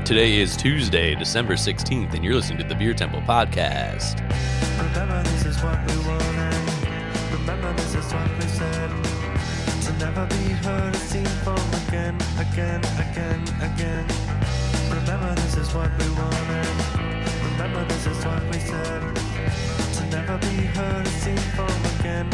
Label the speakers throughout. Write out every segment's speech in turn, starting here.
Speaker 1: Today is Tuesday, December 16th, and you're listening to the Beer Temple Podcast.
Speaker 2: Remember, this is what we wanted. Remember, this is what we said. To never be heard or seen from again. Remember, this is what we wanted. Remember, this is what we said. To never be heard or seen from again.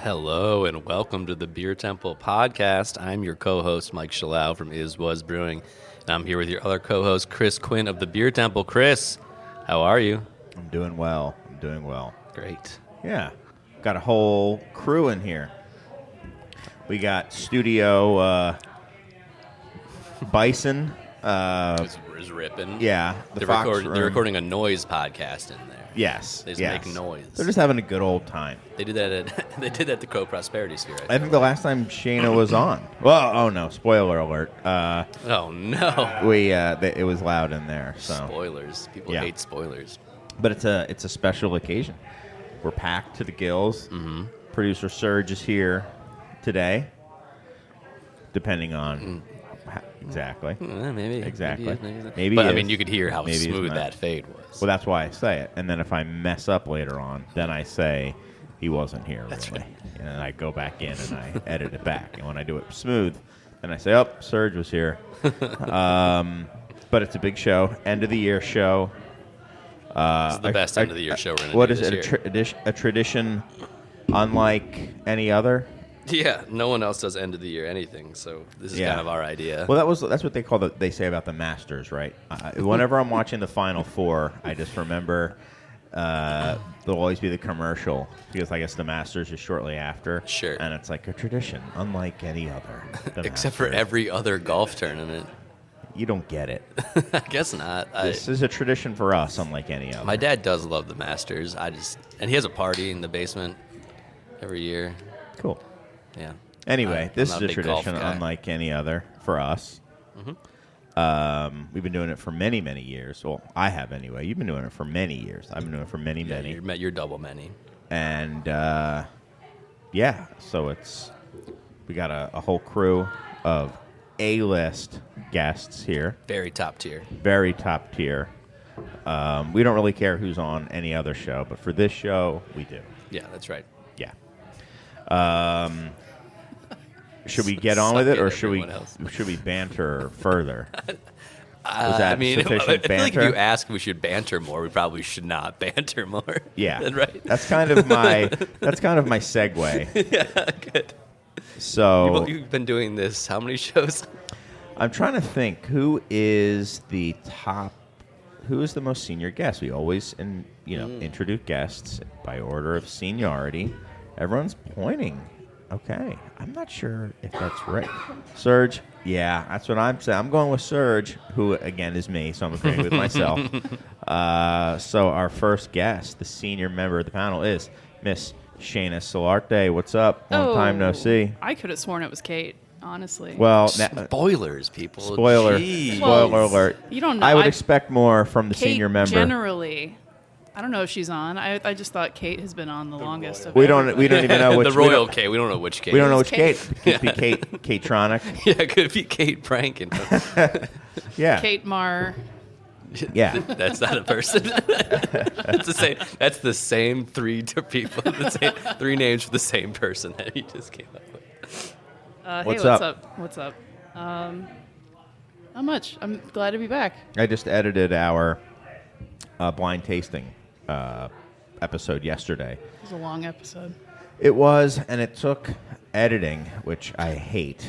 Speaker 1: Hello, and welcome to the Beer Temple Podcast. I'm your co-host, Mike Shalau from Is Was Brewing, and I'm here with your other co-host, Chris Quinn of the Beer Temple. Chris, how are you?
Speaker 3: I'm doing well.
Speaker 1: Great.
Speaker 3: Yeah. Got a whole crew in here. We got studio Bison.
Speaker 1: It's ripping.
Speaker 3: Yeah.
Speaker 1: They're recording a noise podcast in there.
Speaker 3: Yes.
Speaker 1: They just make noise.
Speaker 3: They're just having a good old time.
Speaker 1: They did that at the Co-Prosperity Sphere.
Speaker 3: I think the last time Shana was on. Well, oh no, spoiler alert.
Speaker 1: Oh no.
Speaker 3: It was loud in there. So.
Speaker 1: Spoilers. People hate spoilers.
Speaker 3: But it's a special occasion. We're packed to the gills. Mm-hmm. Producer Serge is here today. Depending on exactly.
Speaker 1: Maybe.
Speaker 3: Exactly.
Speaker 1: Maybe. But I mean, you could hear how smooth that fade was.
Speaker 3: Well, that's why I say it. And then if I mess up later on, then I say he wasn't here.
Speaker 1: That's
Speaker 3: really.
Speaker 1: right.
Speaker 3: And then I go back in and I edit it back. And when I do it smooth, then I say, oh, Serge was here. But it's a big show, end of the year show.
Speaker 1: This is the best end of the year show we're going to do.
Speaker 3: What is it? A tradition unlike any other?
Speaker 1: Yeah, no one else does end of the year anything, so this is kind of our idea.
Speaker 3: Well, that's what they say about the Masters, right? Whenever I'm watching the Final Four, I just remember there'll always be the commercial because I guess the Masters is shortly after.
Speaker 1: Sure.
Speaker 3: And it's like a tradition unlike any other.
Speaker 1: Except for every other golf tournament.
Speaker 3: You don't get it.
Speaker 1: I guess not.
Speaker 3: This is a tradition for us unlike any other.
Speaker 1: My dad does love the Masters. And he has a party in the basement every year.
Speaker 3: Cool.
Speaker 1: Yeah.
Speaker 3: Anyway, this is a tradition
Speaker 1: guy.
Speaker 3: unlike any other for us. Mm-hmm. We've been doing it for many, many years. Well, I have anyway. You've been doing it for many years. I've been doing it for many.
Speaker 1: You're double many.
Speaker 3: And, so we got a whole crew of A-list guests here.
Speaker 1: Very top tier.
Speaker 3: Very top tier. We don't really care who's on any other show, but for this show, we do.
Speaker 1: Yeah, that's right.
Speaker 3: Yeah. Should we get on with it, or should we banter further? Was that sufficient banter?
Speaker 1: I feel like if you ask if we should banter more, we probably should not banter more.
Speaker 3: Yeah,
Speaker 1: right.
Speaker 3: That's kind of my segue.
Speaker 1: Yeah, good.
Speaker 3: So
Speaker 1: you've been doing this how many shows?
Speaker 3: I'm trying to think who is the most senior guest. We always introduce guests by order of seniority. Everyone's pointing. Okay. I'm not sure if that's right. Serge? Yeah, that's what I'm saying. I'm going with Serge, who, again, is me, so I'm agreeing with myself. So our first guest, the senior member of the panel, is Miss Shana Solarte. What's up? Long time no see.
Speaker 4: I could have sworn it was Kate, honestly.
Speaker 3: Well,
Speaker 1: spoilers, people.
Speaker 3: Spoiler alert.
Speaker 4: You don't know.
Speaker 3: I would expect more from the
Speaker 4: Kate
Speaker 3: senior member.
Speaker 4: Generally, I don't know if she's on. I just thought Kate has been on the longest.
Speaker 3: We don't even know which
Speaker 1: the royal Kate. We don't know which Kate.
Speaker 3: We don't know which Kate. Could be Kate Tronic.
Speaker 1: Yeah, it could be Kate Prankin.
Speaker 3: Yeah.
Speaker 4: Kate Marr.
Speaker 3: Yeah.
Speaker 1: That's not a person. That's the same three people. The same three names for the same person that you just came up with.
Speaker 4: What's up? Not much. I'm glad to be back.
Speaker 3: I just edited our blind tasting episode yesterday.
Speaker 4: It was a long episode.
Speaker 3: It was, and it took editing, which I hate.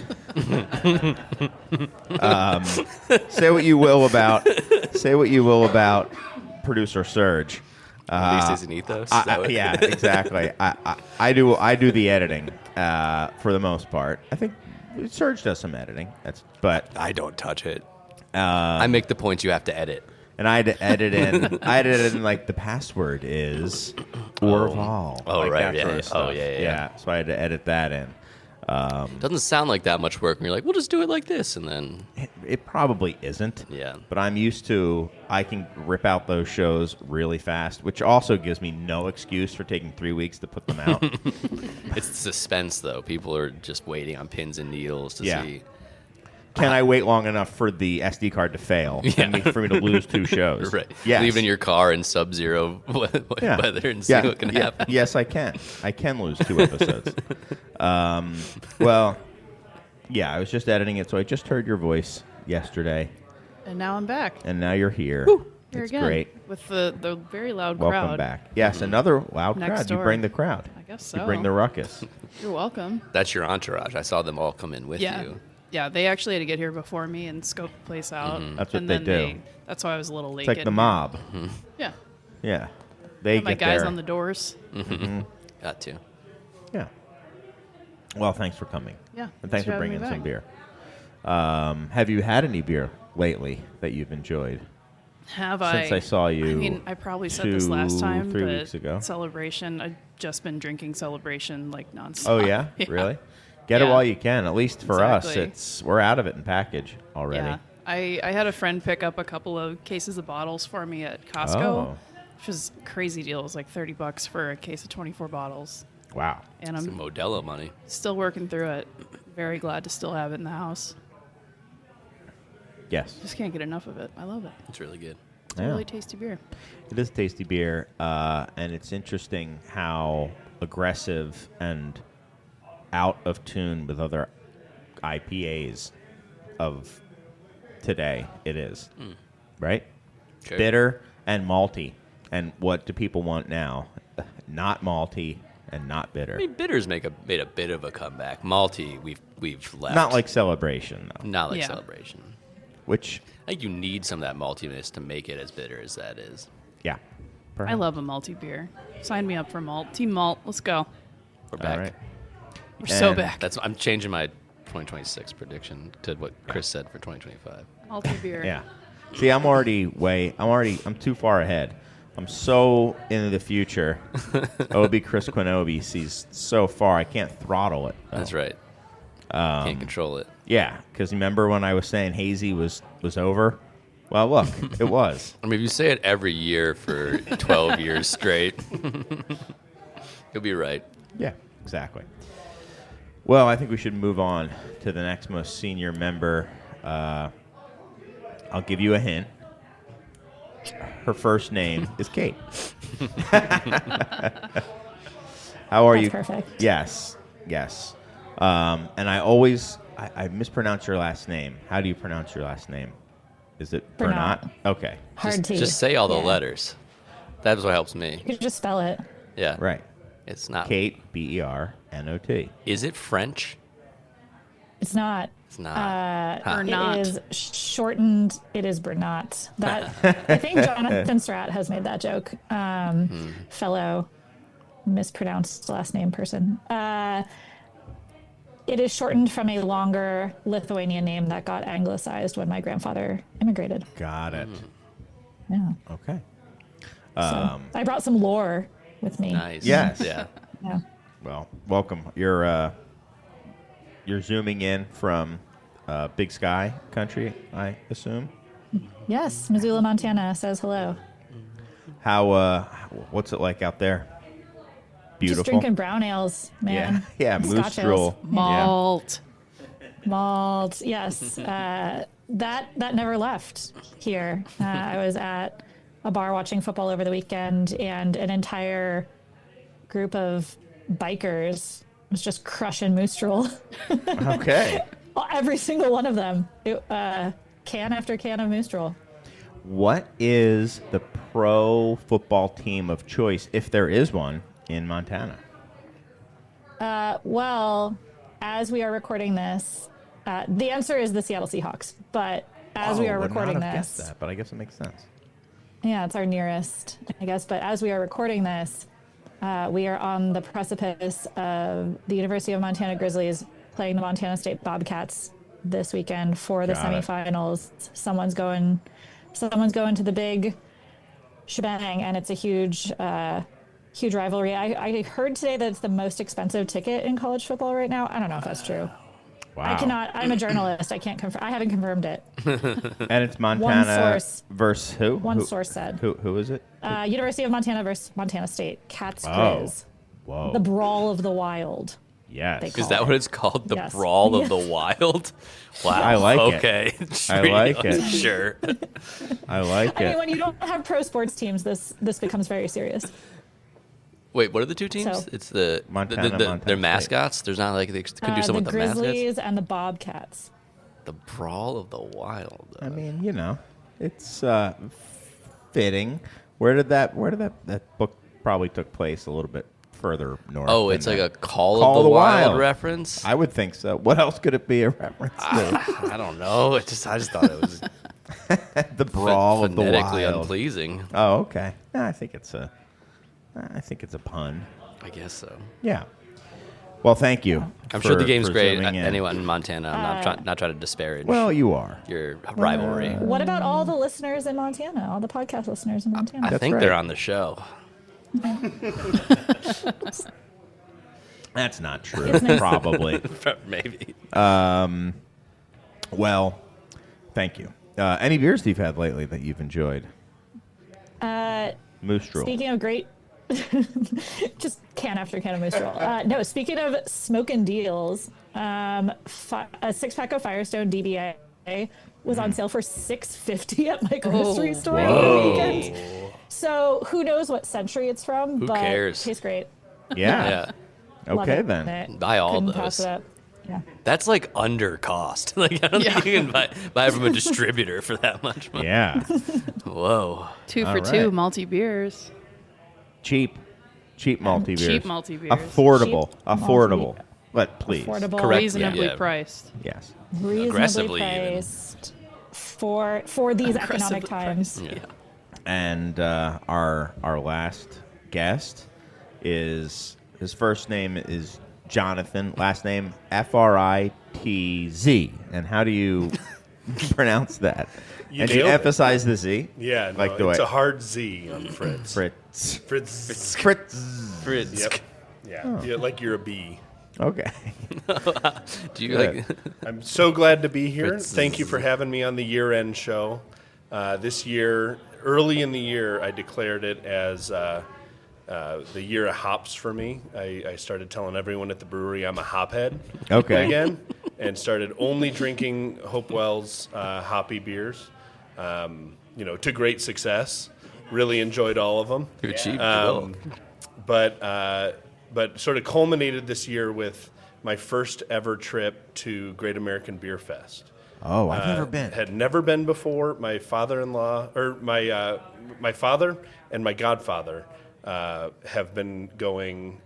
Speaker 3: Say what you will about producer Serge.
Speaker 1: At least he's an ethos.
Speaker 3: Yeah, exactly. I do the editing for the most part. I think Serge does some editing. But
Speaker 1: I don't touch it. I make the points you have to edit.
Speaker 3: And I had to edit in. I edited in like the password is Orval.
Speaker 1: Oh,
Speaker 3: like
Speaker 1: right,
Speaker 3: that
Speaker 1: yeah,
Speaker 3: sort of
Speaker 1: yeah.
Speaker 3: stuff.
Speaker 1: Oh, yeah.
Speaker 3: So I had to edit that in.
Speaker 1: Doesn't sound like that much work. And you're like, we'll just do it like this, and then
Speaker 3: It probably isn't.
Speaker 1: Yeah.
Speaker 3: But I'm used to, I can rip out those shows really fast, which also gives me no excuse for taking 3 weeks to put them out.
Speaker 1: it's suspense though. People are just waiting on pins and needles to
Speaker 3: Yeah.
Speaker 1: see.
Speaker 3: Can I wait long enough for the SD card to fail and for me to lose 2 shows?
Speaker 1: Right.
Speaker 3: Yes.
Speaker 1: Leave it in your car in sub-zero
Speaker 3: Yeah.
Speaker 1: weather and see what can happen.
Speaker 3: Yes, I can. I can lose 2 episodes. Well, yeah, I was just editing it, so I just heard your voice yesterday,
Speaker 4: And now I'm back.
Speaker 3: and now you're here.
Speaker 4: Here
Speaker 3: It's
Speaker 4: again.
Speaker 3: great.
Speaker 4: With the very loud
Speaker 3: Welcome
Speaker 4: crowd.
Speaker 3: back. Yes, another loud
Speaker 4: Next
Speaker 3: crowd. You
Speaker 4: door.
Speaker 3: bring the crowd.
Speaker 4: I guess
Speaker 3: You
Speaker 4: so.
Speaker 3: bring the ruckus.
Speaker 4: You're welcome.
Speaker 1: That's your entourage. I saw them all come in with
Speaker 4: Yeah.
Speaker 1: you.
Speaker 4: Yeah, they actually had to get here before me and scope the place out.
Speaker 3: That's what
Speaker 4: and
Speaker 3: they
Speaker 4: then
Speaker 3: do.
Speaker 4: That's why I was a little late.
Speaker 3: It's like the
Speaker 4: getting
Speaker 3: mob.
Speaker 4: here. Yeah.
Speaker 3: Yeah. They
Speaker 4: Got my
Speaker 3: get
Speaker 4: guys
Speaker 3: there.
Speaker 4: on the doors.
Speaker 1: Got to.
Speaker 3: Yeah. Well, thanks for coming.
Speaker 4: Yeah,
Speaker 3: And thanks for
Speaker 4: having me
Speaker 3: bringing some
Speaker 4: back.
Speaker 3: beer. Have you had any beer lately that you've enjoyed?
Speaker 4: Have
Speaker 3: Since I saw you
Speaker 4: I mean, I probably said this last time,
Speaker 3: 3
Speaker 4: but
Speaker 3: weeks ago.
Speaker 4: Celebration. I've just been drinking Celebration like nonstop.
Speaker 3: Oh, yeah? Really? Get it
Speaker 4: Yeah.
Speaker 3: while you can. At least for
Speaker 4: Exactly.
Speaker 3: us, we're out of it in package already.
Speaker 4: Yeah. I had a friend pick up a couple of cases of bottles for me at Costco,
Speaker 3: Oh.
Speaker 4: which was a crazy deal. It was like $30 for a case of 24 bottles.
Speaker 3: Wow.
Speaker 4: And
Speaker 1: Some
Speaker 4: I'm
Speaker 1: Modelo money.
Speaker 4: still working through it. Very glad to still have it in the house.
Speaker 3: Yes.
Speaker 4: Just can't get enough of it. I love it.
Speaker 1: It's really good.
Speaker 4: It's a
Speaker 3: Yeah.
Speaker 4: really tasty beer.
Speaker 3: It is tasty beer, and it's interesting how aggressive and out of tune with other IPAs of today it is. Right?
Speaker 1: Okay.
Speaker 3: Bitter and malty. And what do people want now? Not malty and not bitter.
Speaker 1: I mean, bitters made a bit of a comeback. Malty, we've left.
Speaker 3: Not like Celebration, though.
Speaker 1: Not like
Speaker 4: Yeah.
Speaker 1: Celebration.
Speaker 3: Which,
Speaker 1: I think you need some of that maltiness to make it as bitter as that is.
Speaker 3: yeah.
Speaker 4: I
Speaker 3: perhaps.
Speaker 4: love a malty beer. Sign me up for malt. Team malt. Let's go.
Speaker 1: We're
Speaker 3: All
Speaker 1: back.
Speaker 3: right.
Speaker 4: We're so
Speaker 3: And
Speaker 4: back.
Speaker 1: I'm changing my 2026 prediction to what Chris said for 2025.
Speaker 4: Malty beer.
Speaker 3: Yeah. See, I'm too far ahead. I'm so into the future. Obi Chris Quinobi sees so far. I can't throttle it. though.
Speaker 1: That's right. Can't control it.
Speaker 3: Yeah, because remember when I was saying hazy was over? Well, look, it was.
Speaker 1: I mean, if you say it every year for 12 years straight, you'll be right.
Speaker 3: Yeah, exactly. Well, I think we should move on to the next most senior member. I'll give you a hint. Her first name is Kate. How are
Speaker 5: That's
Speaker 3: you?
Speaker 5: perfect.
Speaker 3: Yes, yes. And I mispronounce your last name. How do you pronounce your last name? Is it
Speaker 5: Bernot.
Speaker 3: Bernot? Okay.
Speaker 5: Hard T.
Speaker 1: Just say all the
Speaker 5: Yeah.
Speaker 1: letters. That's what helps me.
Speaker 5: You could just spell it.
Speaker 1: Yeah.
Speaker 3: Right.
Speaker 1: It's not.
Speaker 3: Kate, Bernot.
Speaker 1: Is it French?
Speaker 5: It's not.
Speaker 1: It's not.
Speaker 4: Bernot.
Speaker 5: It is shortened. It is Bernot. That I think Johnathan Fritz has made that joke. Fellow mispronounced last name person. It is shortened from a longer Lithuanian name that got anglicized when my grandfather immigrated.
Speaker 3: Got it.
Speaker 5: Yeah.
Speaker 3: Okay.
Speaker 5: So I brought some lore with me.
Speaker 1: Nice.
Speaker 3: Yes.
Speaker 1: Yeah.
Speaker 5: Yeah.
Speaker 3: Well, welcome. You're zooming in from Big Sky country, I assume.
Speaker 5: Yes. Missoula, Montana says hello.
Speaker 3: How? What's it like out there? Beautiful.
Speaker 5: Just drinking brown ales, man.
Speaker 3: Yeah.
Speaker 5: And
Speaker 3: Moose
Speaker 5: Scotch
Speaker 3: drool.
Speaker 5: ales.
Speaker 4: Malt.
Speaker 5: Malt, yes. That never left here. I was at a bar watching football over the weekend, and an entire group of bikers was just crushing Moose Drool.
Speaker 3: Yeah. Okay.
Speaker 5: Every single one of them. Can after can of Moose Drool.
Speaker 3: What is the pro football team of choice, if there is one, in Montana?
Speaker 5: Well, as we are recording this, the answer is the Seattle Seahawks. But as we are
Speaker 3: would
Speaker 5: recording
Speaker 3: not have
Speaker 5: this,
Speaker 3: guessed that, but I guess it makes sense.
Speaker 5: yeah, it's our nearest, I guess. But as we are recording this, we are on the precipice of the University of Montana Grizzlies playing the Montana State Bobcats this weekend for the
Speaker 3: Got it.
Speaker 5: semifinals. Someone's going to the big shebang, and it's a huge huge rivalry. I heard today that it's the most expensive ticket in college football right now. I don't know if that's true.
Speaker 3: Wow.
Speaker 5: I cannot. I'm a journalist. I can't confirm. I haven't confirmed it.
Speaker 3: And it's Montana versus who?
Speaker 5: One source said.
Speaker 3: Who is it?
Speaker 5: University of Montana versus Montana State. Cats
Speaker 3: Oh.
Speaker 5: Grizz.
Speaker 3: Whoa.
Speaker 5: The Brawl of the Wild.
Speaker 3: Yes.
Speaker 5: They
Speaker 1: Is
Speaker 5: call
Speaker 1: that
Speaker 5: it.
Speaker 1: what it's called? The
Speaker 5: Yes.
Speaker 1: Brawl of
Speaker 5: Yes.
Speaker 1: the Wild? Wow.
Speaker 3: I like it.
Speaker 1: okay.
Speaker 3: I like it.
Speaker 1: Sure.
Speaker 3: I like
Speaker 5: I mean,
Speaker 3: it.
Speaker 5: when you don't have pro sports teams, this becomes very serious.
Speaker 1: Wait, what are the two teams?
Speaker 5: So-
Speaker 1: It's the
Speaker 3: Montana
Speaker 1: their
Speaker 3: State.
Speaker 1: mascots. There's not like they couldn't do something
Speaker 5: The
Speaker 1: with the mascots.
Speaker 5: Grizzlies and the Bobcats.
Speaker 1: The Brawl of the Wild.
Speaker 3: I mean, it's fitting. Where did that book probably took place a little bit further north?
Speaker 1: Oh,
Speaker 3: than
Speaker 1: it's like
Speaker 3: that.
Speaker 1: a Call of the Wild reference.
Speaker 3: I would think so. What else could it be a reference to?
Speaker 1: I don't know. I just thought it was
Speaker 3: The Brawl of the
Speaker 1: phonetically
Speaker 3: Wild.
Speaker 1: unpleasing.
Speaker 3: Oh, okay. I think it's a pun.
Speaker 1: I guess so.
Speaker 3: Yeah. Well, thank you.
Speaker 1: I'm sure the
Speaker 3: for-
Speaker 1: game's
Speaker 3: for
Speaker 1: great.
Speaker 3: zooming in.
Speaker 1: Anyone in Montana, I'm not trying to disparage
Speaker 3: Well, you are.
Speaker 1: your rivalry.
Speaker 5: What about all the listeners in Montana? All the podcast listeners in Montana?
Speaker 1: I
Speaker 3: That's
Speaker 1: think
Speaker 3: right.
Speaker 1: they're on the show.
Speaker 3: That's not true.
Speaker 5: It's nice.
Speaker 3: Probably.
Speaker 1: Maybe.
Speaker 3: Well, thank you. Any beers you've had lately that you've enjoyed? Moose Drool.
Speaker 5: Speaking of great, just can after can of Moose Drool. No, speaking of smoking deals, a 6-pack of Firestone DBA was on sale for $6.50 at my grocery store over the weekend. So who knows what century it's from?
Speaker 1: Who
Speaker 5: but
Speaker 1: cares?
Speaker 5: Tastes great.
Speaker 3: Yeah.
Speaker 1: Yeah.
Speaker 5: Love
Speaker 3: Okay,
Speaker 5: it.
Speaker 3: then.
Speaker 1: Buy all
Speaker 5: Couldn't
Speaker 1: those.
Speaker 5: pass it up. Yeah.
Speaker 1: That's like under cost. Like I don't think you can buy from a distributor for that much money.
Speaker 3: Yeah.
Speaker 1: Whoa.
Speaker 4: 2 for
Speaker 3: All
Speaker 4: $2
Speaker 3: right.
Speaker 4: multi beers.
Speaker 3: Cheap multi beers.
Speaker 4: Cheap multi beers.
Speaker 3: Affordable.
Speaker 5: Cheap
Speaker 3: Affordable.
Speaker 5: multi-
Speaker 3: But please.
Speaker 5: Affordable,
Speaker 1: Correct.
Speaker 4: Reasonably
Speaker 1: Yeah.
Speaker 4: priced.
Speaker 3: Yes.
Speaker 5: reasonably
Speaker 1: Aggressively even.
Speaker 5: priced for these economic
Speaker 4: Aggressively
Speaker 5: times.
Speaker 1: Yeah.
Speaker 3: And our last guest is his first name is Johnathan, last name Fritz. And how do you pronounce that?
Speaker 6: You
Speaker 3: And you
Speaker 6: nailed it.
Speaker 3: emphasize the Z?
Speaker 6: Yeah, no,
Speaker 3: Like the
Speaker 6: it's
Speaker 3: way-
Speaker 6: a hard Z on Fritz.
Speaker 3: Fritz.
Speaker 6: Fritz.
Speaker 3: Fritz.
Speaker 6: Yep. Yeah. Yeah, like you're a bee.
Speaker 3: Okay.
Speaker 1: Do you
Speaker 3: Good.
Speaker 1: like
Speaker 6: I'm so glad to be here.
Speaker 1: Fritz.
Speaker 6: Thank you for having me on the year-end show. This year, early in the year, I declared it as the year of hops for me. I started telling everyone at the brewery I'm a hophead
Speaker 3: Okay.
Speaker 6: again, and started only drinking Hopewell's hoppy beers. To great success. Really enjoyed all of them.
Speaker 1: you achieved the goal?
Speaker 6: But sort of culminated this year with my first ever trip to Great American Beer Fest.
Speaker 3: Oh, I've never been.
Speaker 6: Had never been before. My father-in-law, or my father and my godfather have been going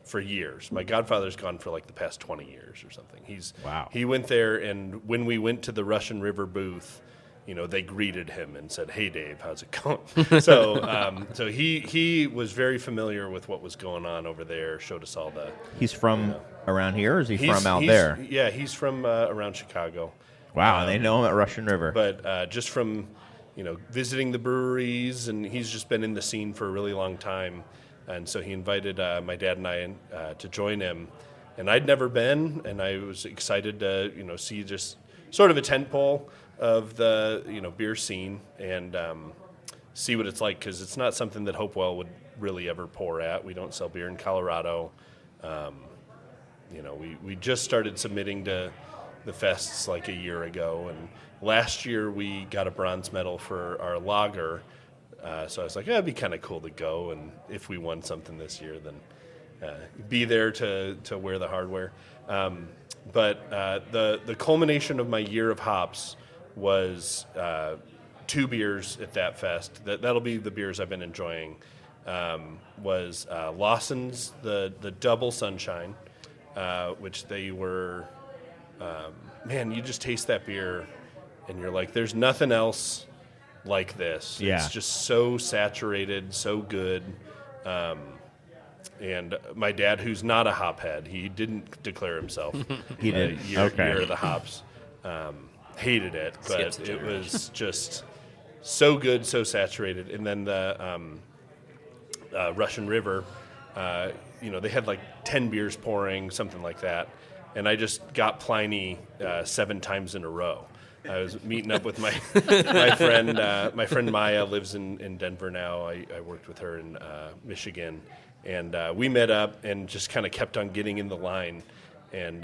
Speaker 6: for years. My godfather's gone for like the past 20 years or something.
Speaker 3: Wow.
Speaker 6: He went there, and when we went to the Russian River booth, they greeted him and said, "Hey, Dave, how's it going?" So he was very familiar with what was going on over there. Showed us all the.
Speaker 3: He's from around here, or is he from out
Speaker 6: he's-
Speaker 3: there?
Speaker 6: Yeah, he's from around Chicago.
Speaker 3: Wow, and they know him at Russian River.
Speaker 6: But just from, visiting the breweries, and he's just been in the scene for a really long time. And so he invited my dad and I to join him. And I'd never been, and I was excited to, see just sort of a tentpole of the, beer scene and see what it's like, because it's not something that Hopewell would really ever pour at. We don't sell beer in Colorado. We just started submitting to the fests like a year ago, and last year we got a bronze medal for our lager. So I was like, it'd be kind of cool to go, and if we won something this year, then be there to wear the hardware. But the culmination of my year of hops was 2 beers at that fest. That'll be the beers I've been enjoying. Was Lawson's the Double Sunshine, which they were. Man, you just taste that beer, and you're like, there's nothing else like this.
Speaker 3: Yeah.
Speaker 6: It's just so saturated, so good. And my dad, who's not a hophead, he didn't declare himself.
Speaker 3: He didn't.
Speaker 6: Year
Speaker 3: Okay.
Speaker 6: of the hops. Hated it,
Speaker 1: Skips
Speaker 6: but
Speaker 1: the
Speaker 6: it was just so good, so saturated. And then the Russian River, they had like 10 beers pouring, something like that. And I just got Pliny 7 times in a row. I was meeting up with my friend Maya lives in Denver now. I worked with her in Michigan, and we met up and just kind of kept on getting in the line, and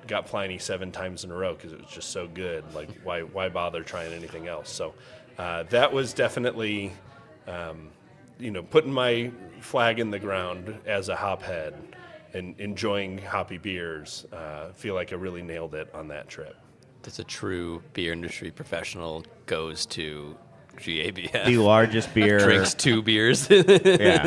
Speaker 6: got Pliny 7 times in a row because it was just so good. Like why bother trying anything else? So that was definitely putting my flag in the ground as a hophead and enjoying hoppy beers. Feel like I really nailed it on that trip.
Speaker 1: That's a true beer industry professional goes to GABF.
Speaker 3: The largest beer.
Speaker 1: Drinks 2 beers.
Speaker 3: Yeah.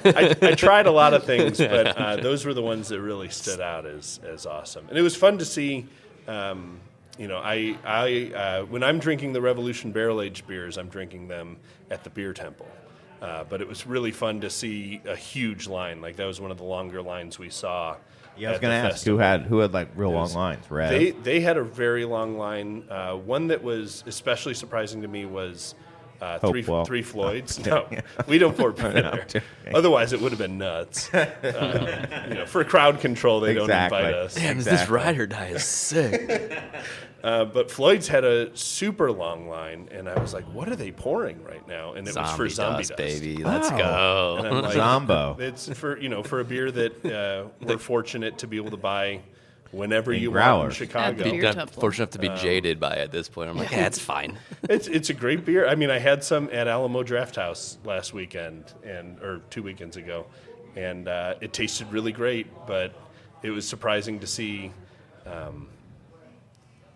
Speaker 6: I tried a lot of things, but those were the ones that really stood out as awesome. And it was fun to see. When I'm drinking the Revolution barrel-aged beers, I'm drinking them at the Beer Temple. But it was really fun to see a huge line. Like that was one of the longer lines we saw.
Speaker 3: Yeah, I was going to ask who had like real long lines. Rev?
Speaker 6: They had a very long line. One that was especially surprising to me was three Floyds. No, we don't pour beer there. Otherwise, it would have been nuts. For crowd control, they don't invite us.
Speaker 1: Damn, this ride or die is sick.
Speaker 6: But Floyd's had a super long line, and I was like, "What are they pouring right now?" And it was for Zombie Dust,
Speaker 1: baby. Let's
Speaker 3: Wow.
Speaker 1: go.
Speaker 6: And I'm like,
Speaker 3: Zombo.
Speaker 6: It's for a beer that we're fortunate to be able to buy whenever you
Speaker 3: growlers.
Speaker 6: want in Chicago.
Speaker 4: At the Beer
Speaker 1: I'm
Speaker 4: Temple.
Speaker 1: fortunate enough to be jaded by it at this point. I'm like, yeah, it's fine.
Speaker 6: It's a great beer. I mean, I had some at Alamo Draft House last weekend or 2 weekends ago, and it tasted really great. But it was surprising to see,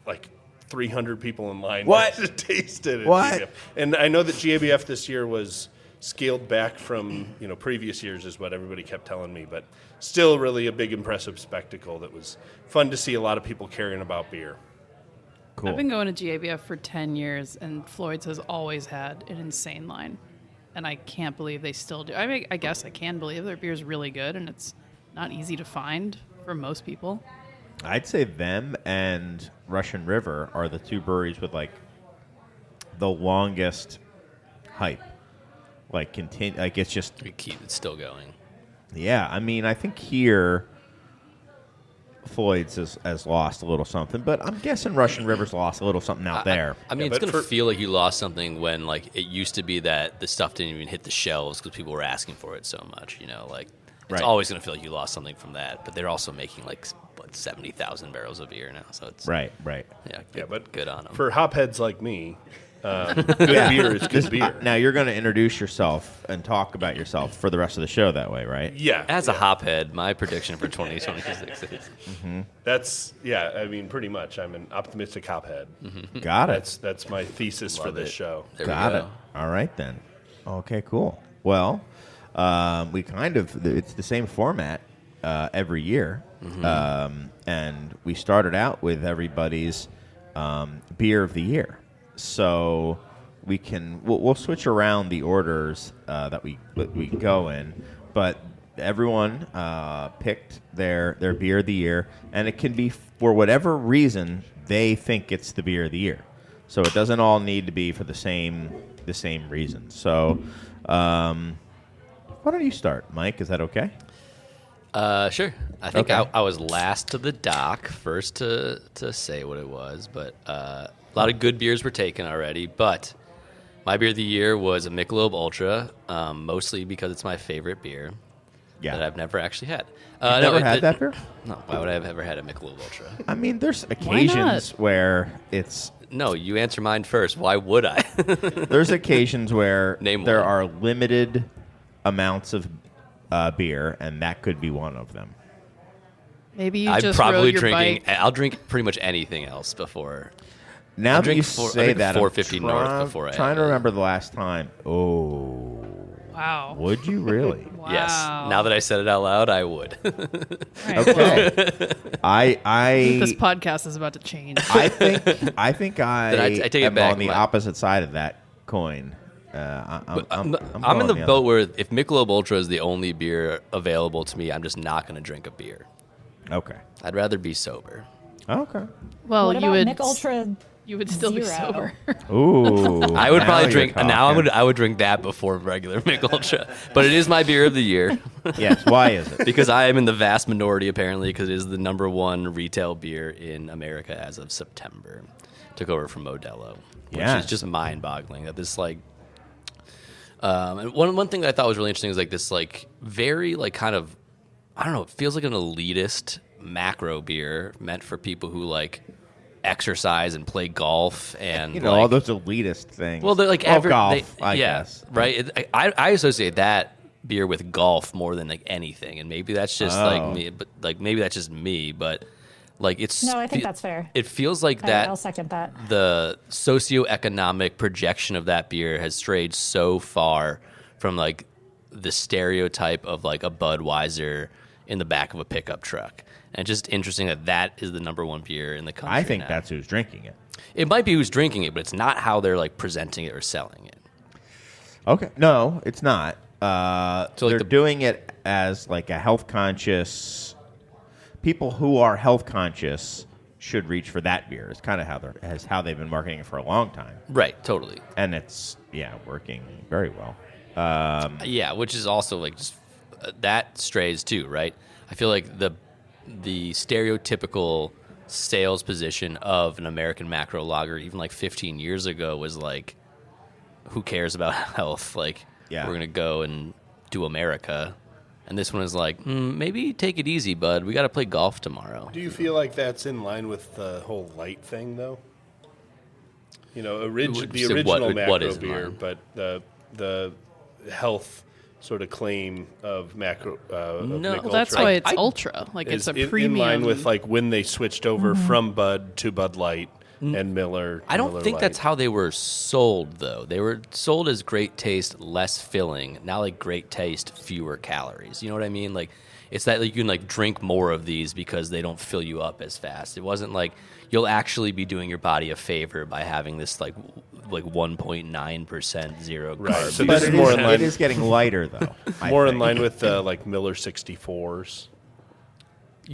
Speaker 6: like 300 people in line to taste it. At
Speaker 3: What?
Speaker 6: GABF. And I know that GABF this year was scaled back from previous years, is what everybody kept telling me, but still really a big impressive spectacle that was fun to see a lot of people caring about beer.
Speaker 3: Cool.
Speaker 4: I've been going to GABF for 10 years, and Floyd's has always had an insane line. And I can't believe they still do. I mean, I guess I can believe their beer's really good, and it's not easy to find for most people.
Speaker 3: I'd say them and Russian River are the 2 breweries with like the longest hype. Like it's just
Speaker 1: We keep it still going.
Speaker 3: yeah. I mean, I think here Floyd's has lost a little something, but I'm guessing Russian River's lost a little something out there.
Speaker 1: I mean,
Speaker 6: Yeah,
Speaker 1: it's
Speaker 6: but
Speaker 1: going to feel like you lost something when like it used to be that the stuff didn't even hit the shelves because people were asking for it so much. Like it's
Speaker 3: Right.
Speaker 1: always going to feel like you lost something from that. But they're also making like 70,000 barrels of beer now, so it's
Speaker 3: Right.
Speaker 1: Yeah,
Speaker 6: but
Speaker 1: good on them.
Speaker 6: For hopheads like me, good beer is good beer.
Speaker 3: Now you're going to introduce yourself and talk about yourself for the rest of the show that way, right?
Speaker 6: Yeah.
Speaker 1: As a hophead, my prediction for 2026 is
Speaker 6: That's I mean, pretty much. I'm an optimistic hophead.
Speaker 3: Got it.
Speaker 6: That's my thesis for
Speaker 1: Love
Speaker 6: this
Speaker 1: it.
Speaker 6: show.
Speaker 1: there
Speaker 3: Got
Speaker 1: we
Speaker 3: it.
Speaker 1: go.
Speaker 3: All right then. Okay, cool. Well, we it's the same format every year, and we started out with everybody's beer of the year. So we'll switch around the orders that we go in, but everyone picked their beer of the year, and it can be for whatever reason they think it's the beer of the year. So it doesn't all need to be for the same reason. So why don't you start, Mike? Is that okay?
Speaker 1: Sure. I think
Speaker 3: Okay.
Speaker 1: I was last to the dock, first to say what it was, but a lot of good beers were taken already. But my beer of the year was a Michelob Ultra, mostly because it's my favorite beer that I've never actually had.
Speaker 3: You've never had that beer?
Speaker 1: No. Why would I have ever had a Michelob Ultra?
Speaker 3: I mean, there's occasions where it's
Speaker 1: No, you answer mine first. Why would I?
Speaker 3: there's occasions where
Speaker 1: Name
Speaker 3: there
Speaker 1: one.
Speaker 3: are limited amounts of beer, and that could be one of them.
Speaker 4: Maybe you
Speaker 1: I'm
Speaker 4: just
Speaker 1: probably
Speaker 4: rode your
Speaker 1: drinking.
Speaker 4: bike.
Speaker 1: I'll drink pretty much anything else before.
Speaker 3: Now
Speaker 1: I'll
Speaker 3: that
Speaker 1: drink
Speaker 3: you
Speaker 1: four- I'll
Speaker 3: say
Speaker 1: drink
Speaker 3: that,
Speaker 1: 450 North before I
Speaker 3: trying
Speaker 1: have
Speaker 3: to
Speaker 1: it.
Speaker 3: remember the last time. Oh,
Speaker 4: Wow.
Speaker 3: would you really?
Speaker 4: Wow.
Speaker 1: Yes. Now that I said it out loud, I would.
Speaker 4: All right, well,
Speaker 3: Okay. I
Speaker 4: this podcast is about to change.
Speaker 3: I think I
Speaker 1: Then I take it
Speaker 3: am
Speaker 1: back.
Speaker 3: on the opposite side of that coin. I'm
Speaker 1: I'm in the
Speaker 3: going
Speaker 1: boat where if Michelob Ultra is the only beer available to me, I'm just not going to drink a beer.
Speaker 3: Okay.
Speaker 1: I'd rather be sober.
Speaker 3: Okay.
Speaker 4: Well,
Speaker 5: what
Speaker 4: you
Speaker 5: about
Speaker 4: would.
Speaker 5: Mick Ultra
Speaker 4: You would still be
Speaker 5: 0.
Speaker 4: sober.
Speaker 3: Ooh.
Speaker 1: I would
Speaker 3: now
Speaker 1: probably
Speaker 3: you're
Speaker 1: drink now.
Speaker 3: talking.
Speaker 1: I would drink that before regular Michelob Ultra, but it is my beer of the year
Speaker 3: Yes. Why is it?
Speaker 1: because I am in the vast minority apparently because it is the #1 retail beer in America as of September. Took over from Modelo, which
Speaker 3: Yeah.
Speaker 1: is just mind-boggling that this like. And one thing that I thought was really interesting is like this like very like kind of I don't know, it feels like an elitist macro beer meant for people who like exercise and play golf and
Speaker 3: You know,
Speaker 1: like,
Speaker 3: all those elitist things.
Speaker 1: well, they're like
Speaker 3: golf, I
Speaker 1: yeah,
Speaker 3: guess.
Speaker 1: right. I associate that beer with golf more than like anything, and maybe that's just like
Speaker 3: Oh.
Speaker 1: me, but like maybe that's just me, but like it's
Speaker 5: No, I think that's fair.
Speaker 1: It feels like
Speaker 5: I'll second that.
Speaker 1: the socioeconomic projection of that beer has strayed so far from like the stereotype of like a Budweiser in the back of a pickup truck. And it's just interesting that that is the #1 beer in the country.
Speaker 3: I think
Speaker 1: now.
Speaker 3: that's who's drinking it.
Speaker 1: It might be who's drinking it, but it's not how they're like presenting it or selling it.
Speaker 3: Okay. No, it's not.
Speaker 1: So, like,
Speaker 3: they're
Speaker 1: the-
Speaker 3: doing it as like a health conscious. People who are health conscious should reach for that beer. It's kind of how they've been marketing it for a long time,
Speaker 1: Right, totally.
Speaker 3: and it's working very well.
Speaker 1: Yeah, which is also like just that strays too, right? I feel like the stereotypical sales position of an American macro lager, even like 15 years ago, was like, who cares about health? Like,
Speaker 3: Yeah.
Speaker 1: we're gonna go and do America. And this one is like, maybe take it easy, bud. We got to play golf tomorrow.
Speaker 6: Do you feel like that's in line with the whole light thing, though? You know, the
Speaker 1: So
Speaker 6: original
Speaker 1: what
Speaker 6: macro
Speaker 1: is in
Speaker 6: beer,
Speaker 1: line?
Speaker 6: but the health sort of claim of macro. Of
Speaker 1: No,
Speaker 6: Mich
Speaker 4: Well, that's
Speaker 6: Ultra
Speaker 4: why it's
Speaker 1: I-
Speaker 4: ultra. Like
Speaker 6: is
Speaker 4: it's a premium.
Speaker 6: in line with like when they switched over from Bud to Bud Light and Miller. To
Speaker 1: I don't
Speaker 6: Miller
Speaker 1: think
Speaker 6: Lite.
Speaker 1: that's how they were sold, though. They were sold as great taste, less filling. Now, like great taste, fewer calories. You know what I mean? Like, it's that like, you can like drink more of these because they don't fill you up as fast. It wasn't like you'll actually be doing your body a favor by having this like 1.9% zero
Speaker 6: Right.
Speaker 1: carb.
Speaker 6: So
Speaker 3: But
Speaker 6: this is more in line.
Speaker 3: it is getting lighter though. I
Speaker 6: More in
Speaker 3: think.
Speaker 6: line with like Miller 64s.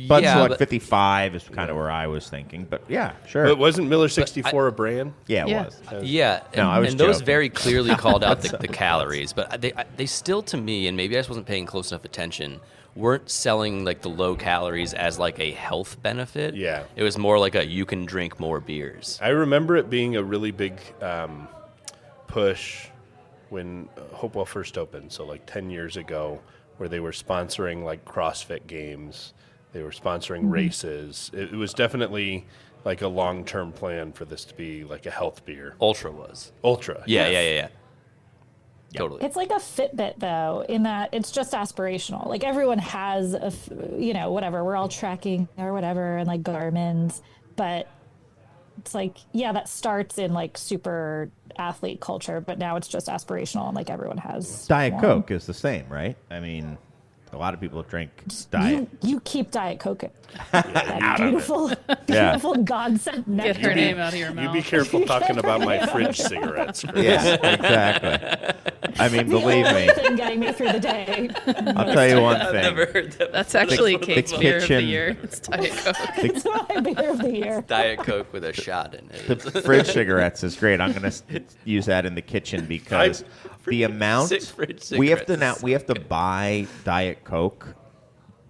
Speaker 3: Bud
Speaker 1: yeah,
Speaker 3: Select
Speaker 1: but-
Speaker 3: 55 is kind of where I was thinking, but yeah, sure.
Speaker 6: But wasn't Miller 64 a brand?
Speaker 3: yeah, it
Speaker 4: Yeah.
Speaker 3: was.
Speaker 1: Yeah,
Speaker 3: No, I
Speaker 1: and,
Speaker 3: was
Speaker 1: and those
Speaker 3: joking.
Speaker 1: very clearly called out the calories, but they still, to me, and maybe I just wasn't paying close enough attention, weren't selling like the low calories as like a health benefit.
Speaker 6: Yeah.
Speaker 1: it was more like a you can drink more beers.
Speaker 6: I remember it being a really big push when Hopewell first opened, so like 10 years ago, where they were sponsoring like CrossFit games. They were sponsoring races. It was definitely like a long-term plan for this to be like a health beer.
Speaker 1: Ultra was.
Speaker 6: Ultra.
Speaker 1: Yeah,
Speaker 6: yes.
Speaker 1: yeah. Totally.
Speaker 5: It's like a Fitbit, though, in that it's just aspirational. Like everyone has whatever. We're all tracking or whatever, and like Garmin's, but it's like, yeah, that starts in like super athlete culture, but now it's just aspirational, and like everyone has
Speaker 3: Diet
Speaker 5: one.
Speaker 3: Coke is the same, right? I mean, a lot of people drink Diet.
Speaker 5: You keep Diet Coke. That beautiful,
Speaker 3: Yeah.
Speaker 5: beautiful God sent
Speaker 4: Get her
Speaker 5: nectar.
Speaker 4: name out of your
Speaker 6: You
Speaker 4: mouth.
Speaker 6: be careful talking about my fridge cigarettes, Chris.
Speaker 3: Yeah, exactly. I mean, believe me,
Speaker 5: Thing getting me through the day.
Speaker 3: I'll tell you one thing.
Speaker 1: heard that.
Speaker 4: That's actually
Speaker 3: The
Speaker 4: Kate's beer of the
Speaker 3: kitchen-
Speaker 4: year. It's Diet Coke.
Speaker 5: It's my beer of the year.
Speaker 1: Diet Coke with a shot in
Speaker 3: The
Speaker 1: it.
Speaker 3: fridge cigarettes is great. I'm going to use that in the kitchen because the amount
Speaker 1: Fridge
Speaker 3: we have to
Speaker 1: cigarettes.
Speaker 3: we have to buy Diet Coke.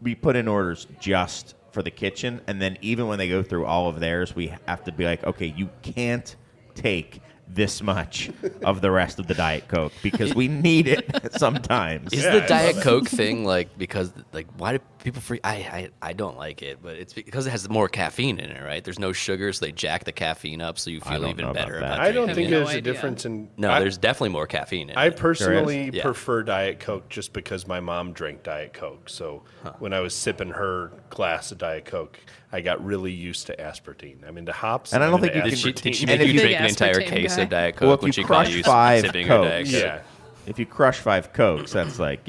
Speaker 3: We put in orders just for the kitchen, and then even when they go through all of theirs, we have to be like, okay, you can't take this much of the rest of the Diet Coke because we need it sometimes.
Speaker 1: Is
Speaker 6: Yeah,
Speaker 1: the
Speaker 6: I
Speaker 1: Diet
Speaker 6: love it.
Speaker 1: Coke thing like because like why do people free? I don't like it, but it's because it has more caffeine in it, right? There's no sugar, so they jack the caffeine up, so you
Speaker 3: I
Speaker 1: feel
Speaker 3: don't
Speaker 1: even
Speaker 3: know about
Speaker 1: better
Speaker 3: that.
Speaker 1: about.
Speaker 6: I don't
Speaker 1: drinking
Speaker 6: think
Speaker 1: it.
Speaker 4: no
Speaker 6: there's a
Speaker 4: idea.
Speaker 6: difference in.
Speaker 1: No,
Speaker 6: I,
Speaker 1: there's definitely more caffeine in
Speaker 6: I
Speaker 1: it.
Speaker 6: personally
Speaker 1: Yeah.
Speaker 6: prefer Diet Coke just because my mom drank Diet Coke. So when I was sipping her glass of Diet Coke, I got really used to aspartame. I'm into hops.
Speaker 3: And I
Speaker 6: I'm
Speaker 3: don't
Speaker 6: into
Speaker 3: think you
Speaker 1: Did
Speaker 3: can-
Speaker 1: she
Speaker 6: aspartame.
Speaker 1: make
Speaker 3: And
Speaker 1: you
Speaker 3: if
Speaker 1: drink
Speaker 4: you-
Speaker 1: an entire
Speaker 4: Big
Speaker 1: case
Speaker 4: aspartame
Speaker 1: of Diet
Speaker 3: Well,
Speaker 1: Coke
Speaker 3: if
Speaker 1: when
Speaker 3: you
Speaker 1: she caught
Speaker 3: crush
Speaker 1: you
Speaker 3: 5
Speaker 1: sipping her Diet
Speaker 3: Cokes,
Speaker 1: Coke?
Speaker 6: Yeah.
Speaker 3: If you crush 5 Cokes, that's like,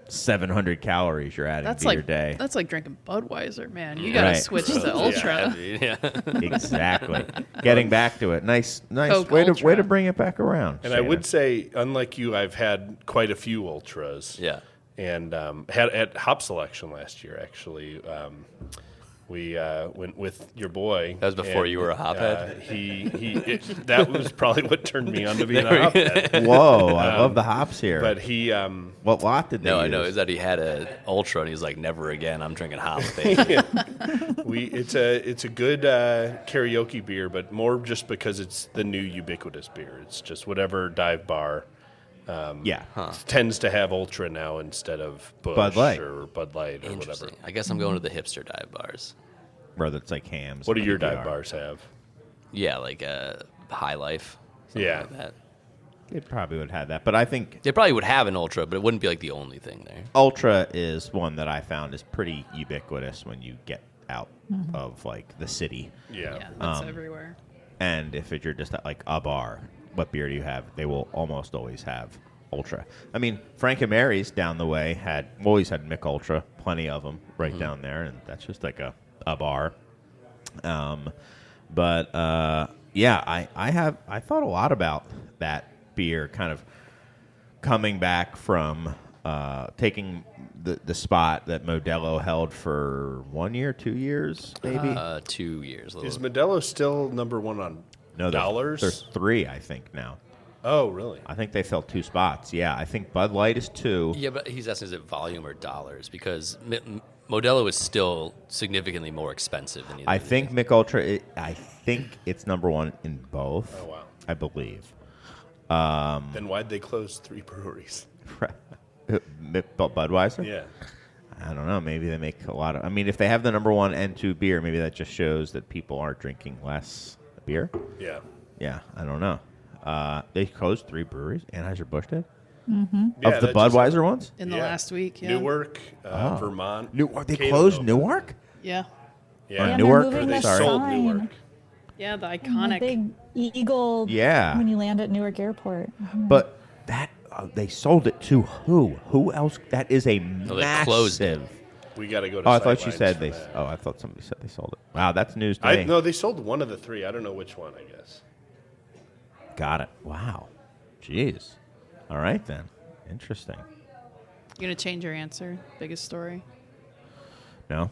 Speaker 3: 700 calories you're adding
Speaker 4: That's
Speaker 3: to your
Speaker 4: like
Speaker 3: day.
Speaker 4: that's like drinking Budweiser, man. You gotta
Speaker 3: Right.
Speaker 4: switch to
Speaker 6: Yeah.
Speaker 4: Ultra.
Speaker 1: Yeah.
Speaker 3: Exactly. Getting back to it. Nice
Speaker 4: Coke
Speaker 3: way
Speaker 4: Ultra.
Speaker 3: to bring it back around.
Speaker 6: And I would
Speaker 3: Shannon.
Speaker 6: say, unlike you, I've had quite a few ultras.
Speaker 1: Yeah.
Speaker 6: And had at Hop Selection last year, actually. We went with your boy.
Speaker 1: That was before you were a hophead?
Speaker 6: That was probably what turned me on to being a hophead.
Speaker 3: Whoa, I love the hops here.
Speaker 6: But he,
Speaker 3: what lot did they
Speaker 1: No,
Speaker 3: use?
Speaker 1: I know. Is that he had an Ultra, and he's like, never again. I'm drinking hops, baby.
Speaker 6: it's a good karaoke beer, but more just because it's the new ubiquitous beer. It's just whatever dive bar tends to have Ultra now instead of Busch
Speaker 3: Bud Light.
Speaker 6: or Bud Light or whatever.
Speaker 1: Interesting. I guess I'm going to the hipster dive bars.
Speaker 3: Brother, it's like hams.
Speaker 6: What do
Speaker 3: and
Speaker 6: your
Speaker 3: PBR.
Speaker 6: dive bars have?
Speaker 1: Yeah, like High Life. Something
Speaker 6: Yeah.
Speaker 1: like that.
Speaker 3: It probably would have that, but I think
Speaker 1: They probably would have an Ultra, but it wouldn't be like the only thing there.
Speaker 3: Ultra is one that I found is pretty ubiquitous when you get out of like the city.
Speaker 6: Yeah.
Speaker 4: That's everywhere.
Speaker 3: And if you're just at like a bar, what beer do you have? They will almost always have Ultra. I mean, Frank and Mary's down the way always had Mick Ultra, plenty of them right down there, and that's just like a bar. But I thought a lot about that beer kind of coming back from taking the spot that Modelo held for 1 year, 2 years, maybe.
Speaker 1: 2 years. a
Speaker 6: Is
Speaker 1: little-
Speaker 6: Modelo still number one on
Speaker 3: No,
Speaker 6: dollars?
Speaker 3: There's 3, I think, now.
Speaker 6: Oh, really?
Speaker 3: I think they filled 2 spots. Yeah, I think Bud Light is 2.
Speaker 1: Yeah, but he's asking, is it volume or dollars? Because Modelo is still significantly more expensive than either.
Speaker 3: I think Mick Ultra, I think it's number 1 in both.
Speaker 6: Oh, wow.
Speaker 3: I believe.
Speaker 6: Then why'd they close 3 breweries?
Speaker 3: Budweiser?
Speaker 6: Yeah.
Speaker 3: I don't know. Maybe they make a lot of. I mean, if they have the number 1 and 2 beer, maybe that just shows that people are drinking less beer.
Speaker 6: Yeah.
Speaker 3: Yeah, I don't know. They closed 3 breweries. Anheuser-Busch did?
Speaker 6: Yeah,
Speaker 3: Of the
Speaker 6: that just-
Speaker 3: Budweiser ones?
Speaker 4: In the last week, yeah.
Speaker 6: Newark, Vermont.
Speaker 3: They
Speaker 6: Cato.
Speaker 3: closed Newark?
Speaker 4: Yeah.
Speaker 6: Yeah.
Speaker 5: Yeah,
Speaker 3: Newark?
Speaker 5: they're moving
Speaker 6: They
Speaker 5: the
Speaker 6: sold
Speaker 5: sign.
Speaker 6: Newark.
Speaker 4: Yeah, the
Speaker 5: The
Speaker 4: iconic.
Speaker 5: big eagle.
Speaker 3: Yeah.
Speaker 5: When you land at Newark Airport.
Speaker 3: But that they sold it to who? Who else? That is a
Speaker 1: they closed it.
Speaker 3: massive.
Speaker 6: We got to go to
Speaker 3: Oh, I thought you
Speaker 6: Sightlines
Speaker 3: said
Speaker 6: for
Speaker 3: they.
Speaker 6: that.
Speaker 3: Oh, I thought somebody said they sold it. Wow, that's news to me.
Speaker 6: No, they sold one of the 3. I don't know which one, I guess.
Speaker 3: Got it. Wow. Jeez. All right then. Interesting.
Speaker 4: You gonna change your answer? Biggest story.
Speaker 3: No,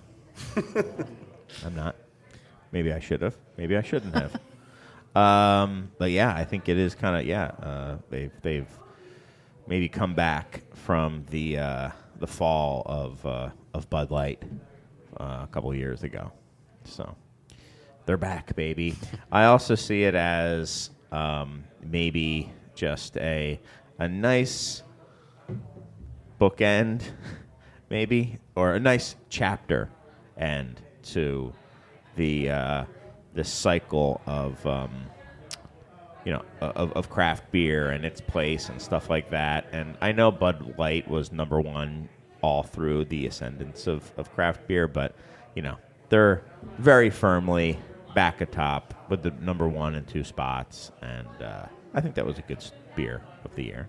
Speaker 3: I'm not. Maybe I should have. Maybe I shouldn't have. But yeah, I think it is kind of they've maybe come back from the fall of Bud Light a couple of years ago. So they're back, baby. I also see it as maybe just a nice bookend, maybe, or a nice chapter end to the this cycle of of craft beer and its place and stuff like that. And I know Bud Light was number 1 all through the ascendance of craft beer, but they're very firmly back atop with the number 1 and 2 spots, and I think that was a good beer of the year.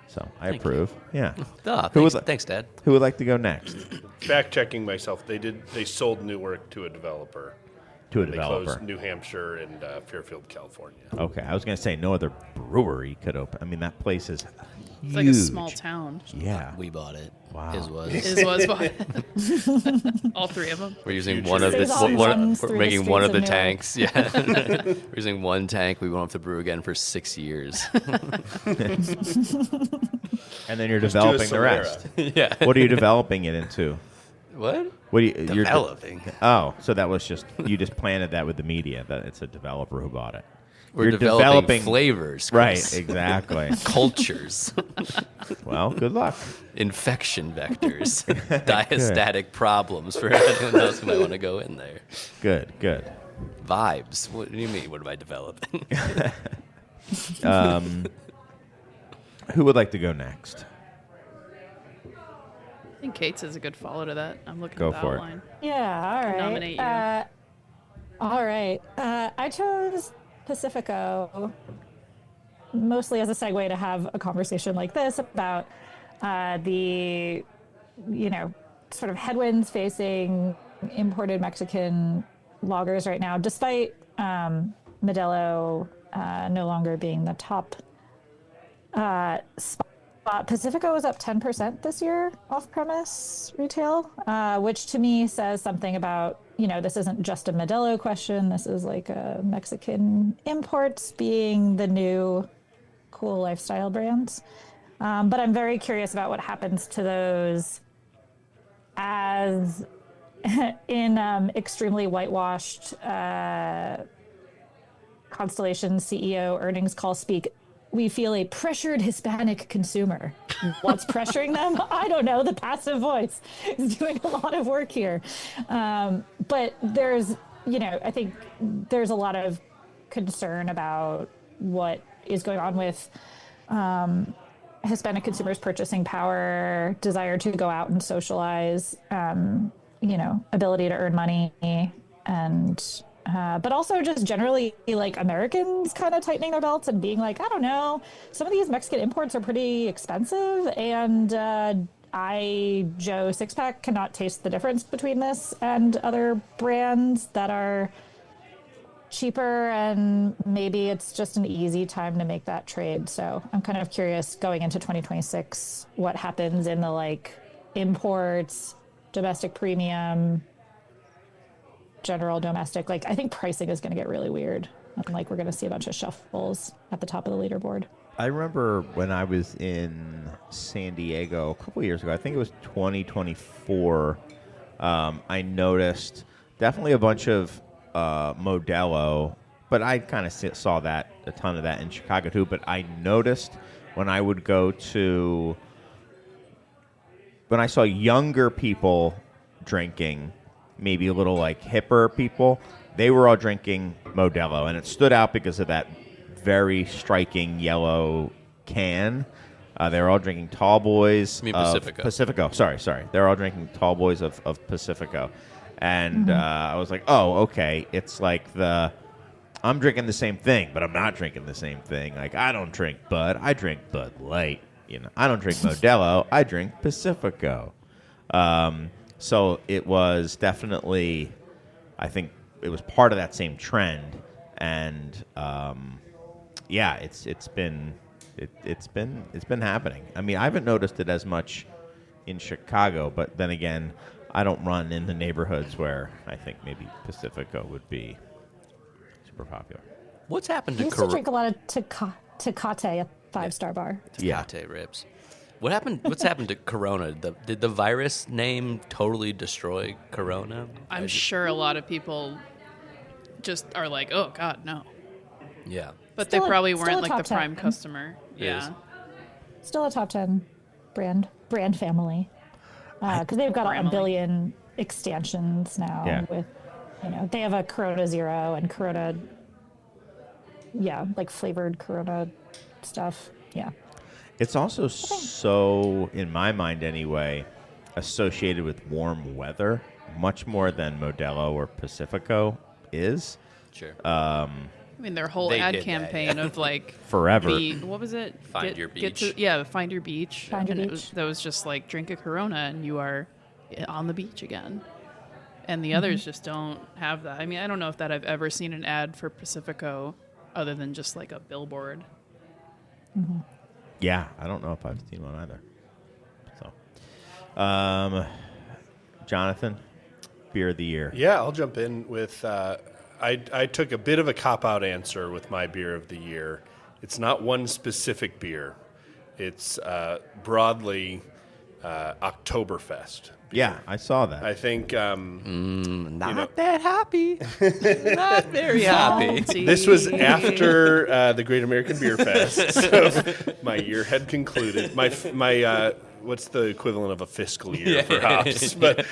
Speaker 3: So I
Speaker 1: Thank
Speaker 3: approve. Yeah.
Speaker 1: Thanks, Dad.
Speaker 3: Who would like to go next?
Speaker 6: Fact checking myself. They sold Newark to a developer.
Speaker 3: To a
Speaker 6: They
Speaker 3: developer.
Speaker 6: closed New Hampshire and Fairfield, California.
Speaker 3: Okay, I was going to say no other brewery could open. I mean, that place is
Speaker 4: It's
Speaker 3: huge.
Speaker 4: like a small town.
Speaker 3: Yeah.
Speaker 1: We bought it.
Speaker 3: Wow.
Speaker 1: His was.
Speaker 4: His was bought. All 3 of them.
Speaker 1: We're using
Speaker 6: Future
Speaker 1: one of the
Speaker 5: There's all runs
Speaker 1: we're
Speaker 5: through the
Speaker 1: making one of
Speaker 5: streets
Speaker 1: the
Speaker 5: of
Speaker 1: tanks. Yeah, we're using one tank. We won't have to brew again for 6 years.
Speaker 3: And then you're
Speaker 6: do a
Speaker 3: developing the
Speaker 6: Solera.
Speaker 3: rest.
Speaker 1: Yeah.
Speaker 3: What are you developing it into?
Speaker 1: What?
Speaker 3: What do you you're
Speaker 1: Developing.
Speaker 3: Oh, so that was just you just planted that with the media. That it's a developer who bought it.
Speaker 1: We're
Speaker 3: You're
Speaker 1: developing flavors.
Speaker 3: Right,
Speaker 1: Chris.
Speaker 3: exactly.
Speaker 1: Cultures,
Speaker 3: Well, good luck.
Speaker 1: infection vectors, diastatic problems for anyone else who might want to go in there.
Speaker 3: Good.
Speaker 1: Vibes. What do you mean? What am I developing?
Speaker 3: Who would like to go next?
Speaker 4: I think Kate's is a good follow to that. I'm looking
Speaker 3: Go
Speaker 4: at the
Speaker 3: for it.
Speaker 4: outline.
Speaker 5: Yeah, all right.
Speaker 4: Nominate you.
Speaker 5: All right. I chose Pacifico mostly as a segue to have a conversation like this about the, sort of headwinds facing imported Mexican lagers right now, despite Modelo no longer being the top spot. Pacifico was up 10% this year off-premise retail, which to me says something about this isn't just a Modelo question. This is like a Mexican imports being the new cool lifestyle brands. But I'm very curious about what happens to those as in extremely whitewashed Constellation CEO earnings call speak. We feel a pressured Hispanic consumer. What's pressuring them? I don't know. The passive voice is doing a lot of work here. But there's, I think there's a lot of concern about what is going on with Hispanic consumers' purchasing power, desire to go out and socialize, ability to earn money, and but also just generally like Americans kind of tightening their belts and being like, I don't know, some of these Mexican imports are pretty expensive, and Joe Sixpack cannot taste the difference between this and other brands that are cheaper, and maybe it's just an easy time to make that trade. So I'm kind of curious going into 2026 what happens in the like imports, domestic premium, general domestic. Like I think pricing is going to get really weird, and like we're going to see a bunch of shuffles at the top of the leaderboard.
Speaker 3: I remember when I was in San Diego a couple years ago, I think it was 2024, I noticed definitely a bunch of Modelo, but I kind of saw that, a ton of that in Chicago too, but I noticed when I would go to, when I saw younger people drinking, maybe a little like hipper people, they were all drinking Modelo, and it stood out because of that very striking yellow can. They were all drinking Tall Boys.
Speaker 1: I mean
Speaker 3: of
Speaker 1: Pacifico.
Speaker 3: Pacifico. Sorry. They were all drinking Tall Boys of Pacifico. And I was like, oh, okay. It's like I'm drinking the same thing, but I'm not drinking the same thing. Like, I don't drink Bud. I drink Bud Light. I don't drink Modelo. I drink Pacifico. So it was definitely, I think it was part of that same trend. And yeah, it's been happening. I mean, I haven't noticed it as much in Chicago, but then again, I don't run in the neighborhoods where I think maybe Pacifico would be super popular.
Speaker 1: What's happened
Speaker 5: I
Speaker 1: to
Speaker 5: used to drink a lot of Tecate at 5-Star Bar.
Speaker 1: Tecate rips? What's happened to Corona? Did the virus name totally destroy Corona?
Speaker 4: I'm sure a lot of people just are like, oh God, no.
Speaker 1: Yeah.
Speaker 4: But
Speaker 5: Still
Speaker 4: they
Speaker 5: a-
Speaker 4: probably
Speaker 5: still
Speaker 4: weren't
Speaker 5: a
Speaker 4: like
Speaker 5: top
Speaker 4: the prime
Speaker 5: 10.
Speaker 4: customer.
Speaker 1: It
Speaker 4: Yeah.
Speaker 1: is.
Speaker 5: Still a top 10 brand family. Because they've got a
Speaker 4: Family.
Speaker 5: billion extensions now.
Speaker 3: Yeah.
Speaker 5: With, they have a Corona Zero and Corona, like flavored Corona stuff. Yeah.
Speaker 3: It's also so, in my mind anyway, associated with warm weather, much more than Modelo or Pacifico is.
Speaker 1: Sure.
Speaker 4: I mean, their whole
Speaker 1: They
Speaker 4: ad
Speaker 1: did that,
Speaker 4: campaign
Speaker 1: yeah.
Speaker 4: of like
Speaker 3: Forever.
Speaker 4: what was it?
Speaker 1: Find your beach.
Speaker 4: Find your beach.
Speaker 5: Find your
Speaker 4: and
Speaker 5: beach.
Speaker 4: That was just like drink a Corona and you are on the beach again. And the others just don't have that. I mean, I don't know if that I've ever seen an ad for Pacifico other than just like a billboard.
Speaker 3: Yeah, I don't know if I've seen one either. So, Jonathan, beer of the year.
Speaker 6: Yeah, I'll jump in with. I took a bit of a cop-out answer with my beer of the year. It's not one specific beer. It's broadly Oktoberfest.
Speaker 3: Yeah, I saw that.
Speaker 6: I think
Speaker 1: Not that happy. Not very happy.
Speaker 6: this was after the Great American Beer Fest, so my year had concluded. My what's the equivalent of a fiscal year for hops? But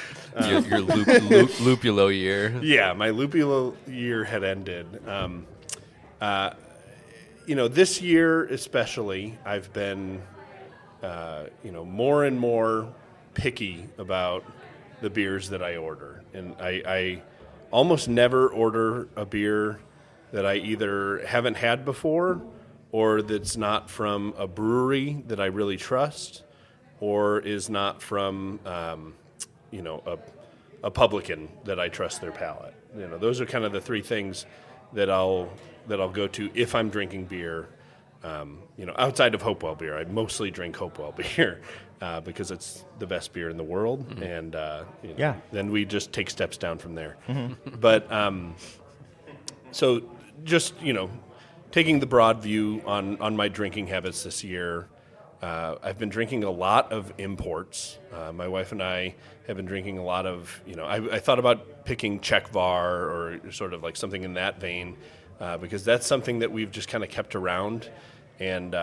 Speaker 1: your Lupulo year.
Speaker 6: yeah, my Lupulo year had ended. This year especially, I've been, more and more picky about the beers that I order. And I almost never order a beer that I either haven't had before or that's not from a brewery that I really trust or is not from, a publican that I trust their palate. Those are kind of the three things that I'll go to if I'm drinking beer. Outside of Hopewell beer, I mostly drink Hopewell beer. because it's the best beer in the world, and then we just take steps down from there. But so just taking the broad view on my drinking habits this year, I've been drinking a lot of imports. My wife and I have been drinking a lot of, I thought about picking Czech Var or sort of like something in that vein, because that's something that we've just kind of kept around. And,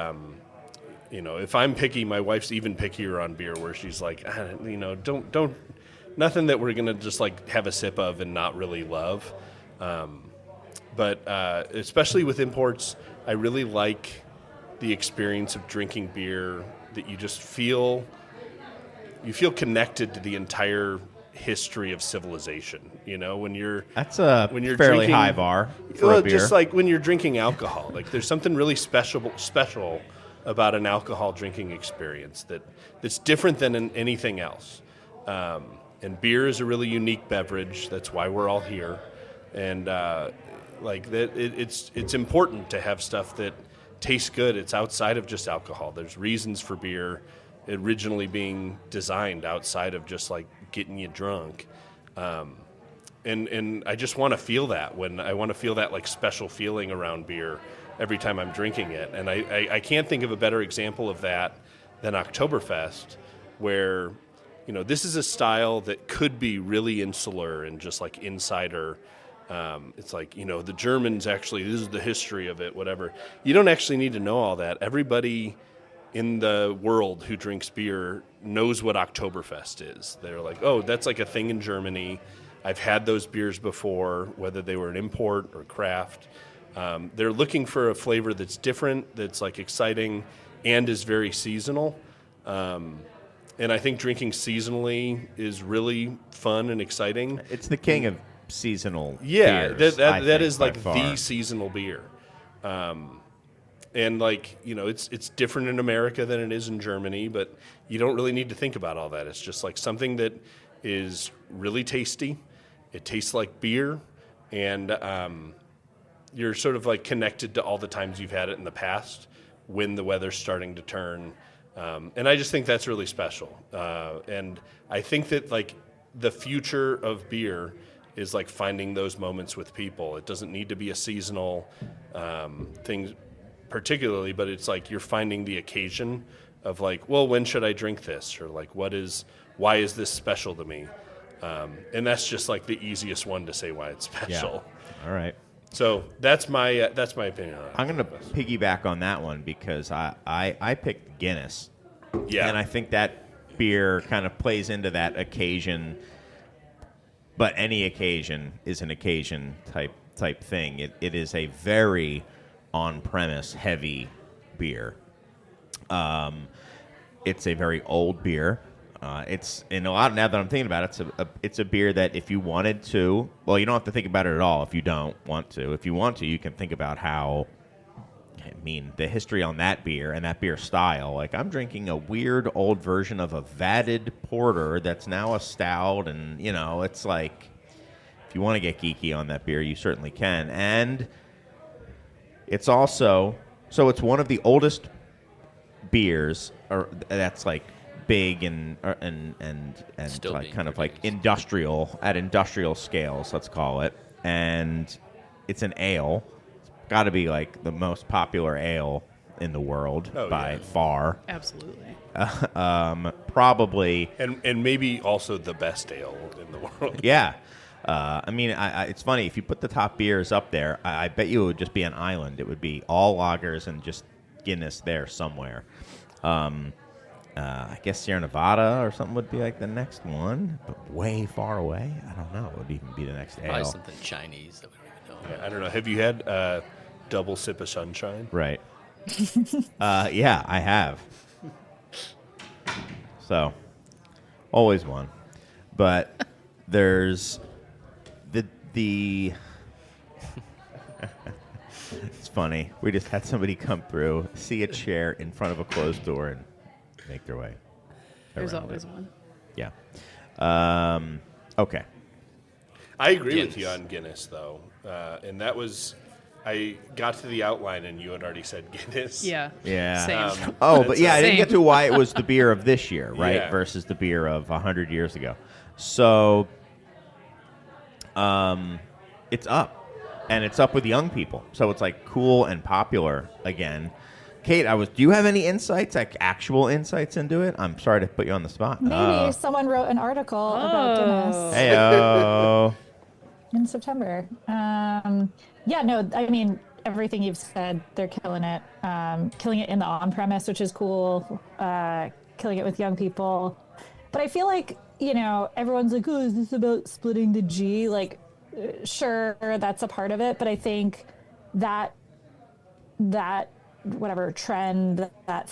Speaker 6: if I'm picky, my wife's even pickier on beer, where she's like, don't, nothing that we're going to just like have a sip of and not really love. But especially with imports, I really like the experience of drinking beer that you just feel connected to the entire history of civilization. When you're
Speaker 3: fairly
Speaker 6: drinking,
Speaker 3: high bar for a beer.
Speaker 6: Just like when you're drinking alcohol, like there's something really special about an alcohol drinking experience that's different than anything else. And beer is a really unique beverage. That's why we're all here, and it's important to have stuff that tastes good. It's outside of just alcohol. There's reasons for beer originally being designed outside of just like getting you drunk. And I just want to feel that like special feeling around beer every time I'm drinking it. And I can't think of a better example of that than Oktoberfest, where, this is a style that could be really insular and just like insider. It's like, the Germans actually, this is the history of it, whatever. You don't actually need to know all that. Everybody in the world who drinks beer knows what Oktoberfest is. They're like, oh, that's like a thing in Germany. I've had those beers before, whether they were an import or craft. They're looking for a flavor that's different, that's like exciting, and is very seasonal. And I think drinking seasonally is really fun and exciting.
Speaker 3: It's the king of seasonal beers,
Speaker 6: that is
Speaker 3: by
Speaker 6: like
Speaker 3: far.
Speaker 6: the seasonal beer. And like, it's different in America than it is in Germany, but you don't really need to think about all that. It's just like something that is really tasty. It tastes like beer, and you're sort of like connected to all the times you've had it in the past when the weather's starting to turn. And I just think that's really special. And I think that like the future of beer is like finding those moments with people. It doesn't need to be a seasonal thing particularly, but it's like you're finding the occasion of like, well, when should I drink this? Or like, why is this special to me? And that's just like the easiest one to say why it's special.
Speaker 3: Yeah. All right.
Speaker 6: So that's my opinion on it.
Speaker 3: I'm going to piggyback on that one because I picked Guinness.
Speaker 6: Yeah.
Speaker 3: And I think that beer kind of plays into that occasion, but any occasion is an occasion type thing. It is a very on-premise heavy beer. It's a very old beer. It's in a lot. Now that I'm thinking about it, it's a beer that if you wanted to, well, you don't have to think about it at all. If you don't want to, if you want to, you can think about how. I mean, the history on that beer and that beer style. Like, I'm drinking a weird old version of a vatted porter that's now a stout, and it's like, if you want to get geeky on that beer, you certainly can. And it's also it's one of the oldest beers, that's like big and
Speaker 1: Still
Speaker 3: like
Speaker 1: being
Speaker 3: kind of like
Speaker 1: produced.
Speaker 3: industrial scales, let's call it. And it's an ale. It's got to be like the most popular ale in the world by far.
Speaker 4: Absolutely.
Speaker 3: Probably.
Speaker 6: And maybe also the best ale in the world.
Speaker 3: Yeah. I mean, it's funny. If you put the top beers up there, I bet you it would just be an island. It would be all lagers and just Guinness there somewhere. I guess Sierra Nevada or something would be like the next one, but way far away. I don't know. It would even be the next
Speaker 1: Probably
Speaker 3: ale.
Speaker 1: something Chinese that we don't even know.
Speaker 6: Yeah, I don't know. Have you had double sip of sunshine?
Speaker 3: Right. Yeah, I have. So, always one. But there's the it's funny. We just had somebody come through, see a chair in front of a closed door, and make their way.
Speaker 4: There's
Speaker 3: around
Speaker 4: always
Speaker 3: it.
Speaker 4: one.
Speaker 3: Yeah. Okay.
Speaker 6: I agree with
Speaker 1: Guinness.
Speaker 6: you on Guinness, though. And that was I got to the outline and you had already said Guinness.
Speaker 4: Yeah.
Speaker 3: Yeah.
Speaker 4: Same.
Speaker 3: But yeah, I didn't
Speaker 4: Same.
Speaker 3: get to why it was the beer of this year, right,
Speaker 6: Yeah.
Speaker 3: versus the beer of 100 years ago. So, it's up, and it's up with young people. So it's like cool and popular again. Kate, do you have any insights, like actual insights into it? I'm sorry to put you on the spot.
Speaker 5: Maybe someone wrote an article about Guinness
Speaker 3: Heyo.
Speaker 5: in September. Yeah, no, I mean, everything you've said, they're killing it. Killing it in the on-premise, which is cool. Killing it with young people. But I feel like, everyone's like, oh, is this about splitting the G? Like, sure, that's a part of it. But I think that whatever trend, that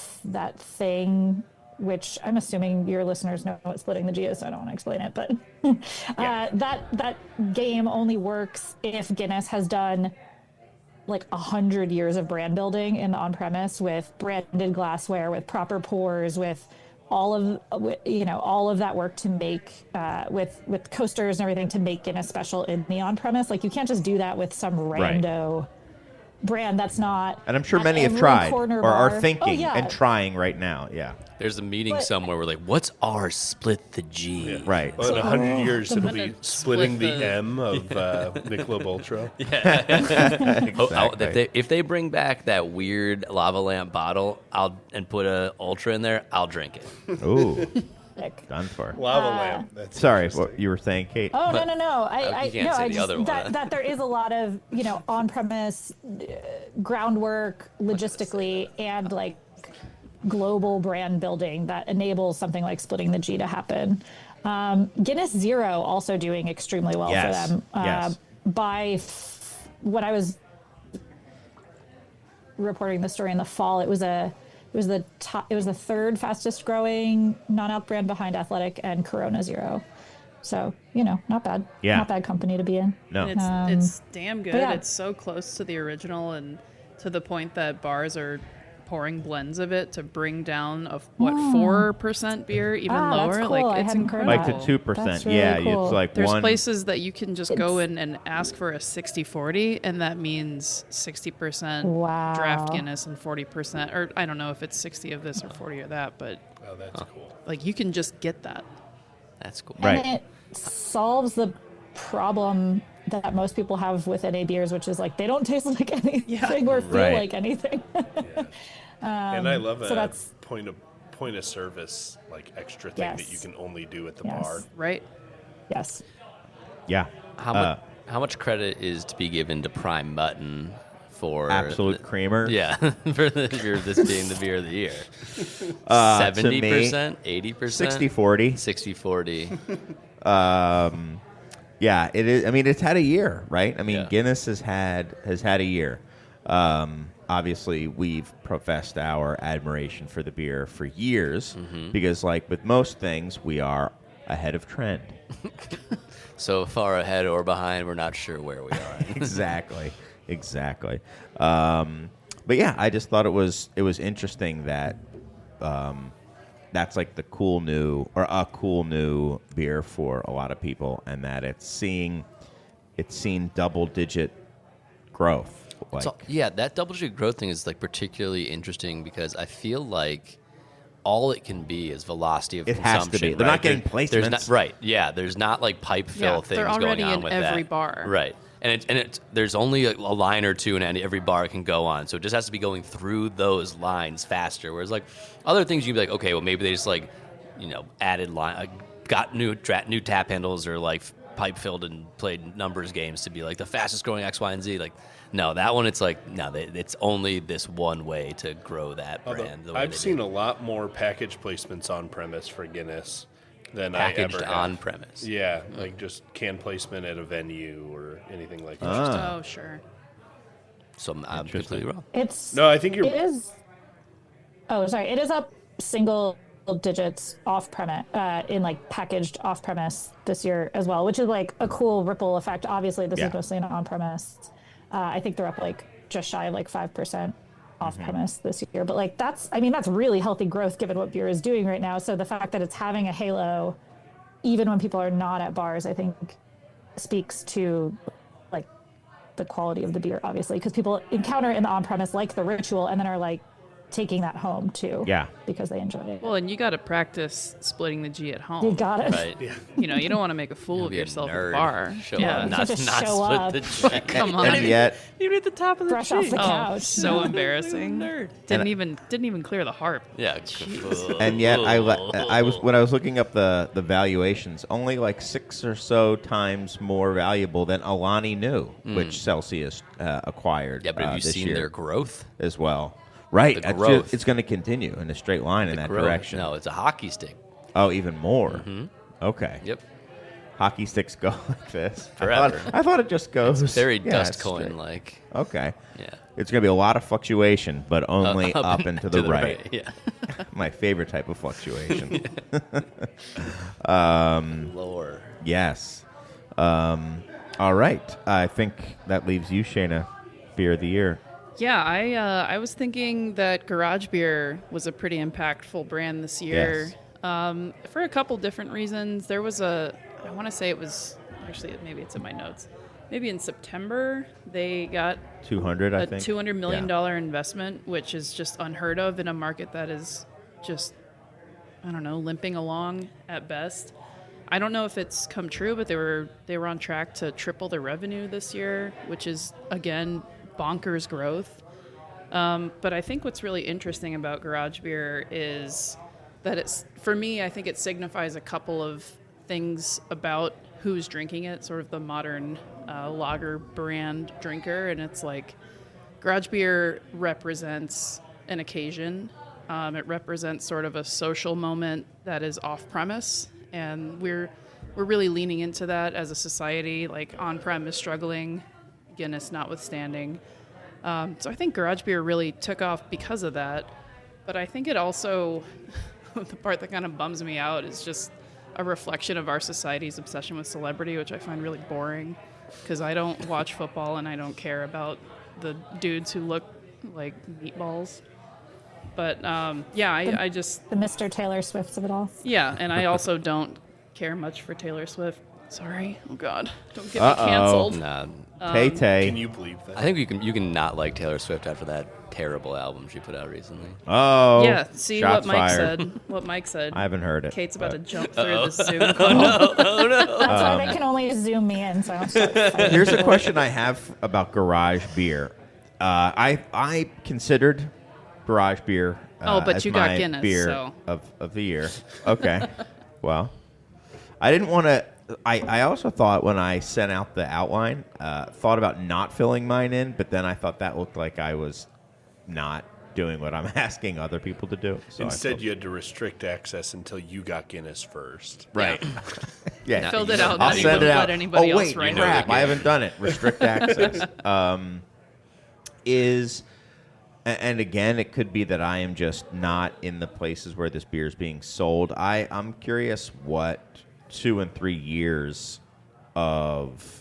Speaker 5: thing, which I'm assuming your listeners know what splitting the G is, so I don't want to explain it. But that game only works if Guinness has done like 100 years of brand building in the on-premise with branded glassware, with proper pours, with all of that work to make with coasters and everything to make Guinness special in the on-premise. Like, you can't just do that with some rando brand that's not.
Speaker 3: And I'm sure
Speaker 5: at
Speaker 3: many have
Speaker 5: every
Speaker 3: tried
Speaker 5: corner
Speaker 3: or
Speaker 5: bar.
Speaker 3: are thinking
Speaker 5: Oh, yeah.
Speaker 3: and trying right now. Yeah.
Speaker 1: There's a meeting
Speaker 5: But-
Speaker 1: somewhere where like, what's our split the G?
Speaker 6: Yeah.
Speaker 3: Right.
Speaker 6: Well, in 100 years, it'll be
Speaker 1: Split
Speaker 6: splitting the
Speaker 1: the-
Speaker 6: M of Michelob Ultra.
Speaker 3: Exactly.
Speaker 1: If they bring back that weird lava lamp bottle, and put a Ultra in there, I'll drink it.
Speaker 3: Ooh,
Speaker 5: Like,
Speaker 3: done for.
Speaker 6: Lava lamp. That's
Speaker 3: Sorry,
Speaker 6: interesting.
Speaker 3: what you were saying, Kate?
Speaker 5: oh, no.
Speaker 1: you can't
Speaker 5: No,
Speaker 1: say
Speaker 5: I
Speaker 1: the
Speaker 5: just
Speaker 1: other one.
Speaker 5: that there is a lot of on-premise groundwork logistically and like global brand building that enables something like splitting the G to happen. Guinness Zero also doing extremely well
Speaker 3: Yes,
Speaker 5: for them.
Speaker 3: yes.
Speaker 5: When I was reporting the story in the fall, it was the third fastest growing non-alc brand behind Athletic and Corona Zero. So, not bad.
Speaker 3: Yeah.
Speaker 5: Not bad company to be in.
Speaker 3: No.
Speaker 4: It's damn good.
Speaker 5: yeah.
Speaker 4: It's so close to the original, and to the point that bars are pouring blends of it to bring down 4% beer even lower.
Speaker 5: That's cool.
Speaker 4: Like,
Speaker 5: I
Speaker 4: it's
Speaker 5: hadn't heard
Speaker 4: incredible.
Speaker 3: Like to 2%.
Speaker 5: That's really
Speaker 3: Yeah,
Speaker 5: cool.
Speaker 3: it's like
Speaker 4: There's
Speaker 3: one.
Speaker 4: places that you can just go in and ask for a 60-40, and that means 60%
Speaker 5: Wow.
Speaker 4: draft Guinness and 40%, or I don't know if it's 60 of this or 40 of that, but
Speaker 6: Oh, that's cool.
Speaker 4: like, you can just get that.
Speaker 1: That's cool.
Speaker 3: Right.
Speaker 5: And it solves the problem that most people have with NA beers, which is like they don't taste like anything or feel
Speaker 3: Right.
Speaker 5: like anything.
Speaker 6: And I love
Speaker 5: so
Speaker 6: a
Speaker 5: that's-
Speaker 6: point of service, like extra thing
Speaker 5: Yes.
Speaker 6: that you can only do at the
Speaker 5: Yes.
Speaker 6: bar.
Speaker 4: Right?
Speaker 5: Yes.
Speaker 3: Yeah.
Speaker 1: How much credit is to be given to Prime Mutton for
Speaker 3: Absolute creamer.
Speaker 1: Yeah, for this being the beer of the year.
Speaker 3: To me,
Speaker 1: 70%, 80%,
Speaker 3: 60-40.
Speaker 1: 60-40.
Speaker 3: Yeah, it is. I mean, it's had a year, right? I mean,
Speaker 1: Yeah.
Speaker 3: Guinness has had a year. Obviously, we've professed our admiration for the beer for years because, like with most things, we are ahead of trend.
Speaker 1: So far ahead or behind, we're not sure where we are.
Speaker 3: Exactly. But yeah, I just thought it was interesting that that's like the cool new beer for a lot of people, and that it's seen double-digit growth. Like,
Speaker 1: So, yeah, that double-digit growth thing is like particularly interesting because I feel like all it can be is velocity of
Speaker 3: It has
Speaker 1: consumption.
Speaker 3: to be. They're not
Speaker 1: right?
Speaker 3: getting
Speaker 1: There's
Speaker 3: placements.
Speaker 1: right. Yeah, there's not like pipe fill
Speaker 4: Yeah,
Speaker 1: things
Speaker 4: they're already
Speaker 1: going on
Speaker 4: in
Speaker 1: with
Speaker 4: every
Speaker 1: that.
Speaker 4: bar.
Speaker 1: Right. And there's only a line or two in every bar it can go on, so it just has to be going through those lines faster. Whereas like other things, you'd be like, okay, well maybe they just like added line, got new tap handles or like pipe filled and played numbers games to be like the fastest growing X, Y, and Z. Like no, that one it's like no, it's only this one way to grow that
Speaker 6: Although
Speaker 1: brand. The way
Speaker 6: I've
Speaker 1: they
Speaker 6: seen
Speaker 1: do.
Speaker 6: a lot more package placements on premise for Guinness than
Speaker 1: Packaged
Speaker 6: I ever have.
Speaker 1: on premise.
Speaker 6: Yeah, like just can placement at a venue or anything like that.
Speaker 1: Ah.
Speaker 4: Oh, sure.
Speaker 1: So I'm
Speaker 3: Interesting.
Speaker 1: completely wrong.
Speaker 5: It's
Speaker 6: No, I think you're.
Speaker 5: It is. Oh, sorry. It is up single digits off premise in like packaged off premise this year as well, which is like a cool ripple effect. Obviously, this
Speaker 3: Yeah.
Speaker 5: is mostly an on premise. I think they're up like just shy of like 5% off premise this year, but like that's really healthy growth given what beer is doing right now. So the fact that it's having a halo, even when people are not at bars, I think speaks to like the quality of the beer, obviously, because people encounter it in the on-premise like the ritual and then are like taking that home too.
Speaker 3: Yeah.
Speaker 5: Because they enjoy it.
Speaker 4: Well, and you got to practice splitting the G at home.
Speaker 5: You got it.
Speaker 1: Right.
Speaker 4: You know, you don't want to make a fool of
Speaker 1: Be a
Speaker 4: yourself at the
Speaker 1: nerd.
Speaker 4: bar.
Speaker 1: Show
Speaker 4: Yeah.
Speaker 1: up,
Speaker 5: You
Speaker 1: not,
Speaker 5: can't just
Speaker 1: not
Speaker 5: show
Speaker 1: split
Speaker 5: up.
Speaker 1: the G.
Speaker 4: Come on.
Speaker 3: And yet,
Speaker 4: You'd be at the top of the
Speaker 5: Brush off
Speaker 4: sheet.
Speaker 5: the
Speaker 4: Oh,
Speaker 5: couch.
Speaker 4: so embarrassing.
Speaker 1: Nerd.
Speaker 4: Didn't even clear the harp.
Speaker 1: Yeah.
Speaker 3: and yet, I was when I was looking up the valuations, only like 6 or so times more valuable than Alani New, which Celsius acquired.
Speaker 1: Yeah, but have you
Speaker 3: this
Speaker 1: seen
Speaker 3: year
Speaker 1: their growth?
Speaker 3: as well? Right,
Speaker 1: The
Speaker 3: That's
Speaker 1: growth.
Speaker 3: it's going to continue in a straight line in that
Speaker 1: Growth.
Speaker 3: direction.
Speaker 1: No, it's a hockey stick.
Speaker 3: Oh, even more. Okay.
Speaker 1: Yep.
Speaker 3: Hockey sticks go like this
Speaker 1: Forever.
Speaker 3: I thought it just goes
Speaker 1: Very
Speaker 3: yeah,
Speaker 1: dust
Speaker 3: it's
Speaker 1: coin
Speaker 3: straight.
Speaker 1: like.
Speaker 3: Okay.
Speaker 1: Yeah.
Speaker 3: It's going to be a lot of fluctuation, but only up and to the right.
Speaker 1: Yeah.
Speaker 3: My favorite type of fluctuation.
Speaker 1: Lower.
Speaker 3: Yes. All right. I think that leaves you, Shana, beer of the year.
Speaker 4: Yeah, I was thinking that Garage Beer was a pretty impactful brand this year. For a couple different reasons. There was I want to say it was, actually maybe it's in my notes. Maybe in September they got
Speaker 3: 200, I
Speaker 4: a
Speaker 3: think.
Speaker 4: $200 million
Speaker 3: Yeah.
Speaker 4: investment, which is just unheard of in a market that is just, I don't know, limping along at best. I don't know if it's come true, but they were on track to triple their revenue this year, which is, again, bonkers growth. But I think what's really interesting about Garage Beer is that for me, I think it signifies a couple of things about who's drinking it, sort of the modern lager brand drinker. And it's like Garage Beer represents an occasion. It represents sort of a social moment that is off-premise. And we're really leaning into that as a society. Like, on-prem is struggling, Guinness notwithstanding. So I think Garage Beer really took off because of that. But I think it also, the part that kind of bums me out is just a reflection of our society's obsession with celebrity, which I find really boring because I don't watch football and I don't care about the dudes who look like meatballs. But I just...
Speaker 5: The Mr. Taylor Swifts of it all.
Speaker 4: Yeah, and I also don't care much for Taylor Swift. Sorry. Oh, God. Don't get me canceled.
Speaker 1: Nah.
Speaker 3: Tay-Tay.
Speaker 6: Can you believe that?
Speaker 1: I think you can not like Taylor Swift after that terrible album she put out recently.
Speaker 3: Oh.
Speaker 4: Yeah, see
Speaker 3: shots
Speaker 4: what Mike
Speaker 3: fired.
Speaker 4: said. What Mike said.
Speaker 3: I haven't heard it.
Speaker 4: Kate's about to
Speaker 3: but-
Speaker 4: jump through the Zoom call.
Speaker 5: That's why they can only zoom me in, so I don't start fighting.
Speaker 3: Here's a question I have about Garage Beer. I considered Garage Beer
Speaker 4: But
Speaker 3: as
Speaker 4: you got
Speaker 3: my
Speaker 4: Guinness,
Speaker 3: beer
Speaker 4: so.
Speaker 3: of the year. Okay. Well, I didn't want to... I also thought when I sent out the outline, thought about not filling mine in, but then I thought that looked like I was not doing what I'm asking other people to do. So I
Speaker 6: Instead,
Speaker 3: filled-
Speaker 6: you had to restrict access until you got Guinness first.
Speaker 3: Right. Yeah.
Speaker 4: Filled it out,
Speaker 3: I'll
Speaker 4: not
Speaker 3: send
Speaker 4: even
Speaker 3: it out.
Speaker 4: let anybody
Speaker 3: oh,
Speaker 4: else
Speaker 3: wait,
Speaker 4: write
Speaker 3: crap.
Speaker 1: it.
Speaker 3: I haven't done it. Restrict access. And again, it could be that I am just not in the places where this beer is being sold. I'm curious what 2 and 3 years of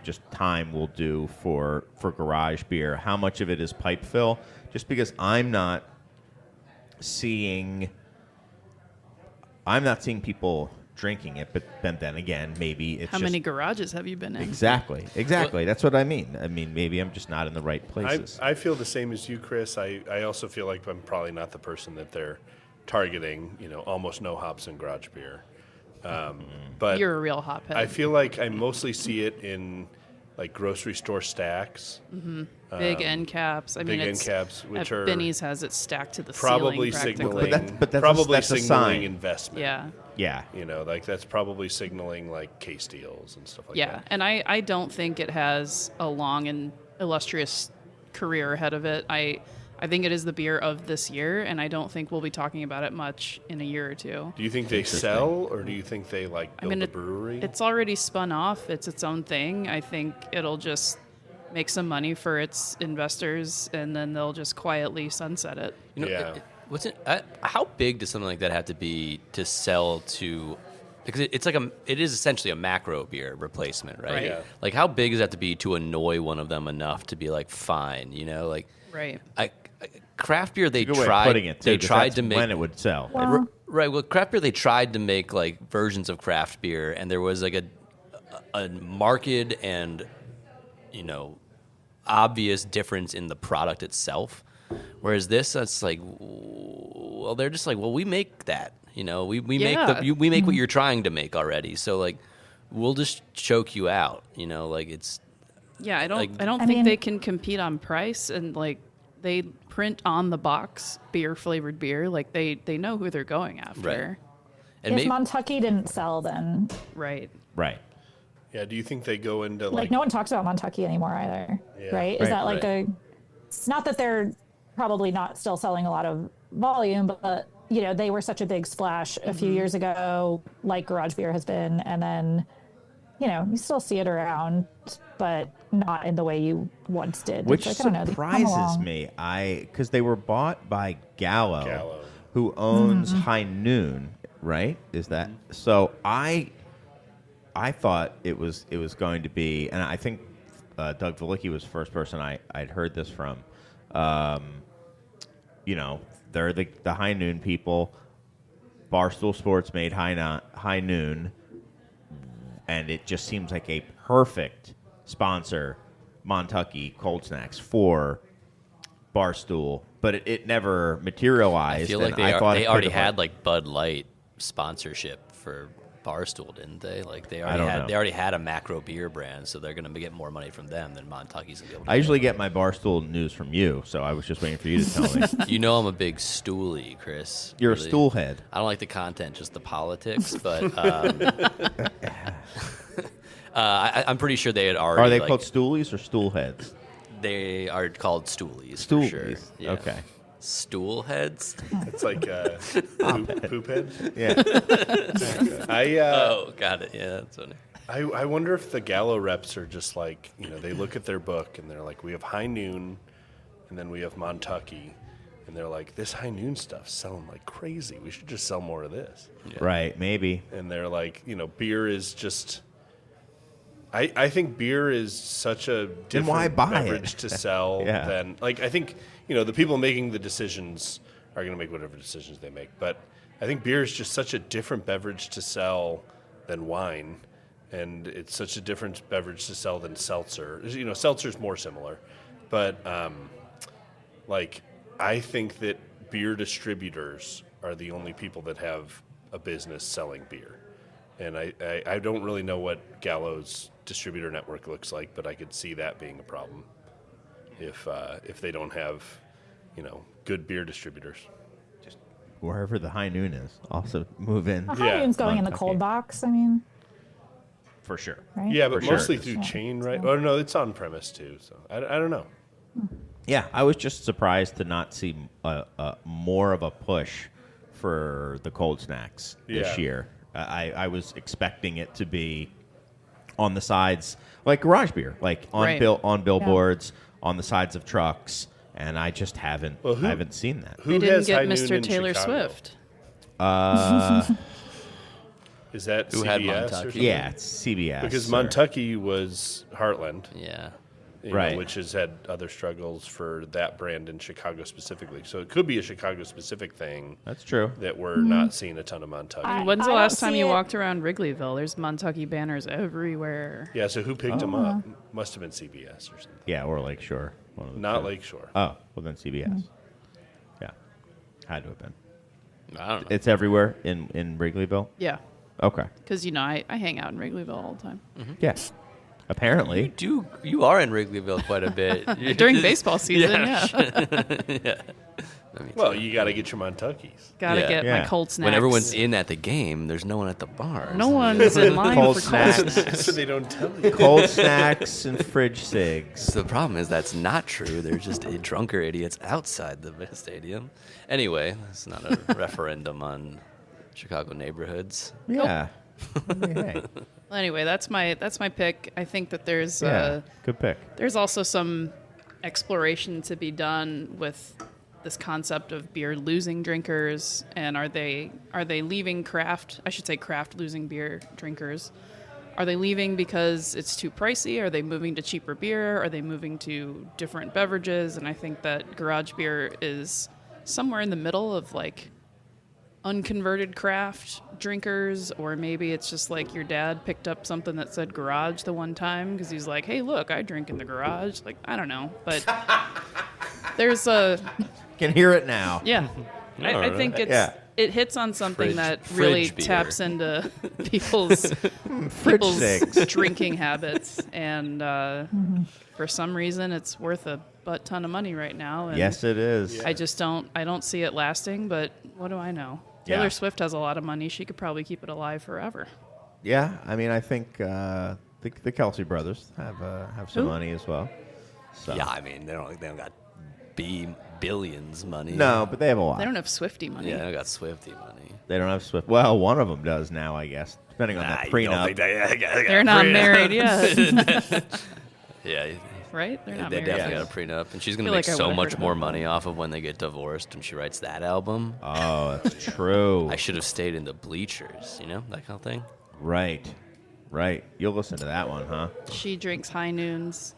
Speaker 3: just time will do for Garage Beer. How much of it is pipe fill? Just because I'm not seeing people drinking it, but then again, maybe it's
Speaker 4: How
Speaker 3: just
Speaker 4: many garages have you been in?
Speaker 3: exactly. That's what I mean. I mean, maybe I'm just not in the right places.
Speaker 6: I feel the same as you, Chris. I also feel like I'm probably not the person that they're targeting. Almost no hops in Garage Beer. But
Speaker 4: You're a real hophead.
Speaker 6: I feel like I mostly see it in like grocery store stacks.
Speaker 4: Big end caps. I
Speaker 6: big
Speaker 4: mean,
Speaker 6: end caps, which are
Speaker 4: Benny's has it stacked to the
Speaker 6: probably
Speaker 4: ceiling
Speaker 6: signaling,
Speaker 4: practically.
Speaker 3: But that's
Speaker 6: probably
Speaker 3: that's a
Speaker 6: signaling
Speaker 3: sign.
Speaker 6: investment.
Speaker 4: Yeah.
Speaker 3: yeah.
Speaker 6: Like that's probably signaling like case deals and stuff like
Speaker 4: Yeah,
Speaker 6: that.
Speaker 4: and I don't think it has a long and illustrious career ahead of it. I think it is the beer of this year, and I don't think we'll be talking about it much in a year or two.
Speaker 6: Do you think they sell, or do you think they like build a brewery?
Speaker 4: It's already spun off. It's its own thing. I think it'll just make some money for its investors, and then they'll just quietly sunset it.
Speaker 6: Yeah.
Speaker 1: How big does something like that have to be to sell to? Because it is essentially a macro beer replacement, right?
Speaker 4: Right.
Speaker 6: Yeah.
Speaker 1: Like, how big does that have to be to annoy one of them enough to be like, fine, like
Speaker 4: Right.
Speaker 1: craft beer they
Speaker 3: Good way of
Speaker 1: tried
Speaker 3: putting it, too,
Speaker 1: they
Speaker 3: 'cause
Speaker 1: tried
Speaker 3: that's
Speaker 1: to make
Speaker 3: when it would sell.
Speaker 5: Well,
Speaker 1: right. Well, craft beer they tried to make like versions of craft beer, and there was like a marked and obvious difference in the product itself. Whereas this, it's like, well, they're just like, well, we make that. We make what you're trying to make already. So like, we'll just choke you out. Like it's.
Speaker 4: Yeah, I don't
Speaker 5: I
Speaker 4: think
Speaker 5: mean-
Speaker 4: they can compete on price, and like they print on the box flavored beer. Like they know who they're going after.
Speaker 1: And
Speaker 5: If Montucky didn't sell, then
Speaker 4: Right.
Speaker 3: Right.
Speaker 6: Yeah. Do you think they go into
Speaker 5: like no one talks about Montucky anymore either, right? Is that like it's not that they're probably not still selling a lot of volume, but they were such a big splash a few years ago, like Garage Beer has been, and then you still see it around, but not in the way you once did.
Speaker 3: Which
Speaker 5: It's like, I don't know, they've come
Speaker 3: surprises
Speaker 5: along.
Speaker 3: me. Because they were bought by Gallo,
Speaker 6: Gallo.
Speaker 3: who owns High Noon, right? Is that so? I thought it was going to be, and I think Doug Valicki was the first person I'd heard this from. They're the High Noon people. Barstool Sports made High Noon, and it just seems like a perfect sponsor, Montucky Cold Snacks, for Barstool. But it never materialized.
Speaker 1: I feel like
Speaker 3: and I thought
Speaker 1: they
Speaker 3: it
Speaker 1: already
Speaker 3: could've,
Speaker 1: had like Bud Light sponsorship for Barstool, didn't they? Like they already had a macro beer brand, so they're going to get more money from them than Montucky's going to be able to.
Speaker 3: I usually get my Barstool news from you, so I was just waiting for you to tell me.
Speaker 1: I'm a big stoolie, Chris.
Speaker 3: You're
Speaker 1: Really.
Speaker 3: a stool head.
Speaker 1: I don't like the content, just the politics. But I'm pretty sure they had already.
Speaker 3: Are they called stoolies or stool heads?
Speaker 1: They are called stoolies.
Speaker 3: Stoolies.
Speaker 1: For sure. Yeah.
Speaker 3: Okay.
Speaker 1: Stool heads.
Speaker 6: It's like poop head.
Speaker 3: Yeah.
Speaker 1: Oh, got it. Yeah, that's funny.
Speaker 6: I wonder if the Gallo reps are just like, they look at their book and they're like, we have High Noon, and then we have Montucky, and they're like, this High Noon stuff's selling like crazy. We should just sell more of this.
Speaker 1: Yeah.
Speaker 3: Right, maybe.
Speaker 6: And they're like, beer is just. I think beer is such a different
Speaker 3: why buy it?
Speaker 6: beverage to sell
Speaker 3: Yeah.
Speaker 6: than I think the people making the decisions are going to make whatever decisions they make. But I think beer is just such a different beverage to sell than wine, and it's such a different beverage to sell than seltzer. Seltzer's more similar, but I think that beer distributors are the only people that have a business selling beer. And I don't really know what Gallo's distributor network looks like, but I could see that being a problem if they don't have, good beer distributors.
Speaker 3: Wherever the High Noon is, also move in.
Speaker 5: High Noon's going in the
Speaker 3: Montucky.
Speaker 5: cold box, I mean,
Speaker 3: For sure.
Speaker 5: right?
Speaker 6: Yeah, but
Speaker 3: For sure.
Speaker 6: mostly through chain, right? Oh no, it's on premise too. So I don't know.
Speaker 3: Yeah, I was just surprised to not see more of a push for the cold snacks this
Speaker 6: Yeah.
Speaker 3: year. I was expecting it to be on the sides, like Garage Beer, like on
Speaker 4: Right.
Speaker 3: on billboards, on the sides of trucks, and I just haven't
Speaker 6: Well, who-
Speaker 3: I haven't seen that.
Speaker 6: Who
Speaker 4: They didn't
Speaker 6: has High
Speaker 4: get
Speaker 6: Noon
Speaker 4: Mr.
Speaker 6: in
Speaker 4: Taylor
Speaker 6: Chicago?
Speaker 4: Swift.
Speaker 6: Is that
Speaker 1: Who had
Speaker 6: CBS or
Speaker 1: Montucky?
Speaker 6: something?
Speaker 3: Yeah, it's CBS.
Speaker 6: Because
Speaker 3: or-
Speaker 6: Montucky was Heartland.
Speaker 1: Yeah.
Speaker 3: Right.
Speaker 6: Which has had other struggles for that brand in Chicago specifically. So it could be a Chicago-specific thing
Speaker 3: That's true.
Speaker 6: that we're not seeing a ton of Montucky.
Speaker 4: When's the
Speaker 5: I
Speaker 4: last
Speaker 5: don't
Speaker 4: time
Speaker 5: see
Speaker 4: you
Speaker 5: it.
Speaker 4: walked around Wrigleyville? There's Montucky banners everywhere.
Speaker 6: Yeah, so who picked them up? Must have been CBS or something.
Speaker 3: Yeah, or Lakeshore. One of the
Speaker 6: Not
Speaker 3: two.
Speaker 6: Lakeshore.
Speaker 3: Oh, well then CBS. Yeah, had to have been.
Speaker 1: I don't know.
Speaker 3: It's everywhere in Wrigleyville.
Speaker 4: Yeah,
Speaker 3: Okay.
Speaker 4: because I hang out in Wrigleyville all the time.
Speaker 3: Yes. Apparently.
Speaker 1: You are in Wrigleyville quite a bit.
Speaker 4: During baseball season, yeah.
Speaker 1: Yeah.
Speaker 6: Well, you got to get your Montuckies.
Speaker 4: Gotta
Speaker 1: Yeah.
Speaker 4: get
Speaker 3: Yeah.
Speaker 4: my cold snacks.
Speaker 1: When everyone's in at the game, there's no one at the bars.
Speaker 4: no one's in line
Speaker 3: Cold
Speaker 4: for cold
Speaker 3: snacks.
Speaker 4: snacks.
Speaker 6: So they don't tell you.
Speaker 3: Cold snacks and fridge cigs.
Speaker 1: So the problem is that's not true. They're just drunker idiots outside the stadium. Anyway, it's not a referendum on Chicago neighborhoods.
Speaker 3: Yeah. Hey.
Speaker 4: Well, anyway, that's my pick. I think that there's
Speaker 3: Yeah. Good pick.
Speaker 4: there's also some exploration to be done with this concept of beer losing drinkers, and are they leaving craft? I should say craft losing beer drinkers. Are they leaving because it's too pricey? Are they moving to cheaper beer? Are they moving to different beverages? And I think that garage beer is somewhere in the middle of like unconverted craft drinkers, or maybe it's just like your dad picked up something that said garage the one time because he's like, hey, look, I drink in the garage. Like, I don't know. But there's a...
Speaker 3: Can hear it now.
Speaker 4: Yeah. I think it hits on something that really
Speaker 1: fridge beer.
Speaker 4: taps into people's
Speaker 3: six.
Speaker 4: drinking habits. And for some reason, it's worth a butt ton of money right now. And
Speaker 3: Yes, it is.
Speaker 4: I don't see it lasting, but what do I know?
Speaker 3: Yeah.
Speaker 4: Taylor Swift has a lot of money. She could probably keep it alive forever.
Speaker 3: Yeah, I mean, I think the Kelsey brothers have some
Speaker 4: Who?
Speaker 3: money as well. So.
Speaker 1: Yeah, I mean, they don't got billions money.
Speaker 3: No, but they have a lot.
Speaker 4: They don't have Swiftie money.
Speaker 1: Yeah, they don't got Swifty money.
Speaker 3: They don't have Swift. Well, one of them does now, I guess, depending on the
Speaker 1: You don't
Speaker 3: prenup.
Speaker 1: think they
Speaker 4: They're not married yet,
Speaker 1: Yeah,
Speaker 4: right? They're not
Speaker 1: they
Speaker 4: married
Speaker 1: definitely
Speaker 4: yet.
Speaker 1: got a prenup, and she's gonna
Speaker 4: Feel
Speaker 1: make
Speaker 4: like I
Speaker 1: so
Speaker 4: would've
Speaker 1: much
Speaker 4: heard
Speaker 1: more
Speaker 4: about
Speaker 1: money off of when they get divorced, and she writes that album.
Speaker 3: Oh, that's true.
Speaker 1: I should have stayed in the bleachers, that kind of thing.
Speaker 3: Right. You'll listen to that one, huh?
Speaker 4: She drinks high noons.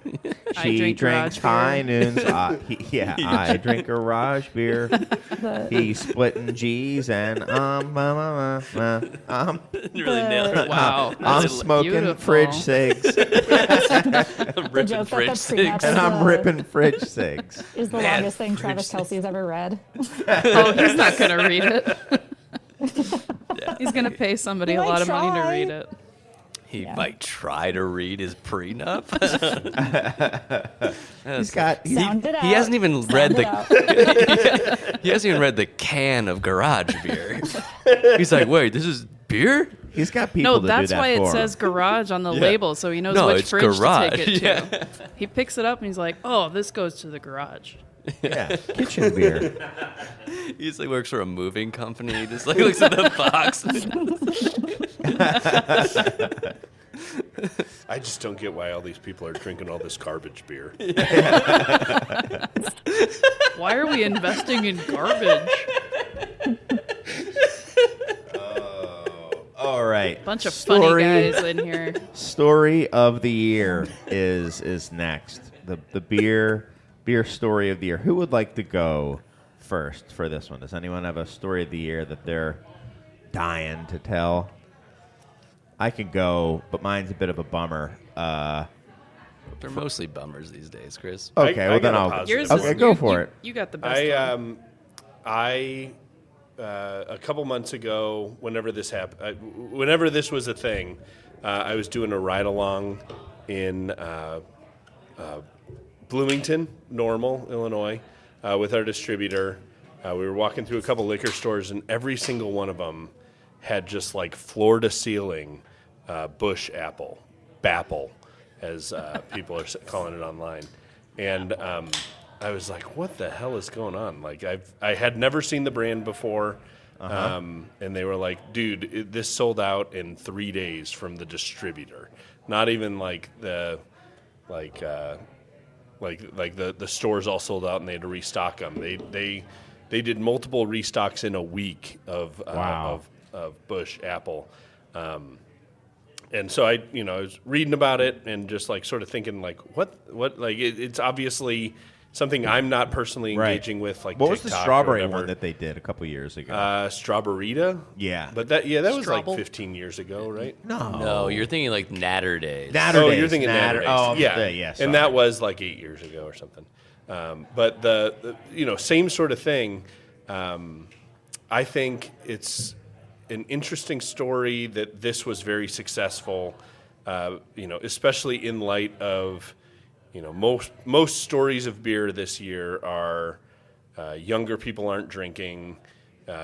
Speaker 4: I
Speaker 3: She
Speaker 4: drink
Speaker 3: drinks
Speaker 4: garage beer.
Speaker 3: high noons. I drink garage beer. He's splitting G's and
Speaker 1: Really nailed it.
Speaker 4: Wow.
Speaker 3: I'm
Speaker 4: That's
Speaker 3: smoking
Speaker 4: beautiful.
Speaker 3: fridge cigs
Speaker 5: The
Speaker 1: Ripping
Speaker 5: joke that
Speaker 1: fridge
Speaker 5: the
Speaker 1: sticks.
Speaker 5: prenup
Speaker 3: and I'm ripping fridge cigs.
Speaker 5: is the
Speaker 1: Man,
Speaker 5: longest thing
Speaker 1: fridge
Speaker 5: Travis Kelsey's ever read.
Speaker 4: Oh, he's not going to read it. He's going to pay somebody
Speaker 5: He
Speaker 4: a
Speaker 5: might
Speaker 4: lot of money to
Speaker 5: try.
Speaker 4: read it.
Speaker 1: He
Speaker 5: Yeah.
Speaker 1: might try to read his prenup.
Speaker 3: He's got.
Speaker 5: Sound it out.
Speaker 1: He hasn't even read
Speaker 5: Sound it out.
Speaker 1: He hasn't even read the can of garage beer. He's like, wait, this is beer?
Speaker 3: He's got people
Speaker 4: No,
Speaker 3: to
Speaker 4: that's
Speaker 3: do that
Speaker 4: why it
Speaker 3: for
Speaker 4: says
Speaker 3: him.
Speaker 4: garage on the label, so he knows
Speaker 1: No,
Speaker 4: which
Speaker 1: it's
Speaker 4: fridge
Speaker 1: garage.
Speaker 4: to take it to.
Speaker 1: Yeah.
Speaker 4: He picks it up and he's like, oh, this goes to the garage.
Speaker 3: Yeah, kitchen beer.
Speaker 1: He's like works for a moving company. He just like looks at the box.
Speaker 6: I just don't get why all these people are drinking all this garbage beer.
Speaker 4: Why are we investing in garbage?
Speaker 3: All right.
Speaker 4: Bunch of funny guys in here.
Speaker 3: Story of the year is next. The beer story of the year. Who would like to go first for this one? Does anyone have a story of the year that they're dying to tell? I can go, but mine's a bit of a bummer.
Speaker 1: They're mostly bummers these days, Chris.
Speaker 3: Okay,
Speaker 6: I
Speaker 3: well then
Speaker 6: got a
Speaker 3: I'll.
Speaker 6: positive
Speaker 4: Yours
Speaker 6: one.
Speaker 3: Okay,
Speaker 4: is,
Speaker 3: go
Speaker 4: you-
Speaker 3: for
Speaker 4: you-
Speaker 3: it.
Speaker 4: You got the best one.
Speaker 6: A couple months ago, whenever this happened, whenever this was a thing, I was doing a ride along in Bloomington, Normal, Illinois, with our distributor. We were walking through a couple liquor stores, and every single one of them had just like floor to ceiling bush apple, Bapple, as people are calling it online. And I was like, what the hell is going on? Like, I had never seen the brand before. And they were like, dude, this sold out in 3 days from the distributor. Not even like the stores all sold out and they had to restock them. They did multiple restocks in a week of
Speaker 3: Wow.
Speaker 6: of Bush Apple. And so I was reading about it and just like sort of thinking like, what like it's obviously something I'm not personally engaging with. Like,
Speaker 3: what was the
Speaker 6: TikTok or
Speaker 3: strawberry
Speaker 6: whatever.
Speaker 3: one that they did a couple years ago?
Speaker 6: Strawberryta?
Speaker 3: Yeah.
Speaker 6: But that was
Speaker 4: Strobel?
Speaker 6: like 15 years ago, right?
Speaker 1: No, you're thinking like Natter Days.
Speaker 3: Natter
Speaker 6: Oh,
Speaker 3: Days,
Speaker 6: you're thinking Natter Days.
Speaker 3: Oh,
Speaker 6: yeah.
Speaker 3: sorry.
Speaker 6: And that was like 8 years ago or something. But the same sort of thing. I think it's an interesting story that this was very successful, especially in light of, most stories of beer this year are younger people aren't drinking,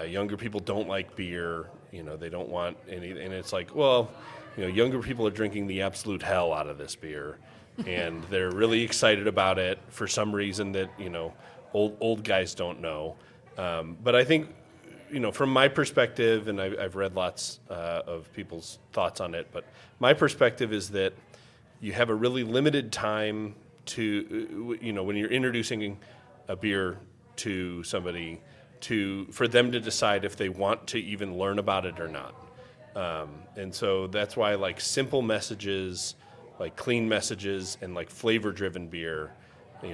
Speaker 6: younger people don't like beer, they don't want any, and it's like, well, younger people are drinking the absolute hell out of this beer, and they're really excited about it for some reason that, old guys don't know. But I think, from my perspective, and I've read lots of people's thoughts on it, but my perspective is that you have a really limited time to, when you're introducing a beer to somebody, for them to decide if they want to even learn about it or not. And so that's why like simple messages, like clean messages, and like flavor-driven beer,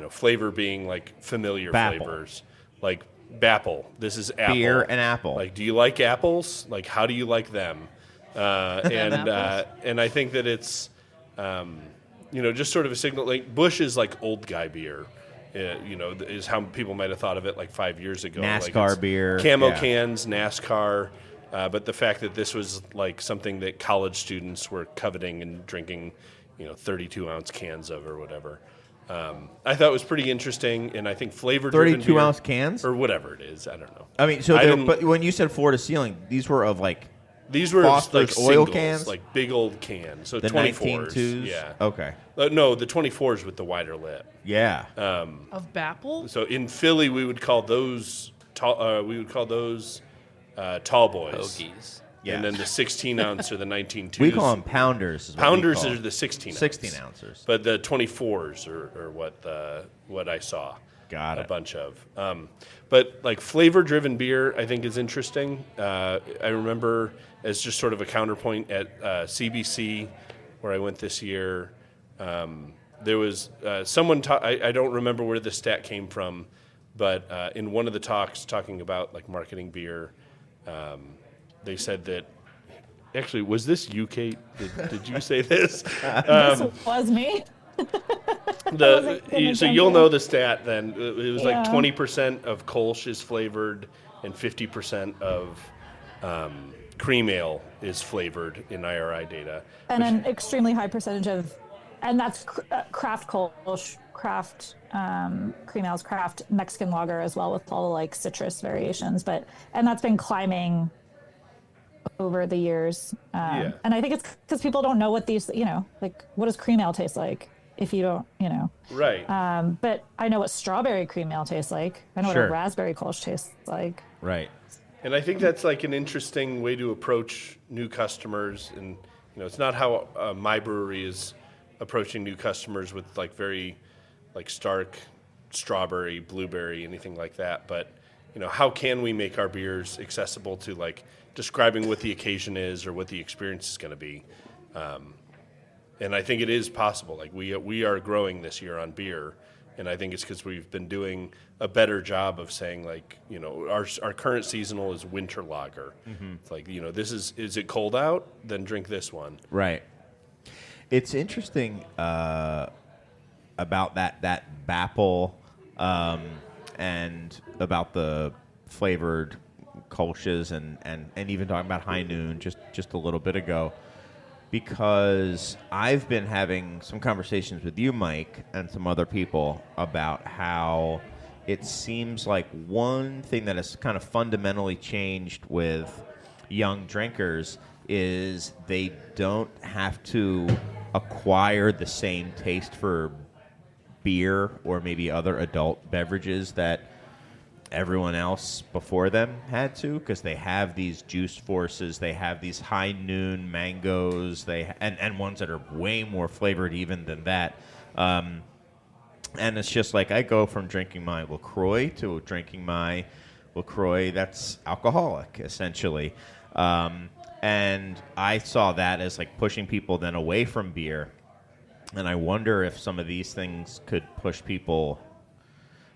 Speaker 6: flavor being like familiar
Speaker 3: Bapple.
Speaker 6: flavors, like Bapple. This is apple.
Speaker 3: Beer and apple.
Speaker 6: Like, do you like apples? Like, how do you like them? And I think that it's, just sort of a signal. Like, Busch is like old guy beer. Is how people might have thought of it like 5 years ago.
Speaker 3: NASCAR
Speaker 6: like
Speaker 3: beer.
Speaker 6: Camo
Speaker 3: Yeah.
Speaker 6: cans, NASCAR. But the fact that this was like something that college students were coveting and drinking, 32-ounce cans of or whatever. I thought it was pretty interesting, and I think flavor-driven
Speaker 3: 32-ounce cans?
Speaker 6: or whatever it is. I don't know.
Speaker 3: I mean, but when you said floor to ceiling, these were of like
Speaker 6: These were
Speaker 3: Foster's
Speaker 6: like
Speaker 3: oil
Speaker 6: singles,
Speaker 3: cans?
Speaker 6: like big old cans. So
Speaker 3: the
Speaker 6: 24s.
Speaker 3: 19.2s?
Speaker 6: Yeah.
Speaker 3: Okay.
Speaker 6: No, the 24s with the wider lip.
Speaker 3: Yeah.
Speaker 4: Of Bapple?
Speaker 6: So in Philly, we would call those tall boys.
Speaker 1: Hoagies.
Speaker 6: And then the 16-ounce or the 19.2s.
Speaker 3: we call them pounders.
Speaker 6: Pounders are the 16-ounce.
Speaker 3: 16-ounces.
Speaker 6: But the 24s are what I saw.
Speaker 3: Got
Speaker 6: a
Speaker 3: it.
Speaker 6: bunch of. But like flavor-driven beer, I think is interesting. I remember as just sort of a counterpoint at CBC, where I went this year. There was someone. I don't remember where the stat came from, but in one of the talks talking about like marketing beer, they said that. Actually, was this you, Kate? Did you say this?
Speaker 5: This was me.
Speaker 6: So you'll know the stat then. It was like
Speaker 5: Yeah.
Speaker 6: 20% of Kolsch is flavored and 50% of cream ale is flavored in IRI data.
Speaker 5: And an extremely high percentage of, and that's craft Kolsch, craft cream ales, craft Mexican lager as well, with all the like citrus variations. And that's been climbing over the years.
Speaker 6: Yeah.
Speaker 5: And I think it's because people don't know what these, like what does cream ale taste like if you don't,
Speaker 6: Right.
Speaker 5: But I know what strawberry cream ale tastes like. I know what
Speaker 3: Sure.
Speaker 5: a raspberry Kolsch tastes like.
Speaker 3: Right.
Speaker 6: And I think that's like an interesting way to approach new customers. And, it's not how my brewery is approaching new customers with like very like stark strawberry, blueberry, anything like that. But, how can we make our beers accessible to like describing what the occasion is or what the experience is going to be? And I think it is possible. Like we are growing this year on beer, and I think it's because we've been doing a better job of saying like, our current seasonal is winter lager. Mm-hmm. It's like, this is it cold out? Then drink this one.
Speaker 3: Right. It's interesting about that Bapple and about the flavored Kolsch's and even talking about High Noon just a little bit ago, because I've been having some conversations with you, Mike, and some other people about how it seems like one thing that has kind of fundamentally changed with young drinkers is they don't have to acquire the same taste for beer or maybe other adult beverages that everyone else before them had to, because they have these juice forces, they have these High Noon mangoes, and ones that are way more flavored even than that. And it's just like I go from drinking my LaCroix to drinking my LaCroix that's alcoholic, essentially. And I saw that as like pushing people then away from beer. And I wonder if some of these things could push people,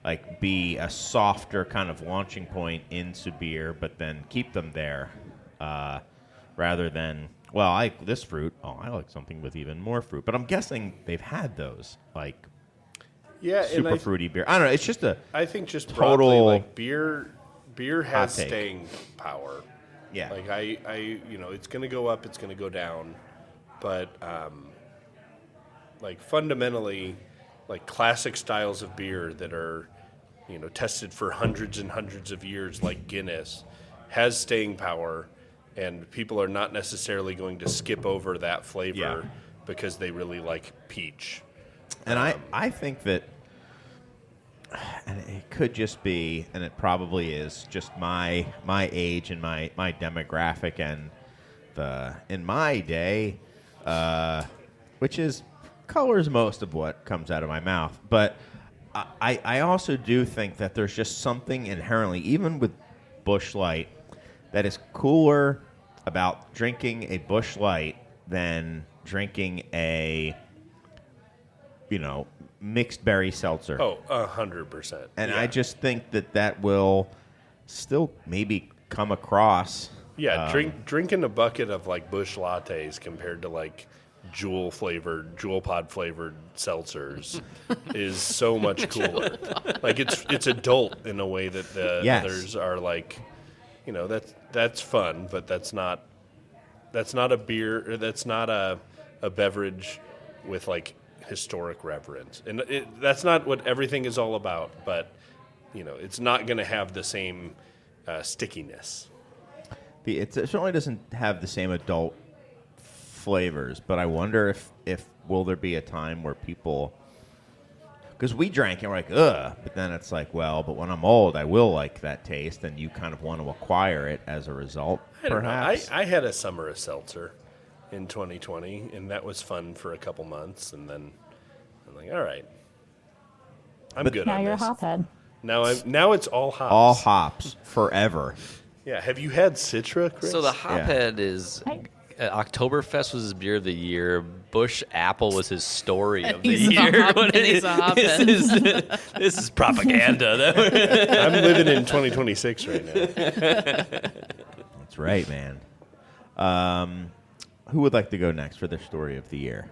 Speaker 3: like be a softer kind of launching point into beer, but then keep them there rather than, well, I like this fruit. Oh, I like something with even more fruit. But I'm guessing they've had those, like super fruity beer. I don't know. It's just
Speaker 6: I think just
Speaker 3: total
Speaker 6: broadly, like beer has
Speaker 3: take.
Speaker 6: staying power.
Speaker 3: Yeah.
Speaker 6: Like it's going to go up, it's going to go down, but like fundamentally, like classic styles of beer that are, tested for hundreds and hundreds of years, like Guinness, has staying power, and people are not necessarily going to skip over that flavor because they really like peach.
Speaker 3: And I think that, and it could just be, and it probably is, just my age and my demographic, and in my day, which is colors most of what comes out of my mouth. But I also do think that there's just something inherently, even with Busch Light, that is cooler about drinking a Busch Light than drinking a mixed berry seltzer.
Speaker 6: Oh, 100%.
Speaker 3: And
Speaker 6: Yeah.
Speaker 3: I just think that will still maybe come across.
Speaker 6: Yeah, drinking a bucket of like Busch lattes compared to like Jewel pod flavored seltzers is so much cooler. Like it's adult in a way that the others are like, that's fun, but that's not a beer. That's not a beverage with like historic reverence, and that's not what everything is all about. But it's not going to have the same stickiness.
Speaker 3: It certainly doesn't have the same adult flavors, but I wonder if will there be a time where people, because we drank and we're like, ugh, but then it's like, well, but when I'm old, I will like that taste, and you kind of want to acquire it as a result, perhaps.
Speaker 6: I had a summer of seltzer in 2020, and that was fun for a couple months, and then I'm like, all right, I'm good
Speaker 5: Now
Speaker 6: on
Speaker 5: you're
Speaker 6: this.
Speaker 5: a hophead.
Speaker 6: Now it's all hops.
Speaker 3: All hops forever.
Speaker 6: Yeah, have you had Citra, Chris?
Speaker 1: So the Hophead is Oktoberfest was his beer of the year. Busch Apple was his story of the
Speaker 4: He's a
Speaker 1: year.
Speaker 4: hop- and he's a Hophead.
Speaker 1: This is propaganda.
Speaker 6: I'm living in 2026 right now.
Speaker 3: That's right, man. Who would like to go next for their story of the year?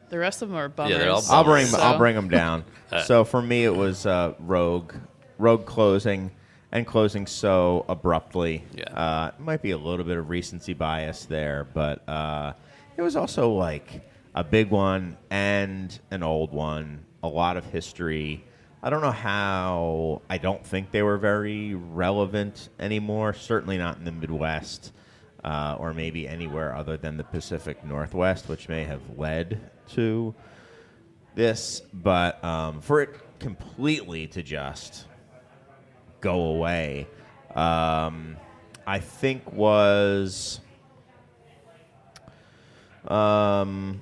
Speaker 4: The rest of them are bummers.
Speaker 1: Yeah, they're all
Speaker 3: I'll
Speaker 1: bummers.
Speaker 3: bring them down. So for me, it was Rogue closing so abruptly.
Speaker 1: Yeah.
Speaker 3: It might be a little bit of recency bias there, but it was also like a big one and an old one, a lot of history. I don't know how. I don't think they were very relevant anymore. Certainly not in the Midwest, or maybe anywhere other than the Pacific Northwest, which may have led to this. But for it completely to just go away, I think was, I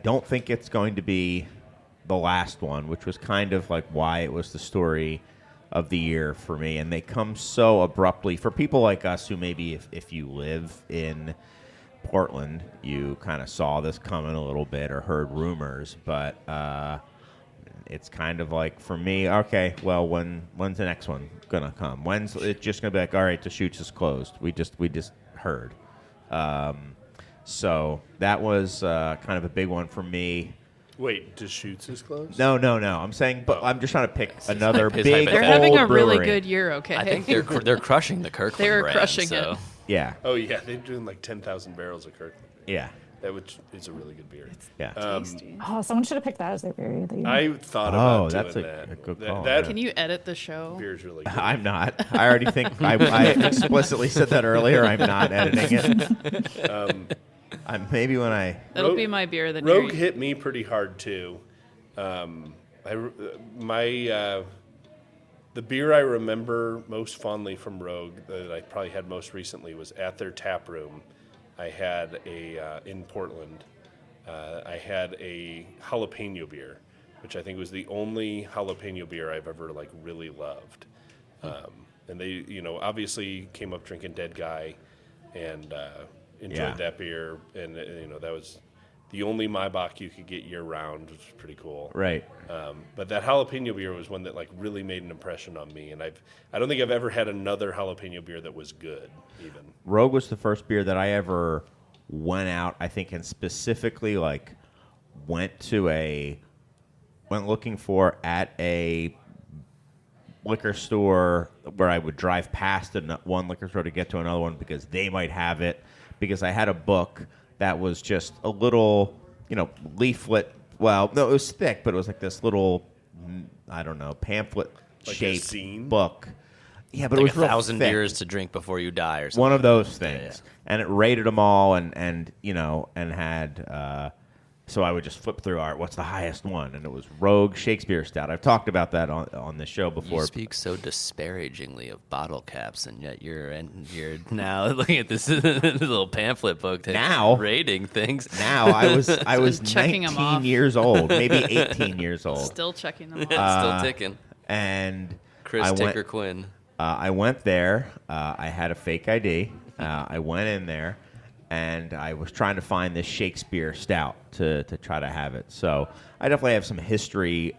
Speaker 3: don't think it's going to be the last one, which was kind of like why it was the story of the year for me. And they come so abruptly for people like us who maybe if you live in Portland, you kind of saw this coming a little bit or heard rumors, but it's kind of like, for me, okay, well, when's the next one gonna come? When's it just gonna be like, all right, the chutes is closed? We just heard. So that was kind of a big one for me.
Speaker 6: Wait, Deschutes is closed?
Speaker 3: No. I'm saying, but I'm just trying to pick another
Speaker 1: his
Speaker 3: big.
Speaker 1: hypothetical.
Speaker 4: They're having a
Speaker 3: old
Speaker 4: really
Speaker 3: brewery.
Speaker 4: good year, okay?
Speaker 1: I think they're crushing the Kirkland
Speaker 4: They're
Speaker 1: brand,
Speaker 4: crushing
Speaker 1: so.
Speaker 4: it.
Speaker 3: Yeah,
Speaker 6: Oh, yeah, they're doing like 10,000 barrels of Kirkland.
Speaker 3: yeah,
Speaker 6: That which is a really good beer.
Speaker 3: yeah.
Speaker 4: Tasty.
Speaker 5: Oh, someone should have picked that as their beer of the year.
Speaker 6: I thought about doing
Speaker 3: that's a
Speaker 6: that.
Speaker 3: good
Speaker 6: That-
Speaker 3: call,
Speaker 6: That,
Speaker 4: Can you edit the show?
Speaker 6: beer is really good.
Speaker 3: I'm not. I already think I explicitly said that earlier. I'm not editing it. Maybe when I.
Speaker 4: That'll
Speaker 6: Rogue-
Speaker 4: be my beer of the
Speaker 6: Rogue
Speaker 4: year.
Speaker 6: hit me pretty hard too. The beer I remember most fondly from Rogue that I probably had most recently was at their tap room. I had in Portland. I had a jalapeno beer, which I think was the only jalapeno beer I've ever like really loved. And they, obviously came up drinking Dead Guy, and enjoyed
Speaker 3: Yeah.
Speaker 6: that beer. And that was the only Maibach you could get year round, which was pretty cool.
Speaker 3: Right.
Speaker 6: But that jalapeno beer was one that like really made an impression on me, and I don't think I've ever had another jalapeno beer that was good. Even
Speaker 3: Rogue was the first beer that I ever went out, I think, and specifically like went looking for at a liquor store where I would drive past one liquor store to get to another one because they might have it, because I had a book that was just a little, leaflet. Well, no, it was thick, but it was like this little, I don't know, pamphlet-shaped
Speaker 6: zine?
Speaker 3: book. Yeah, but
Speaker 1: Like
Speaker 3: it was real
Speaker 1: 1,000
Speaker 3: thick.
Speaker 1: beers to drink before you die or something.
Speaker 3: One of those things.
Speaker 1: Yeah.
Speaker 3: And it rated them all and had, so I would just flip through what's the highest one? And it was Rogue Shakespeare Stout. I've talked about that on this show
Speaker 1: You
Speaker 3: before.
Speaker 1: speak so disparagingly of bottle caps, and yet you're now looking at this little pamphlet book rating things.
Speaker 3: Now I was
Speaker 4: Checking 'em
Speaker 3: 19
Speaker 4: off.
Speaker 3: years old, maybe 18 years old.
Speaker 4: Still checking them
Speaker 1: It's
Speaker 4: off.
Speaker 1: still ticking.
Speaker 3: And
Speaker 1: Chris
Speaker 3: I
Speaker 1: Ticker
Speaker 3: went,
Speaker 1: Quinn.
Speaker 3: I went there. I had a fake ID. I went in there, and I was trying to find this Shakespeare Stout to try to have it. So I definitely have some history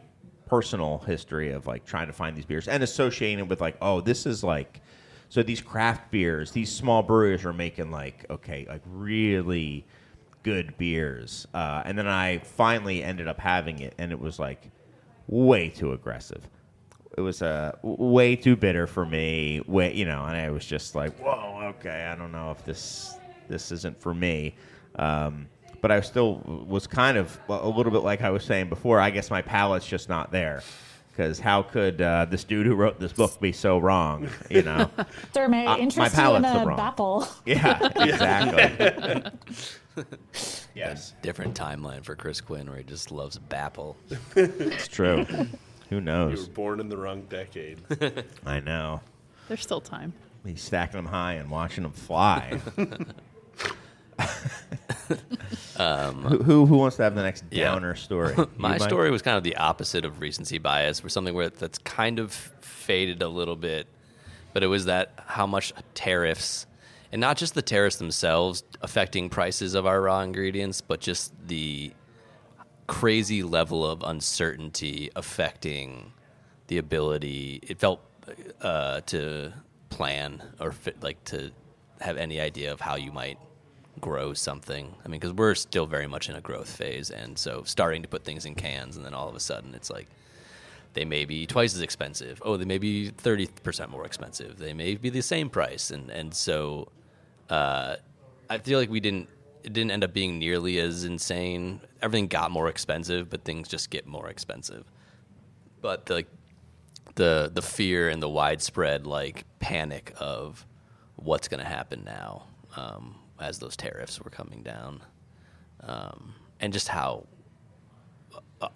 Speaker 3: personal history of like trying to find these beers and associating with like, oh, this is like, so these craft beers, these small breweries are making like, okay, like really good beers. And then I finally ended up having it, and it was like way too aggressive. It was way too bitter for me. And I was just like, whoa, okay, I don't know if this isn't for me. But I still was kind of a little bit like I was saying before. I guess my palate's just not there. Because how could this dude who wrote this book be so wrong?
Speaker 5: Sir, may I interest you in a Bapple?
Speaker 3: Yeah, exactly. Yes.
Speaker 1: Different timeline for Chris Quinn where he just loves Bapple.
Speaker 3: It's true. Who
Speaker 6: You
Speaker 3: knows?
Speaker 6: were born in the wrong decade.
Speaker 3: I know.
Speaker 4: There's still time.
Speaker 3: He's stacking them high and watching them fly. Who wants to have the next downer story?
Speaker 1: My
Speaker 3: You, Mike?
Speaker 1: story was kind of the opposite of recency bias, where something that's kind of faded a little bit, but it was that how much tariffs, and not just the tariffs themselves affecting prices of our raw ingredients, but just the crazy level of uncertainty affecting the ability, it felt, to plan or to have any idea of how you might grow something. I mean, because we're still very much in a growth phase, and so starting to put things in cans, and then all of a sudden it's like they may be twice as expensive. Oh, they may be 30% more expensive. They may be the same price, and so I feel like it didn't end up being nearly as insane. Everything got more expensive, but things just get more expensive. But the fear and the widespread panic of what's going to happen now. As those tariffs were coming down, and just how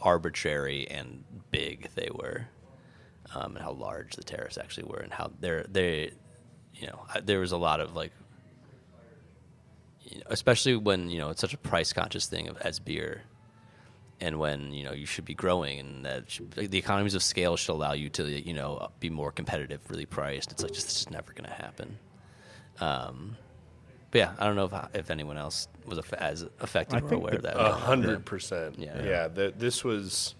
Speaker 1: arbitrary and big they were, and how large the tariffs actually were, and how there was a lot of especially when it's such a price conscious thing as beer, and when you should be growing, and that the economies of scale should allow you to be more competitively priced. It's this is never going to happen. But yeah, I don't know if anyone else was as affected or aware of that.
Speaker 6: 100%.
Speaker 1: Yeah.
Speaker 6: This was,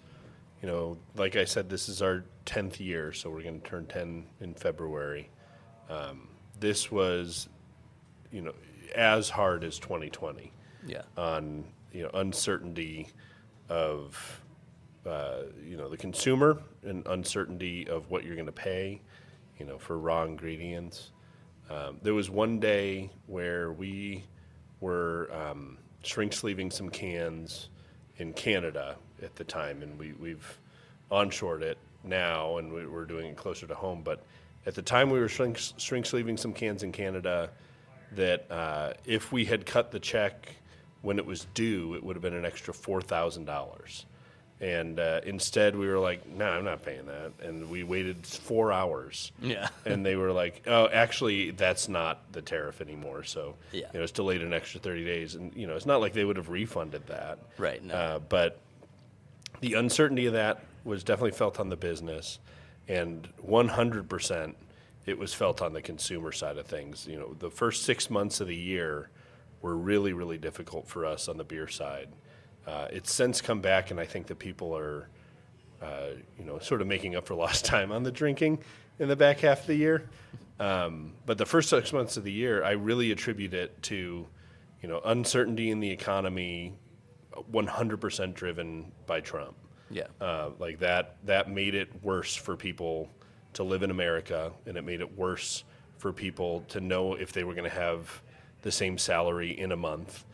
Speaker 6: like I said, this is our 10th year, so we're going to turn 10 in February. This was, as hard as 2020.
Speaker 1: Yeah.
Speaker 6: On uncertainty of the consumer and uncertainty of what you're going to pay, for raw ingredients. There was one day where we were shrink sleeving some cans in Canada at the time, and we've onshored it now, and we're doing it closer to home. But at the time, we were shrink sleeving some cans in Canada that if we had cut the check when it was due, it would have been an extra $4,000. And instead, we were like, no, I'm not paying that. And we waited 4 hours.
Speaker 1: Yeah.
Speaker 6: And they were like, oh, actually, that's not the tariff anymore. So,
Speaker 1: Yeah.
Speaker 6: It's delayed an extra 30 days. And, it's not like they would have refunded that.
Speaker 1: Right, no.
Speaker 6: But the uncertainty of that was definitely felt on the business. And 100% it was felt on the consumer side of things. The first 6 months of the year were really, really difficult for us on the beer side. It's since come back, and I think that people are, sort of making up for lost time on the drinking in the back half of the year. But the first 6 months of the year, I really attribute it to, uncertainty in the economy, 100% driven by Trump.
Speaker 1: Yeah.
Speaker 6: That made it worse for people to live in America, and it made it worse for people to know if they were going to have the same salary in a month.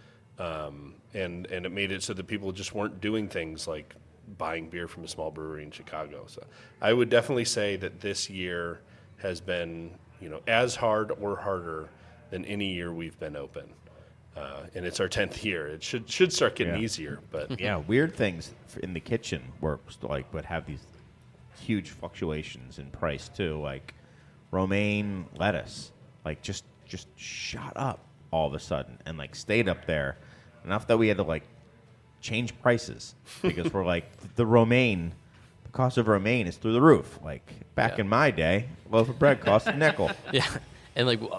Speaker 6: And it made it so that people just weren't doing things like buying beer from a small brewery in Chicago. So I would definitely say that this year has been, as hard or harder than any year we've been open. And it's our 10th year. It should start getting easier, but
Speaker 3: Yeah, weird things in the kitchen would have these huge fluctuations in price too. Like romaine lettuce, just shot up all of a sudden and stayed up there enough that we had to change prices because we're the cost of romaine is through the roof. Back in my day, a loaf of bread cost a nickel.
Speaker 1: Yeah, and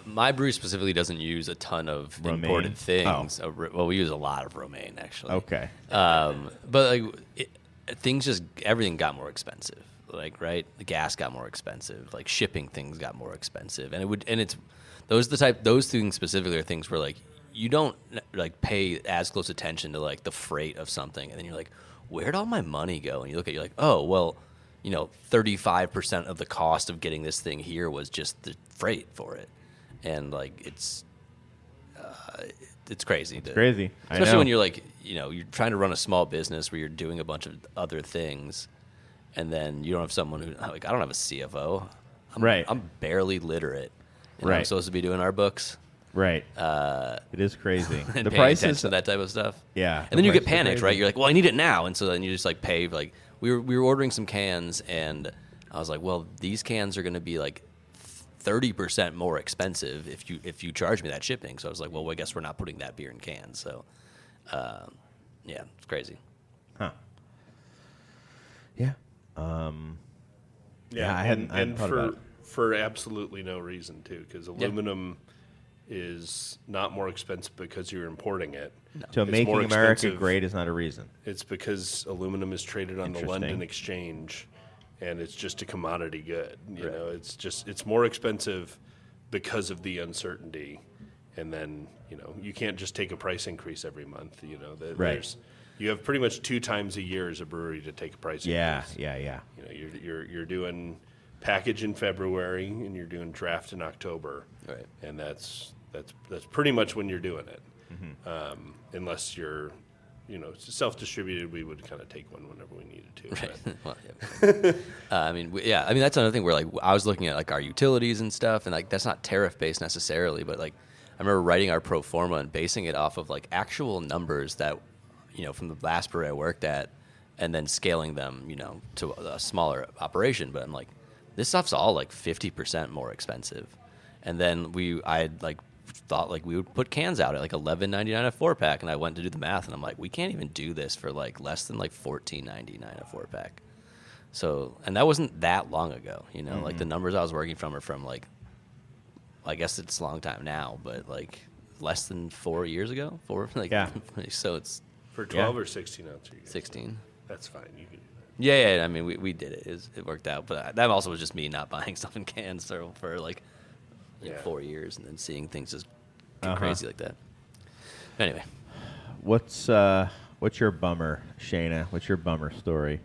Speaker 1: my brewery specifically doesn't use a ton of
Speaker 3: Romaine?
Speaker 1: imported things. Well, we use a lot of romaine actually.
Speaker 3: Okay.
Speaker 1: But everything got more expensive. Like, right, the gas got more expensive. Like, shipping things got more expensive, those things specifically are things where like you don't like pay as close attention to like the freight of something, and then you're like, where'd all my money go? And you look at, you're like, oh well, 35% of the cost of getting this thing here was just the freight for it, and like it's crazy.
Speaker 3: It's crazy,
Speaker 1: especially when you're like, you're trying to run a small business where you're doing a bunch of other things, and then you don't have someone who, like, I don't have a CFO. I'm barely literate. I'm supposed to be doing our books.
Speaker 3: Right. It is crazy.
Speaker 1: And
Speaker 3: the
Speaker 1: paying
Speaker 3: prices
Speaker 1: attention to that type of stuff.
Speaker 3: Yeah.
Speaker 1: And then you get panicked, right? You're like, well, I need it now. And so then you just like pay. Like we were ordering some cans, and I was like, well, these cans are going to be like 30% more expensive if you charge me that shipping. So I was like, well, I guess we're not putting that beer in cans. So, yeah, it's crazy.
Speaker 3: Huh. Yeah. I hadn't thought about it.
Speaker 6: For absolutely no reason, too, because aluminum is not more expensive because you're importing it.
Speaker 3: No. So
Speaker 6: it's
Speaker 3: making America great is not a reason.
Speaker 6: It's because aluminum is traded on the London Exchange, and it's just a commodity good. You know, it's more expensive because of the uncertainty, and then you can't just take a price increase every month. You have pretty much 2 times a year as a brewery to take a price increase.
Speaker 3: Yeah.
Speaker 6: You're doing package in February, and you're doing draft in October,
Speaker 1: right?
Speaker 6: And that's pretty much when you're doing it, unless you're self-distributed. We would kind of take one whenever we needed to.
Speaker 1: Right. Well, yeah. I mean that's another thing where like I was looking at like our utilities and stuff, and like that's not tariff based necessarily, but like I remember writing our pro forma and basing it off of like actual numbers that from the last brewery I worked at, and then scaling them to a smaller operation. But I'm like, this stuff's all like 50% more expensive. And then I thought like we would put cans out at like $11.99 a 4-pack, and I went to do the math, and I'm like, we can't even do this for like less than like $14.99 a 4-pack. So, and that wasn't that long ago, like the numbers I was working from are from like, I guess it's a long time now, but like less than 4 years ago. So it's
Speaker 6: for 12 or 16 ounce.
Speaker 1: 16.
Speaker 6: That's fine. You can do that.
Speaker 1: Yeah. I mean, we did it. It worked out, but that also was just me not buying stuff in cans for like 4 years, and then seeing things just get crazy like that. Anyway,
Speaker 3: what's your bummer, Shana? What's your bummer story?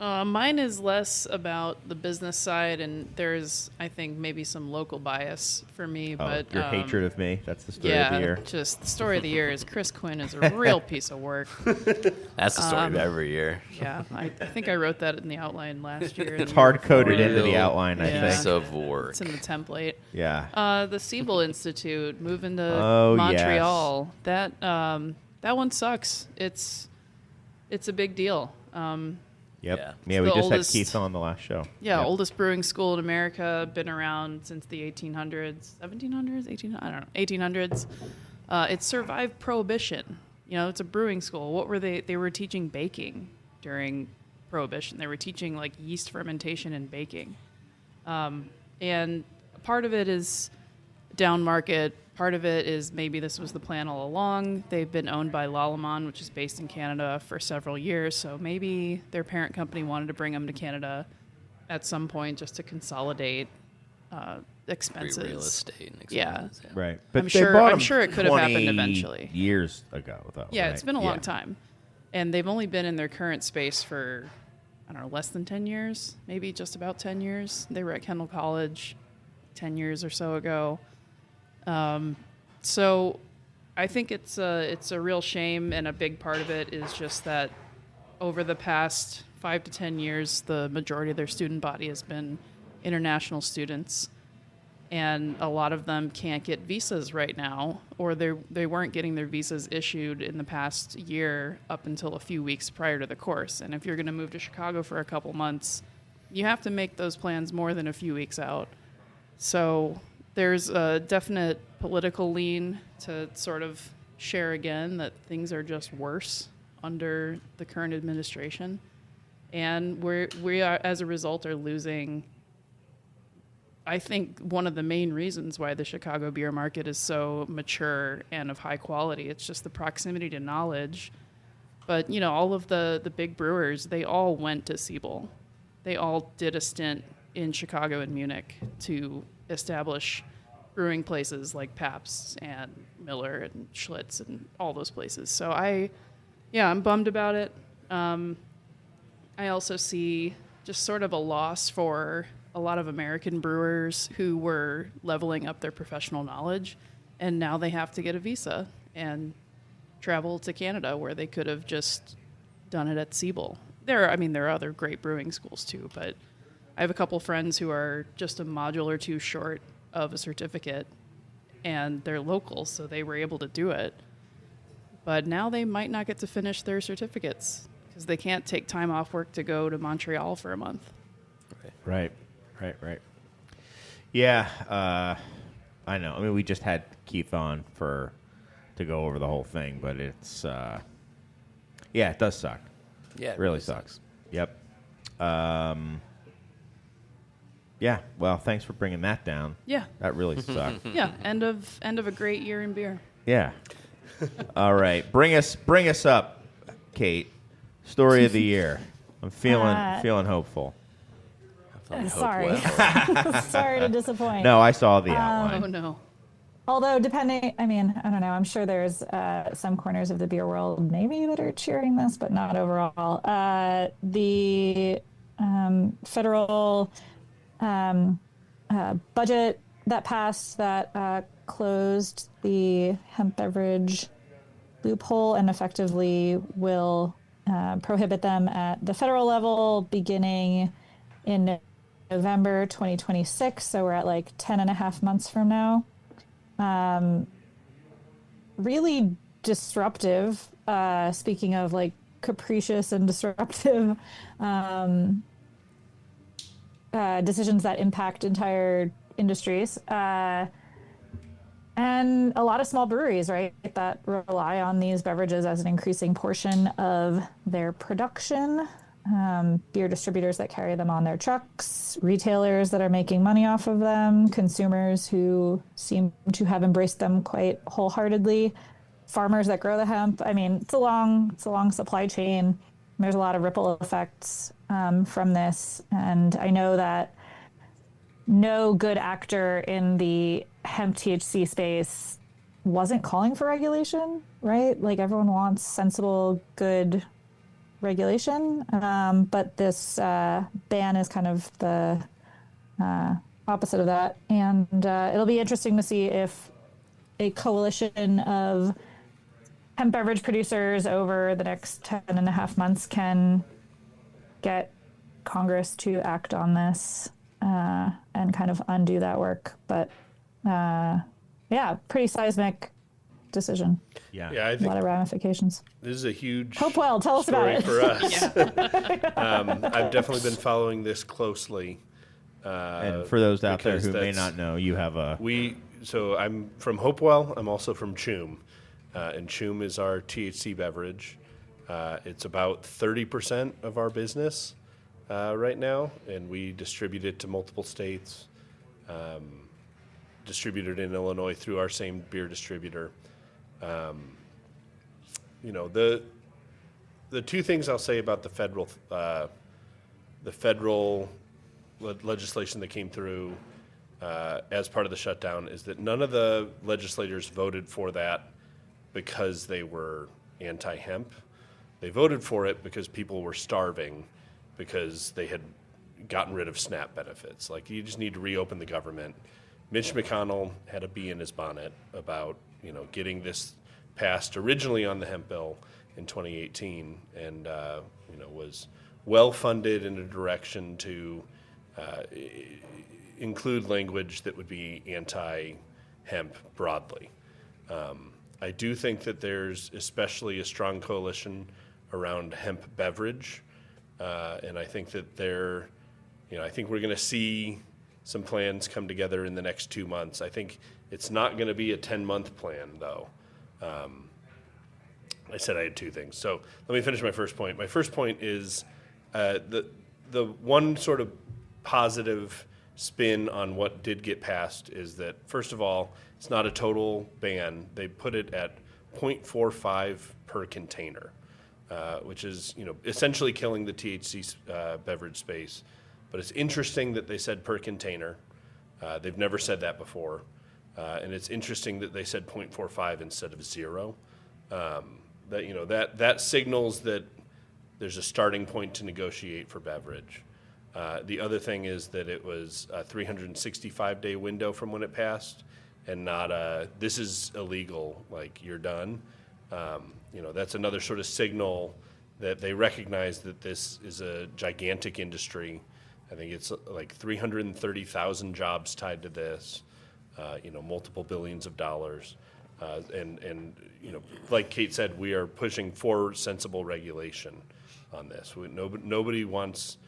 Speaker 4: Mine is less about the business side, and there's, I think, maybe some local bias for me. But
Speaker 3: your hatred of me, that's the story of the year.
Speaker 4: Yeah, just the story of the year is Chris Quinn is a real piece of work.
Speaker 1: That's the story of every year.
Speaker 4: Yeah, I think I wrote that in the outline last year.
Speaker 3: It's hard-coded into the outline, I think.
Speaker 1: Piece of work.
Speaker 4: It's in the template.
Speaker 3: Yeah.
Speaker 4: The Siebel Institute, moving to Montreal. Yes. That one sucks. It's a big deal.
Speaker 3: Yep. Yeah, we just had Keith on the last show.
Speaker 4: Yeah,
Speaker 3: yep.
Speaker 4: Oldest brewing school in America, been around since the 1800s, 1700s, 1800s. It survived Prohibition. It's a brewing school. What were they? They were teaching baking during Prohibition. They were teaching like yeast fermentation and baking. And part of it is down market. Part of it is maybe this was the plan all along. They've been owned by Lallemand, which is based in Canada, for several years. So maybe their parent company wanted to bring them to Canada at some point just to consolidate expenses.
Speaker 1: Real estate and expenses.
Speaker 4: Yeah.
Speaker 3: Right. But
Speaker 4: I'm sure it could have happened eventually.
Speaker 3: Years ago, though.
Speaker 4: Yeah,
Speaker 3: right?
Speaker 4: It's been a long time. And they've only been in their current space for, I don't know, less than 10 years, maybe just about 10 years. They were at Kendall College 10 years or so ago. So I think it's a real shame, and a big part of it is just that over the past 5 to 10 years, the majority of their student body has been international students, and a lot of them can't get visas right now, or they weren't getting their visas issued in the past year up until a few weeks prior to the course. And if you're going to move to Chicago for a couple months, you have to make those plans more than a few weeks out. So there's a definite political lean to sort of share again that things are just worse under the current administration. And we are, as a result, are losing, I think, one of the main reasons why the Chicago beer market is so mature and of high quality. It's just the proximity to knowledge But, all of the big brewers, they all went to Siebel. They all did a stint in Chicago and Munich to establish brewing places like Pabst and Miller and Schlitz and all those places. So I'm bummed about it. I also see just sort of a loss for a lot of American brewers who were leveling up their professional knowledge, and now they have to get a visa and travel to Canada where they could have just done it at Siebel. There are other great brewing schools too, but I have a couple friends who are just a module or two short of a certificate, and they're local, so they were able to do it. But now they might not get to finish their certificates because they can't take time off work to go to Montreal for a month.
Speaker 3: Right. Yeah, I know. I mean, we just had Keith on to go over the whole thing, but it's it does suck.
Speaker 1: Yeah,
Speaker 3: it really sucks. Yep. Yeah. Well, thanks for bringing that down.
Speaker 4: Yeah.
Speaker 3: That really sucked.
Speaker 4: Yeah. End of a great year in beer.
Speaker 3: Yeah. All right. Bring us up, Kate. Story of the year. I'm feeling hopeful.
Speaker 5: Sorry. Sorry to disappoint.
Speaker 3: No, I saw the outline.
Speaker 4: Oh, no.
Speaker 5: Although, I don't know. I'm sure there's some corners of the beer world maybe that are cheering this, but not overall. The federal budget that passed that closed the hemp beverage loophole and effectively will prohibit them at the federal level beginning in November 2026. So we're at like 10 and a half months from now. Really disruptive, speaking of like capricious and disruptive decisions that impact entire industries. And a lot of small breweries, right, that rely on these beverages as an increasing portion of their production. Beer distributors that carry them on their trucks, retailers that are making money off of them, consumers who seem to have embraced them quite wholeheartedly, farmers that grow the hemp. I mean, it's a long supply chain. There's a lot of ripple effects from this. And I know that no good actor in the hemp THC space wasn't calling for regulation, right? Like everyone wants sensible, good regulation, but this ban is kind of the opposite of that. And it'll be interesting to see if a coalition of hemp beverage producers over the next 10 and a half months can get Congress to act on this and kind of undo that work. But pretty seismic decision.
Speaker 3: Yeah,
Speaker 6: I think
Speaker 5: a lot of ramifications.
Speaker 6: This is a huge
Speaker 5: Hopewell, tell us about it.
Speaker 6: For us. I've definitely been following this closely.
Speaker 3: And for those out there who may
Speaker 6: that's-
Speaker 3: not know, you have a...
Speaker 6: So I'm from Hopewell. I'm also from Choom. And Choom is our THC beverage. It's about 30% of our business right now, and we distribute it to multiple states. Distributed in Illinois through our same beer distributor. The two things I'll say about the federal legislation that came through as part of the shutdown is that none of the legislators voted for that because they were anti-hemp. They voted for it because people were starving because they had gotten rid of SNAP benefits. Like, you just need to reopen the government. Mitch McConnell had a bee in his bonnet about, getting this passed originally on the hemp bill in 2018 and, was well-funded in a direction to include language that would be anti-hemp broadly. I do think that there's especially a strong coalition around hemp beverage, and I think that I think we're going to see some plans come together in the next 2 months. I think it's not going to be a 10-month plan, though. I said I had two things. So let me finish my first point. My first point is the one sort of positive spin on what did get passed is that, first of all, it's not a total ban. They put it at 0.45 per container. which is essentially killing the THC beverage space. But it's interesting that they said per container. They've never said that before, and it's interesting that they said 0.45 instead of 0. That signals that there's a starting point to negotiate for beverage. The other thing is that it was a 365-day window from when it passed, and not this is illegal, like you're done. That's another sort of signal that they recognize that this is a gigantic industry. I think it's like 330,000 jobs tied to this, multiple billions of dollars. And like Kate said, we are pushing for sensible regulation on this. Nobody wants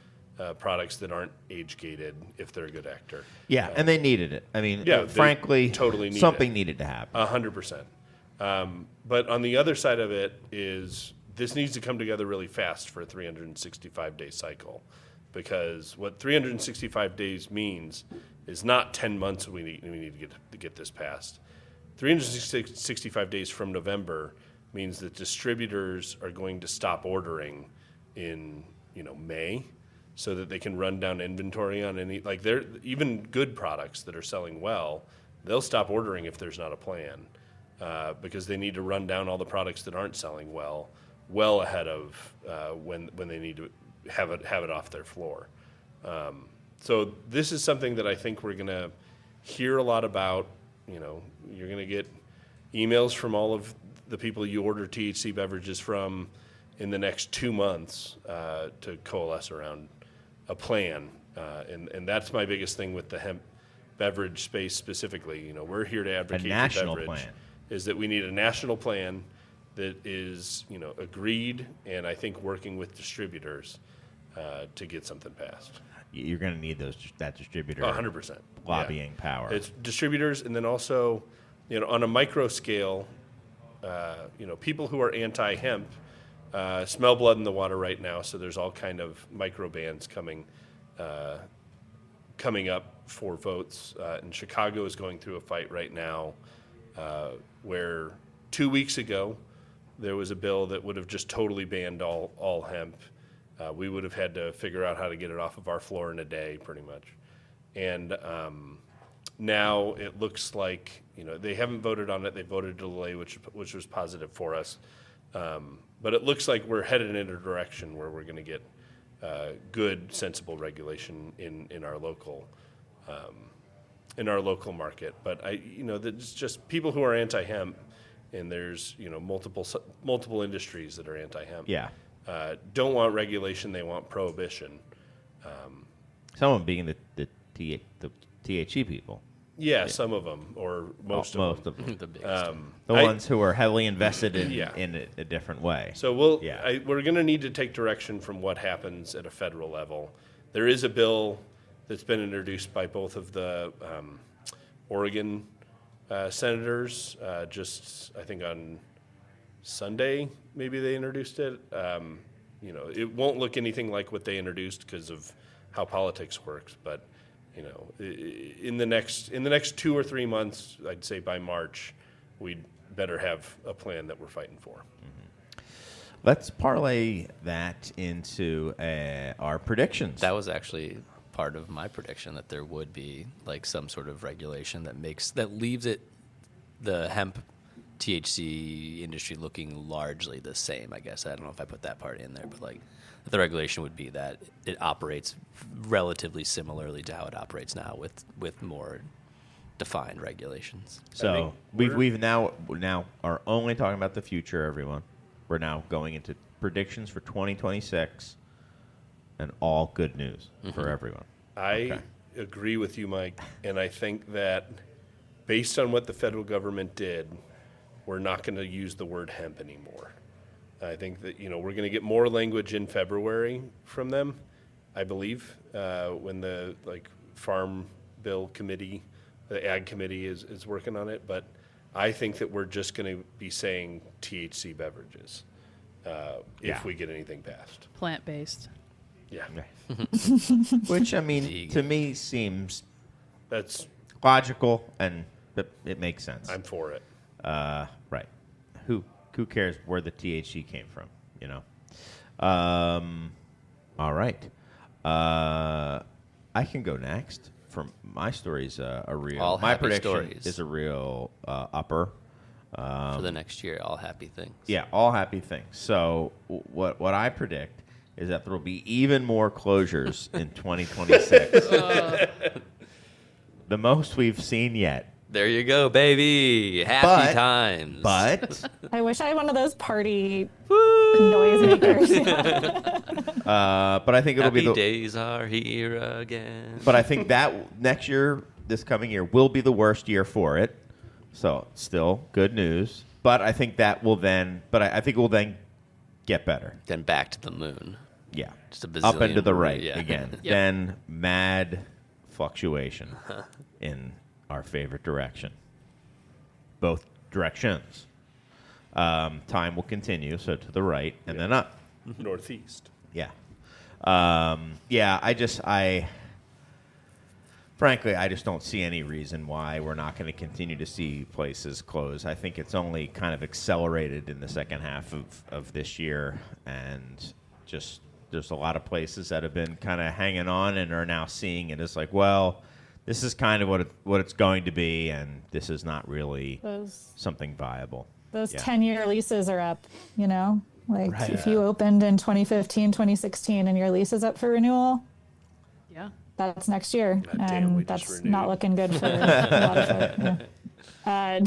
Speaker 6: products that aren't age-gated if they're a good actor.
Speaker 3: Yeah, and they needed it. I mean,
Speaker 6: Yeah,
Speaker 3: frankly,
Speaker 6: totally need
Speaker 3: something
Speaker 6: it.
Speaker 3: needed to happen.
Speaker 6: 100%. But on the other side of it is this needs to come together really fast for a 365-day cycle, because what 365 days means is not 10 months we need to get this passed. 365 days from November means that distributors are going to stop ordering in May, so that they can run down inventory on any, like, they're even good products that are selling well, they'll stop ordering if there's not a plan, because they need to run down all the products that aren't selling well ahead of when they need to have it off their floor. So this is something that I think we're going to hear a lot about. You're going to get emails from all of the people you order THC beverages from in the next 2 months to coalesce around a plan. And that's my biggest thing with the hemp beverage space specifically. We're here to advocate
Speaker 3: A national
Speaker 6: for beverage.
Speaker 3: plan.
Speaker 6: Is that we need a national plan that is, agreed, and I think working with distributors to get something passed.
Speaker 3: You're going to need that distributor
Speaker 6: 100%.
Speaker 3: lobbying power.
Speaker 6: It's distributors, and then also, on a micro scale, people who are anti-hemp smell blood in the water right now. So there's all kind of micro bans coming up for votes. And Chicago is going through a fight right now where 2 weeks ago there was a bill that would have just totally banned all hemp. We would have had to figure out how to get it off of our floor in a day, pretty much. And now it looks like they haven't voted on it. They voted to delay, which was positive for us. But it looks like we're headed in a direction where we're going to get good, sensible regulation in our local market. But it's just people who are anti-hemp, and there's multiple industries that are anti-hemp.
Speaker 3: Yeah.
Speaker 6: Don't want regulation; they want prohibition.
Speaker 3: Some of them being the THC people.
Speaker 6: Yeah, some of them, or most of them.
Speaker 1: The biggest.
Speaker 3: The ones who are heavily invested in
Speaker 6: Yeah.
Speaker 3: in a different way.
Speaker 6: So
Speaker 3: Yeah.
Speaker 6: we're going to need to take direction from what happens at a federal level. There is a bill that's been introduced by both of the Oregon senators. Just I think on Sunday, maybe they introduced it. It won't look anything like what they introduced because of how politics works, but. In the next 2 or 3 months, I'd say by March, we'd better have a plan that we're fighting for.
Speaker 3: Let's parlay that into our predictions.
Speaker 1: That was actually part of my prediction, that there would be like some sort of regulation that leaves the hemp THC industry looking largely the same, I guess. I don't know if I put that part in there, but like the regulation would be that it operates relatively similarly to how it operates now with more defined regulations.
Speaker 3: So we've now are only talking about the future, everyone. We're now going into predictions for 2026, and all good news for everyone.
Speaker 6: I agree with you, Mike, and I think that based on what the federal government did, we're not going to use the word hemp anymore. I think that we're going to get more language in February from them, I believe, when the Farm Bill Committee, the Ag Committee is working on it. But I think that we're just going to be saying THC beverages if we get anything passed.
Speaker 4: Plant-based.
Speaker 6: Yeah,
Speaker 3: Which, I mean, to me seems
Speaker 6: that's
Speaker 3: logical, and it makes sense.
Speaker 6: I'm for it.
Speaker 3: Right. Who cares where the THC came from? All right. I can go next. For my story's a real.
Speaker 1: All
Speaker 3: my
Speaker 1: happy
Speaker 3: prediction
Speaker 1: stories.
Speaker 3: is a real upper.
Speaker 1: For the next year, all happy things.
Speaker 3: Yeah, all happy things. So what I predict is that there will be even more closures in 2026. The most we've seen yet.
Speaker 1: There you go, baby. Happy times.
Speaker 3: But
Speaker 5: I wish I had one of those party noisemakers.
Speaker 3: but I think it'll
Speaker 1: Happy
Speaker 3: be the
Speaker 1: days are here again.
Speaker 3: But I think that next year, this coming year, will be the worst year for it. So still good news. But I think that will then. But I think it will then get better.
Speaker 1: Then back to the moon.
Speaker 3: Yeah,
Speaker 1: Just a
Speaker 3: up and to the
Speaker 1: bazillion-
Speaker 3: right
Speaker 1: yeah.
Speaker 3: again.
Speaker 4: Yep.
Speaker 3: Then mad fluctuation in our favorite direction. Both directions. Time will continue, so to the right and then up.
Speaker 6: Northeast.
Speaker 3: Yeah. Frankly, I just don't see any reason why we're not going to continue to see places close. I think it's only kind of accelerated in the second half of this year, and just there's a lot of places that have been kind of hanging on and are now seeing it as like, well, this is kind of what it's going to be, and this is not really
Speaker 5: Those
Speaker 3: something viable.
Speaker 5: those
Speaker 3: Yeah.
Speaker 5: 10-year leases are up, you know? Like
Speaker 3: Right.
Speaker 5: if you opened in 2015, 2016 and your lease is up for renewal,
Speaker 4: Yeah.
Speaker 5: that's next year.
Speaker 6: God damn, we
Speaker 5: And
Speaker 6: just
Speaker 5: that's
Speaker 6: renewed.
Speaker 5: not looking good for a lot of folk. Yeah.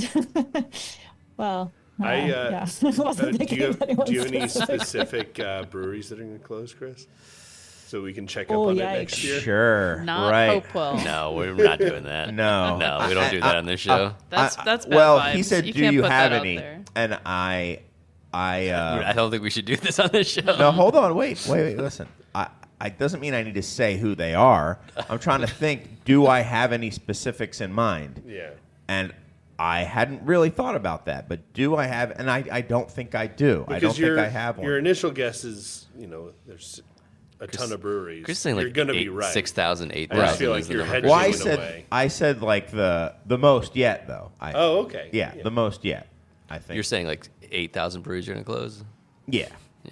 Speaker 5: Well, yeah. I wasn't
Speaker 6: do
Speaker 5: thinking
Speaker 6: you
Speaker 5: of
Speaker 6: have,
Speaker 5: anyone
Speaker 6: do you have any
Speaker 5: specific.
Speaker 6: specific breweries that are going to close, Chris? So we can check up
Speaker 5: Oh,
Speaker 6: on it
Speaker 5: yikes.
Speaker 6: next year.
Speaker 3: Sure.
Speaker 4: Not
Speaker 3: right.
Speaker 4: Hopewell.
Speaker 1: No, we're not doing that.
Speaker 3: No.
Speaker 1: No, we don't do that on this show.
Speaker 4: That's bad
Speaker 3: well,
Speaker 4: vibes.
Speaker 3: he said,
Speaker 4: You
Speaker 3: "Do
Speaker 4: can't
Speaker 3: you
Speaker 4: put
Speaker 3: have
Speaker 4: that out
Speaker 3: any?"
Speaker 4: there.
Speaker 3: And I
Speaker 1: I don't think we should do this on this show.
Speaker 3: no, hold on, wait, listen. I doesn't mean I need to say who they are. I'm trying to think. Do I have any specifics in mind?
Speaker 6: Yeah.
Speaker 3: And I hadn't really thought about that, but do I have? And I don't think I do. I don't think I have one.
Speaker 6: Your initial guess is, there's a ton of breweries.
Speaker 1: Chris is saying like
Speaker 6: you're going to be right.
Speaker 1: 6,000,
Speaker 6: I
Speaker 1: 8,000.
Speaker 6: just feel like
Speaker 1: is the
Speaker 6: you're
Speaker 1: number.
Speaker 6: hedging
Speaker 3: Well,
Speaker 6: in a way.
Speaker 3: I said like the most yet though.
Speaker 6: Oh, okay.
Speaker 3: Yeah, the most yet. I think.
Speaker 1: You're saying like 8,000 breweries are going to close?
Speaker 3: Yeah,
Speaker 1: Yeah.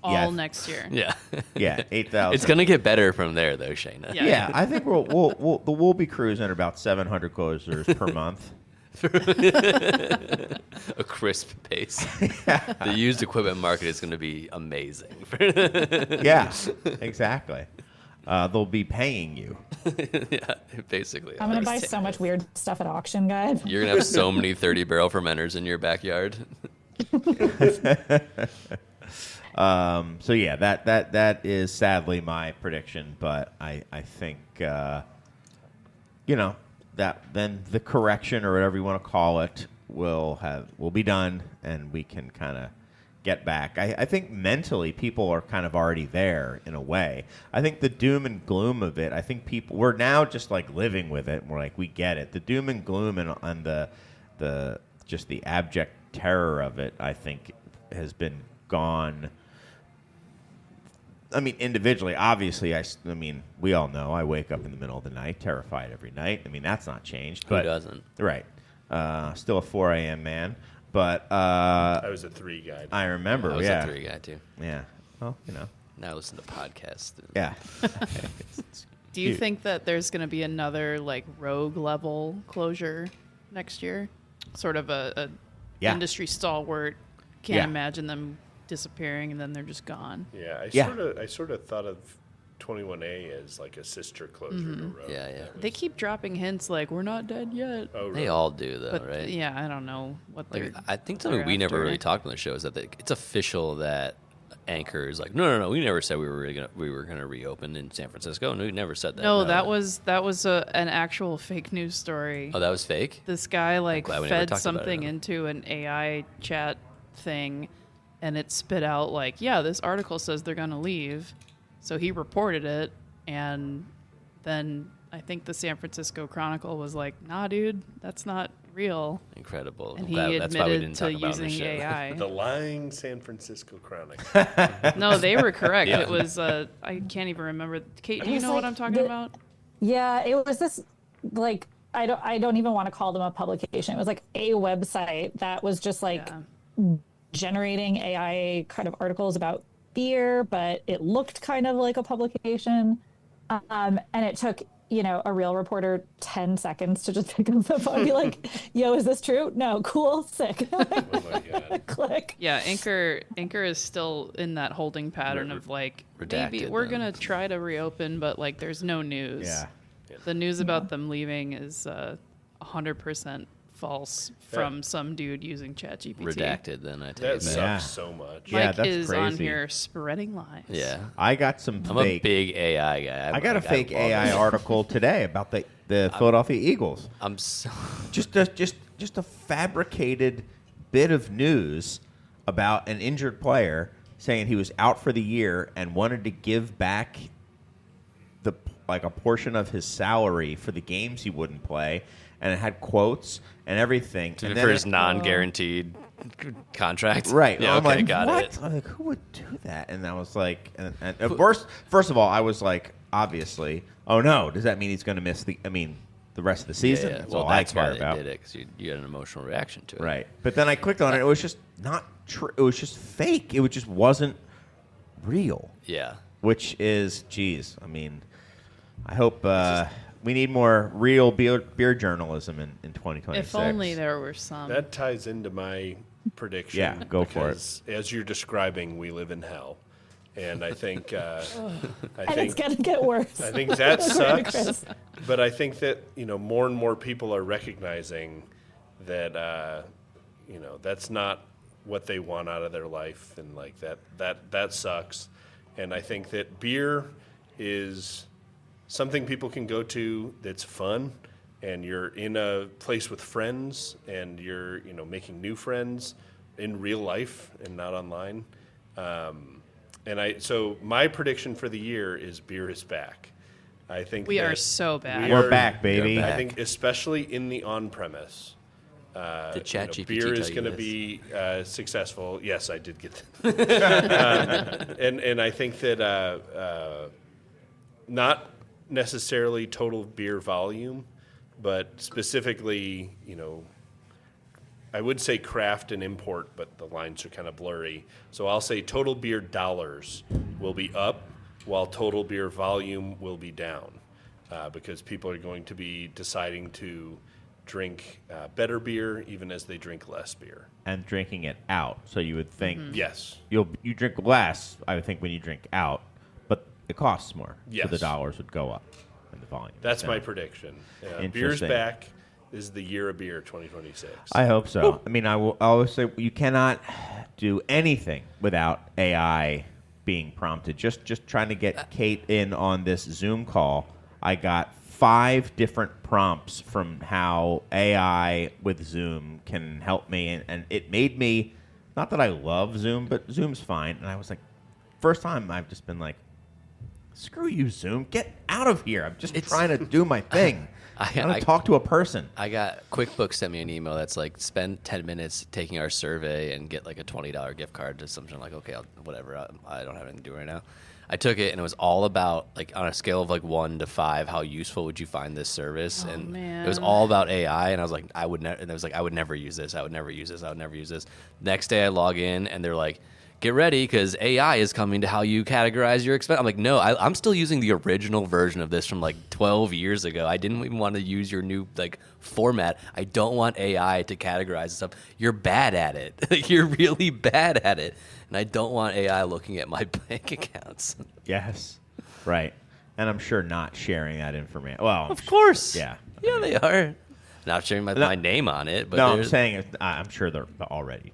Speaker 4: All
Speaker 3: Yeah.
Speaker 4: next year.
Speaker 1: Yeah.
Speaker 3: yeah, 8,000.
Speaker 1: It's going to get better from there, though, Shayna.
Speaker 4: Yeah.
Speaker 3: Yeah, I think we'll be cruising at about 700 closures per month.
Speaker 1: A crisp pace. The used equipment market is going to be amazing.
Speaker 3: Yeah, exactly. They'll be paying you.
Speaker 1: Yeah, basically.
Speaker 5: I'm going to buy so much weird stuff at auction, guys.
Speaker 1: You're going to have so many 30-barrel fermenters in your backyard.
Speaker 3: So yeah, that is sadly my prediction, but I think that then the correction or whatever you want to call it will be done, and we can kind of get back. I think mentally people are kind of already there in a way. I think the doom and gloom of it, I think we're now just like living with it. And we're like, we get it. The doom and gloom and the just the abject terror of it, I think, has been gone. I mean, individually, obviously, I mean, we all know I wake up in the middle of the night, terrified every night. I mean, that's not changed.
Speaker 1: Who
Speaker 3: But,
Speaker 1: doesn't?
Speaker 3: Right. Still a 4 a.m. man. But
Speaker 6: I was a 3 guy.
Speaker 3: I remember,
Speaker 1: I was
Speaker 3: yeah.
Speaker 1: a 3 guy, too.
Speaker 3: Yeah. Well,
Speaker 1: Now I listen to podcasts.
Speaker 3: yeah.
Speaker 4: Do you
Speaker 3: Cute.
Speaker 4: think that there's going to be another like rogue level closure next year? Sort of a
Speaker 3: Yeah.
Speaker 4: industry stalwart. Can't
Speaker 3: Yeah.
Speaker 4: imagine them disappearing and then they're just gone.
Speaker 6: Yeah,
Speaker 3: Yeah.
Speaker 6: I sort of thought of 21A as like a sister closure to Rogue.
Speaker 1: Yeah, yeah.
Speaker 6: That was-
Speaker 4: They keep dropping hints like we're not dead yet.
Speaker 6: Oh,
Speaker 1: They
Speaker 6: really?
Speaker 1: all do, though,
Speaker 4: But
Speaker 1: right?
Speaker 4: yeah, I don't know what they're.
Speaker 1: Like, I think something
Speaker 4: they're
Speaker 1: we never
Speaker 4: after.
Speaker 1: really talked on the show is that it's official that Anchor is like, no, we never said we were gonna reopen in San Francisco, and we never said that.
Speaker 4: No, that was an actual fake news story.
Speaker 1: Oh, that was fake.
Speaker 4: This guy like
Speaker 1: glad we never
Speaker 4: fed
Speaker 1: talked about it,
Speaker 4: something
Speaker 1: huh?
Speaker 4: into an AI chat thing, and it spit out like, yeah, this article says they're gonna leave. So he reported it, and then I think the San Francisco Chronicle was like, nah, dude, that's not real.
Speaker 1: Incredible.
Speaker 4: And he
Speaker 1: That's why we
Speaker 4: admitted
Speaker 1: didn't
Speaker 4: to
Speaker 1: talk about it on the
Speaker 4: using
Speaker 1: show.
Speaker 4: AI.
Speaker 6: The lying San Francisco Chronicle.
Speaker 4: No, they were correct.
Speaker 1: Yeah.
Speaker 4: It was I can't even remember. Kate, do you
Speaker 5: was
Speaker 4: know what
Speaker 5: like
Speaker 4: I'm talking
Speaker 5: the-
Speaker 4: about?
Speaker 5: Yeah, it was this like I don't even want to call them a publication. It was like a website that was just like
Speaker 4: Yeah.
Speaker 5: generating AI kind of articles about beer, but it looked kind of like a publication. And it took, a real reporter 10 seconds to just pick up the phone and be like, yo, is this true? No, cool, sick.
Speaker 6: Oh my god.
Speaker 5: Click.
Speaker 4: Yeah, Anchor is still in that holding pattern of like, maybe
Speaker 1: Redacted
Speaker 4: we're
Speaker 1: then.
Speaker 4: gonna try to reopen, but like there's no news.
Speaker 3: Yeah.
Speaker 4: The news about them leaving is 100% false from some dude using ChatGPT.
Speaker 1: Redacted, then I take
Speaker 6: That
Speaker 1: it back.
Speaker 6: sucks
Speaker 3: Yeah.
Speaker 6: so much.
Speaker 3: Yeah,
Speaker 4: Mike
Speaker 3: that's
Speaker 4: is on
Speaker 3: crazy.
Speaker 4: here spreading lies.
Speaker 1: Yeah.
Speaker 3: I got some
Speaker 1: I'm
Speaker 3: fake.
Speaker 1: a big AI guy.
Speaker 3: I got a fake
Speaker 1: love
Speaker 3: AI
Speaker 1: it.
Speaker 3: article today about the Philadelphia Eagles.
Speaker 1: I'm so
Speaker 3: Just a fabricated bit of news about an injured player saying he was out for the year and wanted to give back a portion of his salary for the games he wouldn't play, and it had quotes and everything. And
Speaker 1: for
Speaker 3: then
Speaker 1: his non-guaranteed contract.
Speaker 3: Right.
Speaker 1: Yeah,
Speaker 3: I'm
Speaker 1: okay,
Speaker 3: like,
Speaker 1: got
Speaker 3: what?
Speaker 1: it.
Speaker 3: I'm like, who would do that? And I was like, and first of all, I was like, obviously, oh no, does that mean he's going to miss the rest of the season?
Speaker 1: Yeah,
Speaker 3: That's
Speaker 1: well,
Speaker 3: all
Speaker 1: that's
Speaker 3: I care
Speaker 1: why they
Speaker 3: about.
Speaker 1: did it, because you had an emotional reaction to it.
Speaker 3: Right. But then I clicked on it. It was just not true. It was just fake. It just wasn't real,
Speaker 1: Yeah.
Speaker 3: which is, geez, I hope we need more real beer journalism in 2026.
Speaker 4: If only there were some.
Speaker 6: That ties into my prediction.
Speaker 3: Yeah, go for it.
Speaker 6: because as you're describing, we live in hell, and I think
Speaker 5: And it's going to get worse.
Speaker 6: I think that
Speaker 5: According to
Speaker 6: sucks.
Speaker 5: Chris.
Speaker 6: But I think that more and more people are recognizing that that's not what they want out of their life, and like that sucks. And I think that beer is something people can go to that's fun, and you're in a place with friends, and you're making new friends in real life and not online. So my prediction for the year is beer is back. I think
Speaker 4: we
Speaker 6: that
Speaker 4: are so bad.
Speaker 3: We're back, baby.
Speaker 1: back.
Speaker 6: I think especially in the on-premise.
Speaker 1: Did ChatGPT
Speaker 6: beer is
Speaker 1: tell you
Speaker 6: going to
Speaker 1: this?
Speaker 6: be successful. Yes, I did get that. And I think that not necessarily total beer volume, but specifically, I would say craft and import, but the lines are kind of blurry. So I'll say total beer dollars will be up, while total beer volume will be down, because people are going to be deciding to drink better beer even as they drink less beer.
Speaker 3: And drinking it out. So you would think
Speaker 6: Yes.
Speaker 3: you drink less, I would think, when you drink out, but it costs more. So
Speaker 6: Yes.
Speaker 3: the dollars would go up in the volume.
Speaker 6: That's
Speaker 3: So
Speaker 6: my prediction. Beer's
Speaker 3: Interesting.
Speaker 6: back. This is the year of beer 2026.
Speaker 3: I hope so. I will always say you cannot do anything without AI being prompted. Just trying to get Kate in on this Zoom call, I got 5 different prompts from how AI with Zoom can help me, and it made me, not that I love Zoom, but Zoom's fine. And I was like, first time I've just been like, screw you, Zoom, get out of here. I'm just trying to do my thing. I want to talk to a person.
Speaker 1: I got QuickBooks sent me an email that's like, spend 10 minutes taking our survey and get like a $20 gift card to something. Like, okay, whatever. I don't have anything to do right now. I took it, and it was all about, like, on a scale of like 1 to 5, how useful would you find this service?
Speaker 4: Oh,
Speaker 1: and
Speaker 4: man.
Speaker 1: it was all about AI, and I was like, I would never. And it was like, I would never use this. I would never use this. I would never use this. Next day, I log in, and they're like, get ready, because AI is coming to how you categorize your expense. I'm like, no, I'm still using the original version of this from like 12 years ago. I didn't even want to use your new like format. I don't want AI to categorize stuff. You're bad at it. You're really bad at it. And I don't want AI looking at my bank accounts.
Speaker 3: Yes. Right. And I'm sure not sharing that information. Well,
Speaker 1: Of course.
Speaker 3: Yeah.
Speaker 1: Yeah, they are. Not sharing my name on it, but
Speaker 3: no, I'm
Speaker 1: there's-
Speaker 3: saying I'm sure they're already.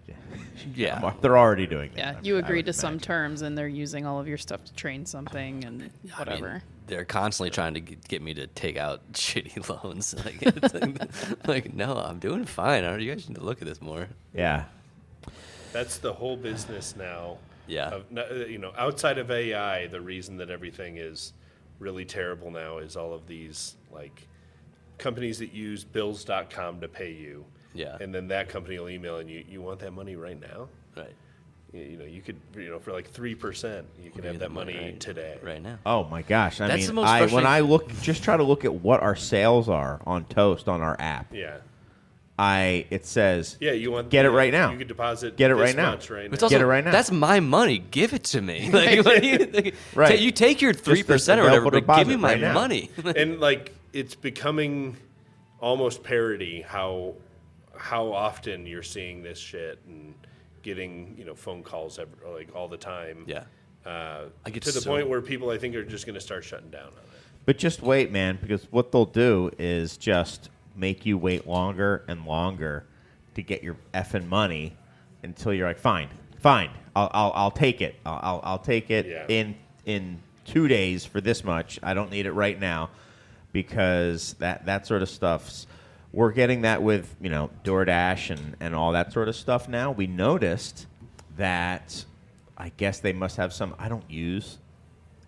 Speaker 1: Yeah.
Speaker 3: They're already doing that.
Speaker 4: Yeah,
Speaker 3: I'm
Speaker 4: you
Speaker 3: sure, I
Speaker 4: agreed
Speaker 3: would
Speaker 4: to some
Speaker 3: imagine.
Speaker 4: terms, and they're using all of your stuff to train something and
Speaker 1: I
Speaker 4: whatever.
Speaker 1: mean, they're constantly trying to get me to take out shitty loans. Like, it's like, no, I'm doing fine. You guys need to look at this more.
Speaker 3: Yeah.
Speaker 6: That's the whole business now.
Speaker 1: Yeah.
Speaker 6: Outside of AI, the reason that everything is really terrible now is all of these like companies that use bills.com to pay you.
Speaker 1: Yeah.
Speaker 6: And then that company will email and you want that money right now?
Speaker 1: Right.
Speaker 6: You could, for like 3%, you can have that money today.
Speaker 1: Right now.
Speaker 3: Oh my gosh! I
Speaker 1: That's
Speaker 3: mean,
Speaker 1: the most
Speaker 3: when
Speaker 1: frustrating-
Speaker 3: I try to look at what our sales are on Toast on our app.
Speaker 6: Yeah.
Speaker 3: it says,
Speaker 6: you want
Speaker 3: get it right now.
Speaker 6: You could deposit.
Speaker 3: Get it
Speaker 6: this
Speaker 3: right now.
Speaker 6: much right
Speaker 1: It's
Speaker 6: now.
Speaker 1: also,
Speaker 3: Get it right now.
Speaker 1: That's my money. Give it to me. Like, what do you,
Speaker 3: Right.
Speaker 1: You take your 3% or whatever,
Speaker 3: available
Speaker 1: but give me
Speaker 3: deposit
Speaker 1: my
Speaker 3: right now.
Speaker 1: money.
Speaker 6: And like it's becoming almost parody how often you're seeing this shit and getting phone calls like all the time.
Speaker 1: Yeah. I get
Speaker 6: to the
Speaker 1: so-
Speaker 6: point where people I think are just going to start shutting down on it.
Speaker 3: But just wait, man, because what they'll do is just make you wait longer and longer to get your effing money until you're like, fine, I'll take it. I'll take it in 2 days for this much. I don't need it right now, because that sort of stuff's. We're getting that with DoorDash and all that sort of stuff now. We noticed that I guess they must have some. I don't use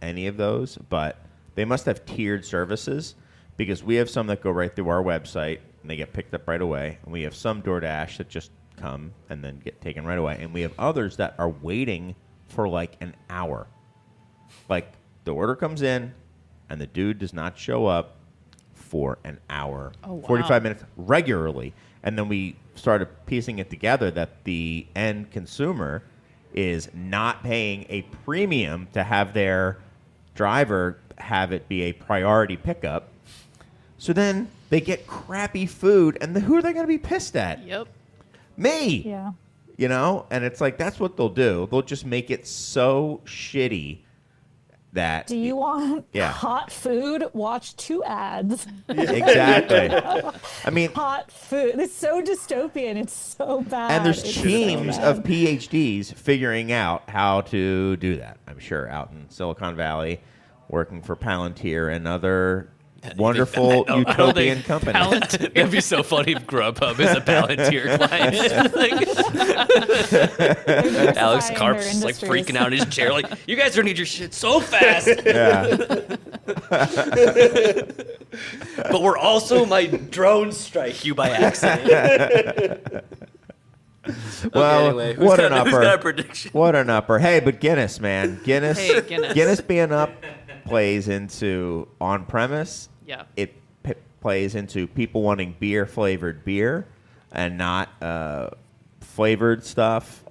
Speaker 3: any of those, but they must have tiered services, because we have some that go right through our website and they get picked up right away, and we have some DoorDash that just come and then get taken right away, and we have others that are waiting for like an hour. Like the order comes in and the dude does not show up for an hour,
Speaker 4: Oh, wow.
Speaker 3: 45 minutes regularly, and then we started piecing it together that the end consumer is not paying a premium to have their driver have it be a priority pickup. So then they get crappy food, and who are they going to be pissed at?
Speaker 4: Yep.
Speaker 3: Me.
Speaker 5: Yeah.
Speaker 3: And it's like that's what they'll do. They'll just make it so shitty that
Speaker 5: Do you want
Speaker 3: Yeah.
Speaker 5: hot food? Watch 2 ads.
Speaker 3: exactly. I mean,
Speaker 5: Hot food. It's so dystopian. It's so bad.
Speaker 3: and there's
Speaker 5: It's so
Speaker 3: teams
Speaker 5: bad.
Speaker 3: of PhDs figuring out how to do that. I'm sure out in Silicon Valley, working for Palantir and other wonderful
Speaker 1: I don't
Speaker 3: utopian
Speaker 1: think
Speaker 3: companies.
Speaker 1: That'd be so funny if Grubhub is a Palantir client. Like, Alex
Speaker 5: Diversifying
Speaker 1: Karp's
Speaker 5: their
Speaker 1: like
Speaker 5: industries.
Speaker 1: freaking out in his chair, like, you guys don't need your shit so fast.
Speaker 3: Yeah.
Speaker 1: But we're also my drone strike you by accident.
Speaker 3: Well,
Speaker 1: anyway,
Speaker 3: what an
Speaker 1: who's
Speaker 3: upper.
Speaker 1: got a prediction?
Speaker 3: What an upper. Hey, but Guinness, man. Guinness.
Speaker 4: Hey, Guinness.
Speaker 3: Guinness being up plays into on-premise.
Speaker 4: Yeah.
Speaker 3: It plays into people wanting beer-flavored beer and not flavored stuff.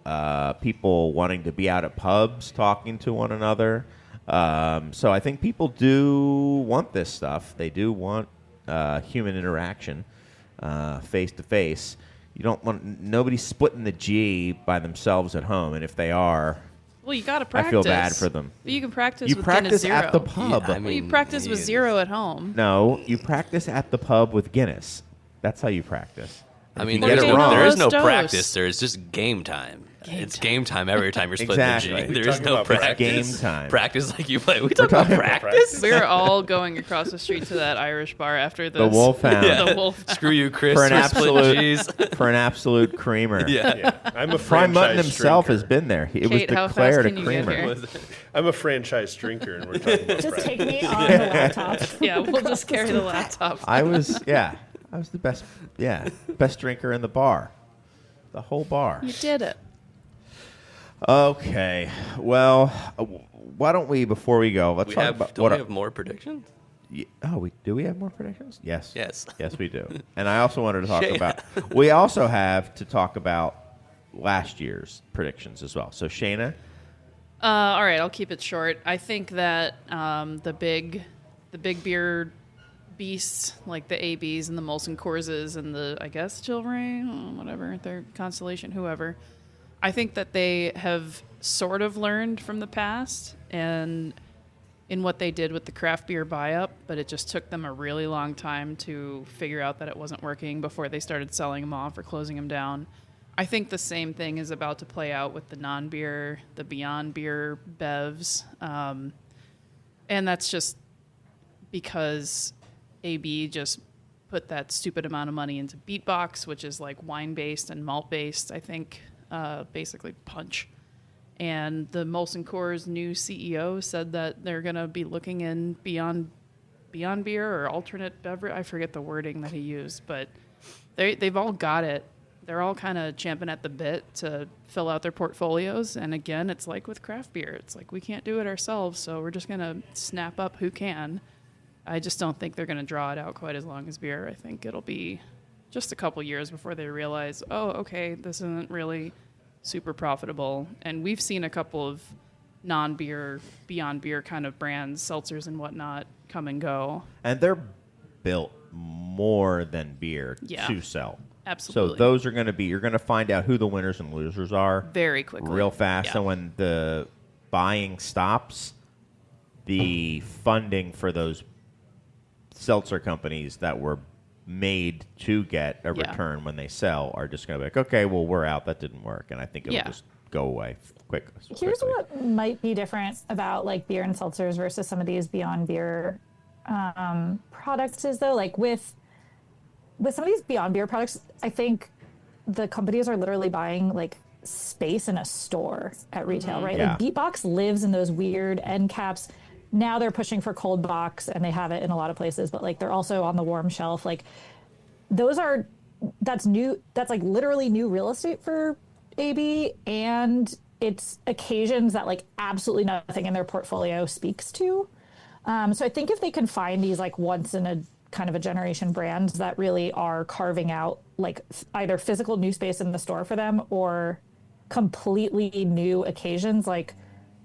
Speaker 3: People wanting to be out at pubs talking to one another. So I think people do want this stuff. They do want human interaction, face-to-face. You don't want nobody splitting the G by themselves at home, and if they are,
Speaker 4: Well, you got to
Speaker 3: I
Speaker 4: practice.
Speaker 3: feel bad for them.
Speaker 4: But you can practice
Speaker 3: You
Speaker 4: with Guinness
Speaker 3: practice
Speaker 4: Zero.
Speaker 3: at the pub.
Speaker 1: Yeah, I
Speaker 4: Well, you
Speaker 1: mean,
Speaker 4: practice with
Speaker 1: yeah.
Speaker 4: Zero at home.
Speaker 3: No, you practice at the pub with Guinness. That's how you practice.
Speaker 1: I
Speaker 3: If
Speaker 1: mean,
Speaker 3: you get
Speaker 1: there's
Speaker 3: it
Speaker 1: no,
Speaker 3: wrong.
Speaker 1: there is no
Speaker 4: Dose.
Speaker 1: practice. There's just game time. It's game time every time you're splitting
Speaker 3: Exactly.
Speaker 1: the G.
Speaker 3: We're
Speaker 1: There is
Speaker 6: talking
Speaker 1: no
Speaker 6: about
Speaker 1: practice.
Speaker 3: Game time.
Speaker 1: Practice like you play. We talk about practice.
Speaker 4: We were all going across the street to that Irish bar after this.
Speaker 3: The Wolfhound.
Speaker 1: Yeah.
Speaker 4: The Wolfhound.
Speaker 1: Screw you, Chris.
Speaker 3: For an
Speaker 1: We're splitting
Speaker 3: absolute
Speaker 1: G's.
Speaker 3: for an absolute creamer.
Speaker 1: Yeah.
Speaker 6: Yeah, I'm a
Speaker 3: Prime Mutton
Speaker 6: franchise
Speaker 3: himself
Speaker 6: drinker.
Speaker 3: has been there. It was
Speaker 4: Kate, how fast
Speaker 3: declared a
Speaker 4: can you get
Speaker 3: creamer.
Speaker 4: here?
Speaker 6: I'm a franchise drinker, and we're talking about
Speaker 5: Just
Speaker 6: practice.
Speaker 5: take me on the laptop.
Speaker 4: Yeah, we'll just carry the laptop.
Speaker 3: I was the best best drinker in the bar. The whole bar.
Speaker 4: You did it.
Speaker 3: Okay. Well, why don't we before we go, let's
Speaker 1: We
Speaker 3: talk
Speaker 1: have,
Speaker 3: about
Speaker 1: don't we have more predictions?
Speaker 3: do we have more predictions? Yes.
Speaker 1: Yes.
Speaker 3: Yes, we do. And I also wanted to talk
Speaker 1: Shayna.
Speaker 3: about we also have to talk about last year's predictions as well. So Shayna,
Speaker 4: All right, I'll keep it short. I think that the big beer beasts like the ABs and the Molson Coorses and the Chilray, whatever their Constellation, whoever. I think that they have sort of learned from the past and in what they did with the craft beer buy-up, but it just took them a really long time to figure out that it wasn't working before they started selling them off or closing them down. I think the same thing is about to play out with the non-beer, the Beyond Beer bevs. And that's just because AB just put that stupid amount of money into Beatbox, which is like wine-based and malt-based, I think, basically punch. And the Molson Coors new CEO said that they're going to be looking in beyond beer or alternate beverage. I forget the wording that he used, but they've all got it. They're all kind of champing at the bit to fill out their portfolios. And again, it's like with craft beer. It's like we can't do it ourselves, so we're just going to snap up who can. I just don't think they're going to draw it out quite as long as beer. I think it'll be just a couple years before they realize, oh, okay, this isn't really super profitable. And we've seen a couple of non-beer, beyond beer kind of brands, seltzers and whatnot, come and go.
Speaker 3: And they're built more than beer
Speaker 4: Yeah.
Speaker 3: to sell.
Speaker 4: Absolutely.
Speaker 3: So those are going to be, you're going to find out who the winners and losers are
Speaker 4: Very quickly.
Speaker 3: real fast.
Speaker 4: Yeah.
Speaker 3: And when the buying stops, the funding for those seltzer companies that were made to get a
Speaker 4: Yeah.
Speaker 3: return when they sell are just going to be like, okay, well, we're out. That didn't work. And I think it'll
Speaker 4: Yeah.
Speaker 3: just go away quick.
Speaker 5: Here's
Speaker 3: quickly.
Speaker 5: what might be different about like beer and seltzers versus some of these beyond beer products is though, like with some of these beyond beer products, I think the companies are literally buying like space in a store at retail, right?
Speaker 3: Yeah.
Speaker 5: Like Beatbox lives in those weird end caps. Now they're pushing for cold box and they have it in a lot of places, but like they're also on the warm shelf. Like that's new. That's like literally new real estate for AB, and it's occasions that like absolutely nothing in their portfolio speaks to. So I think if they can find these like once in a kind of a generation brands that really are carving out like either physical new space in the store for them or completely new occasions, like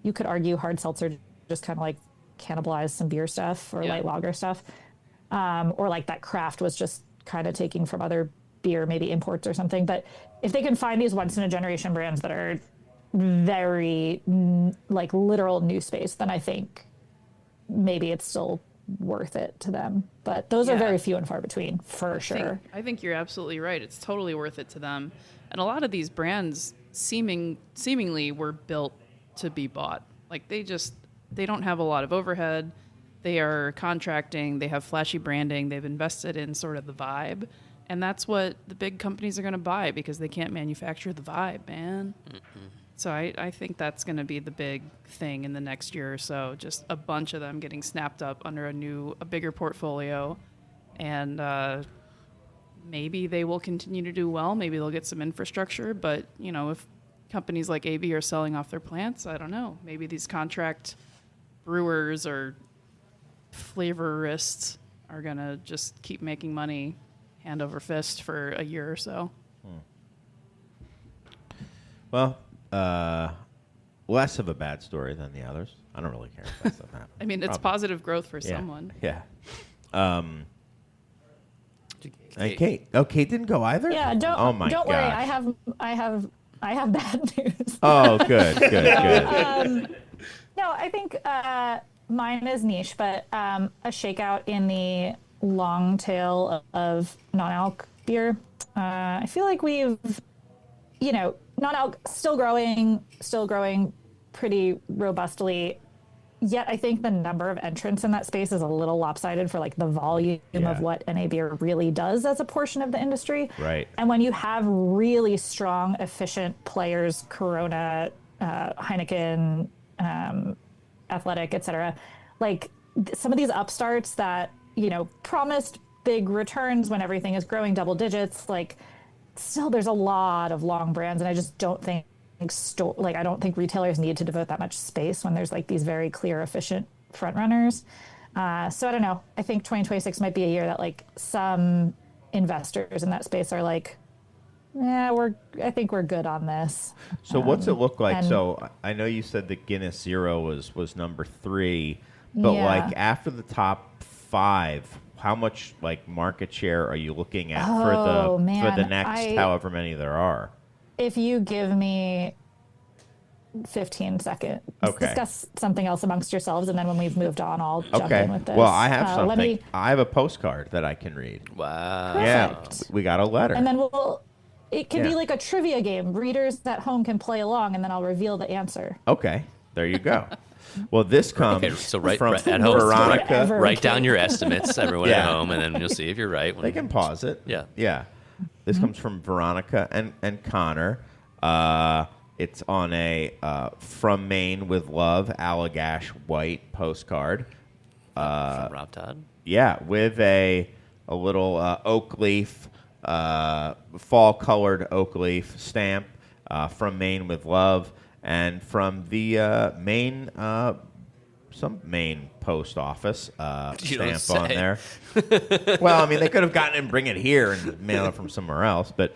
Speaker 5: you could argue hard seltzer just kind of like cannibalized some beer stuff or
Speaker 4: Yeah.
Speaker 5: light lager stuff, or like that craft was just kind of taking from other beer, maybe imports or something. But if they can find these once in a generation brands that are very like literal new space, then I think maybe it's still worth it to them. But those are
Speaker 4: Yeah.
Speaker 5: very few and far between for sure.
Speaker 4: I think you're absolutely right. It's totally worth it to them. And a lot of these brands seemingly were built to be bought. Like they don't have a lot of overhead. They are contracting. They have flashy branding. They've invested in sort of the vibe. And that's what the big companies are going to buy because they can't manufacture the vibe, man. So I think that's going to be the big thing in the next year or so. Just a bunch of them getting snapped up under a bigger portfolio. And maybe they will continue to do well. Maybe they'll get some infrastructure. But, you know, if companies like AB are selling off their plants, I don't know. Maybe these contract brewers or flavorists are going to just keep making money hand over fist for a year or so.
Speaker 3: Well, less of a bad story than the others. I don't really care if that stuff happens.
Speaker 4: I mean, it's
Speaker 3: Probably.
Speaker 4: positive growth for
Speaker 3: Yeah.
Speaker 4: someone.
Speaker 3: Yeah. And Kate. Oh, Kate didn't go either?
Speaker 5: Yeah, don't
Speaker 3: Oh my
Speaker 5: don't worry.
Speaker 3: gosh.
Speaker 5: I have bad news.
Speaker 3: Oh, good, good, good.
Speaker 5: No, I think mine is niche, but a shakeout in the long tail of non-alc beer. I feel like we've, non-alc still growing pretty robustly. Yet I think the number of entrants in that space is a little lopsided for like the volume
Speaker 3: Yeah.
Speaker 5: of what NA beer really does as a portion of the industry.
Speaker 3: Right.
Speaker 5: And when you have really strong, efficient players, Corona, Heineken, Athletic, et cetera, like some of these upstarts that, promised big returns when everything is growing double digits, like still there's a lot of long brands. And I just don't think I don't think retailers need to devote that much space when there's like these very clear, efficient front runners. So I don't know. I think 2026 might be a year that like some investors in that space are like, yeah, I think we're good on this.
Speaker 3: So what's it look like?
Speaker 5: and-
Speaker 3: So I know you said the Guinness Zero was number 3, but
Speaker 5: Yeah.
Speaker 3: like after the top 5, how much like market share are you looking at for the
Speaker 5: man,
Speaker 3: next however many there are?
Speaker 5: If you give me 15 seconds,
Speaker 3: Okay.
Speaker 5: discuss something else amongst yourselves, and then when we've moved on, I'll jump
Speaker 3: Okay.
Speaker 5: in with this.
Speaker 3: Well, I have
Speaker 5: Let
Speaker 3: something.
Speaker 5: me,
Speaker 3: I have a postcard that I can read.
Speaker 1: Wow.
Speaker 5: Perfect.
Speaker 3: Yeah, we got a letter.
Speaker 5: and then it can
Speaker 3: Yeah.
Speaker 5: be like a trivia game. Readers at home can play along, and then I'll reveal the answer.
Speaker 3: Okay, there you go. Well, this comes
Speaker 1: Okay, so right
Speaker 3: from
Speaker 1: at home,
Speaker 3: Veronica.
Speaker 5: Whatever.
Speaker 1: write down your estimates, everyone
Speaker 3: Yeah.
Speaker 1: at home, and then you'll see if you're right.
Speaker 3: They can pause it.
Speaker 1: Yeah.
Speaker 3: Yeah. This comes from Veronica and Connor. It's on a From Maine with Love Allagash white postcard.
Speaker 1: From Rob Todd.
Speaker 3: Yeah, with a little oak leaf, fall-colored oak leaf stamp From Maine with Love. And from the Maine Maine post office
Speaker 1: You don't
Speaker 3: stamp on
Speaker 1: say.
Speaker 3: there. Well, I mean, they could have gotten it and bring it here and mail it from somewhere else, but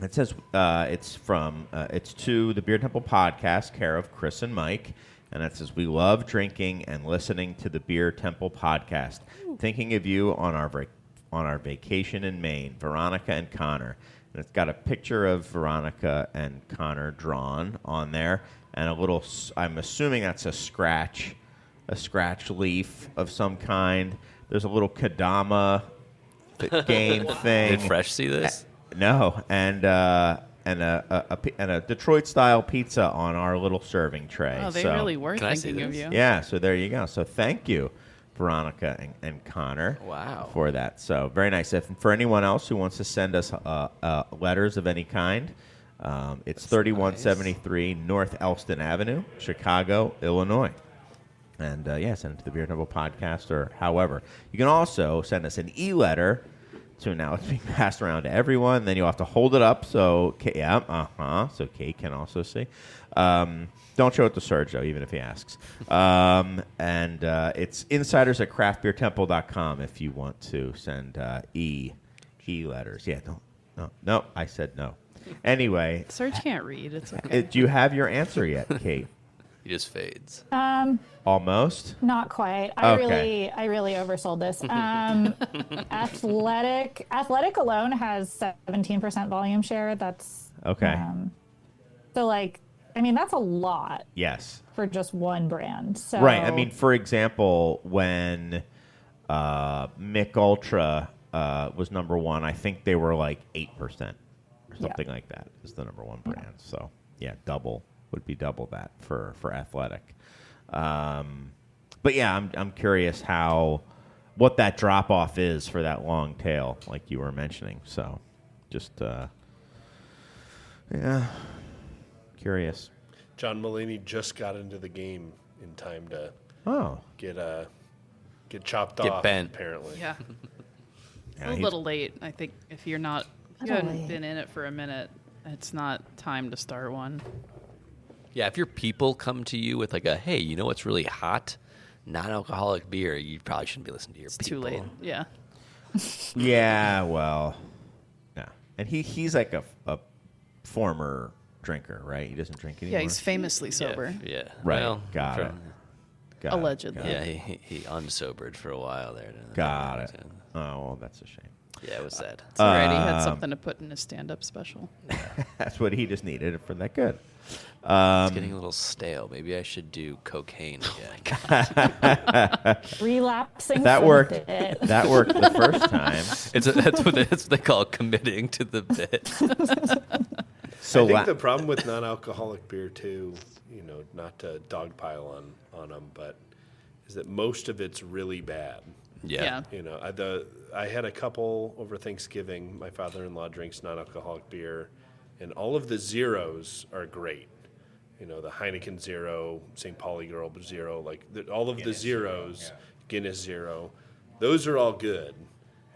Speaker 3: it says it's to the Beer Temple podcast, care of Chris and Mike, and it says we love drinking and listening to the Beer Temple podcast. Thinking of you on our vacation in Maine, Veronica and Connor. And it's got a picture of Veronica and Connor drawn on there, and a little. I'm assuming that's a scratch leaf of some kind. There's a little Kadama game thing.
Speaker 1: Did Fresh see this?
Speaker 3: No, and a Detroit style pizza on our little serving tray.
Speaker 4: Oh, they
Speaker 3: So-
Speaker 4: really were
Speaker 1: Can I see
Speaker 4: thinking of
Speaker 1: this?
Speaker 4: you.
Speaker 3: Yeah, so there you go. So thank you, Veronica and Connor.
Speaker 1: Wow.
Speaker 3: For that. So very nice. If for anyone else who wants to send us letters of any kind, it's 3173 North Elston Avenue, Chicago, Illinois. And send it to the Beer Temple podcast or however. You can also send us an e-letter. So now it's being passed around to everyone. Then you'll have to hold it up so so Kate can also see. Don't show it to Serge, though, even if he asks. It's insiders at craftbeertemple.com if you want to send e-letters. Yeah, no, I said no. Anyway,
Speaker 4: Serge can't read. It's okay.
Speaker 3: do you have your answer yet, Kate?
Speaker 1: He just fades.
Speaker 3: Almost?
Speaker 5: Not quite.
Speaker 3: Okay.
Speaker 5: I really oversold this. Athletic alone has 17% volume share. That's
Speaker 3: Okay.
Speaker 5: so like, I mean, that's a lot
Speaker 3: Yes.
Speaker 5: for just one brand. So
Speaker 3: Right. I mean, for example, when Mick Ultra was number one, I think they were like 8% or something like that is the number one brand. So, yeah, would be double that for Athletic. But yeah, I'm curious what that drop off is for that long tail, like you were mentioning. So, just curious.
Speaker 6: John Mulaney just got into the game in time to get chopped
Speaker 1: Get
Speaker 6: off.
Speaker 1: bent.
Speaker 6: Apparently,
Speaker 4: Yeah.
Speaker 3: Yeah,
Speaker 4: a
Speaker 3: he's-
Speaker 4: little late. I think if you
Speaker 5: Little
Speaker 4: haven't
Speaker 5: late.
Speaker 4: been in it for a minute, it's not time to start one.
Speaker 1: Yeah, if your people come to you with like hey, you know what's really hot? Non-alcoholic beer, you probably shouldn't be listening to your
Speaker 4: It's
Speaker 1: people.
Speaker 4: too late. Yeah.
Speaker 3: Yeah, well, yeah, and he's like a former drinker, right? He doesn't drink anymore.
Speaker 4: Yeah, he's famously
Speaker 1: Yeah,
Speaker 4: sober.
Speaker 1: Yeah.
Speaker 3: Right.
Speaker 1: Well,
Speaker 3: Got it. Got it.
Speaker 4: Allegedly.
Speaker 1: Yeah, he unsobered for a while there. didn't he?
Speaker 3: Got it. Oh, well, that's a shame.
Speaker 1: Yeah, it was sad.
Speaker 4: It's all right. He had something to put in his stand-up special.
Speaker 3: That's what he just needed for that good.
Speaker 1: It's getting a little stale. Maybe I should do cocaine again.
Speaker 5: relapsing.
Speaker 3: That
Speaker 5: from
Speaker 3: worked.
Speaker 5: it.
Speaker 3: That worked the first time.
Speaker 1: That's what they call committing to the bit.
Speaker 3: So
Speaker 6: I think the problem with non-alcoholic beer too, not to dogpile on them, but is that most of it's really bad.
Speaker 1: Yeah.
Speaker 6: I had a couple over Thanksgiving. My father-in-law drinks non-alcoholic beer, and all of the zeros are great. The Heineken Zero, St. Pauli Girl Zero, all of the zeros, Guinness Zero, those are all good.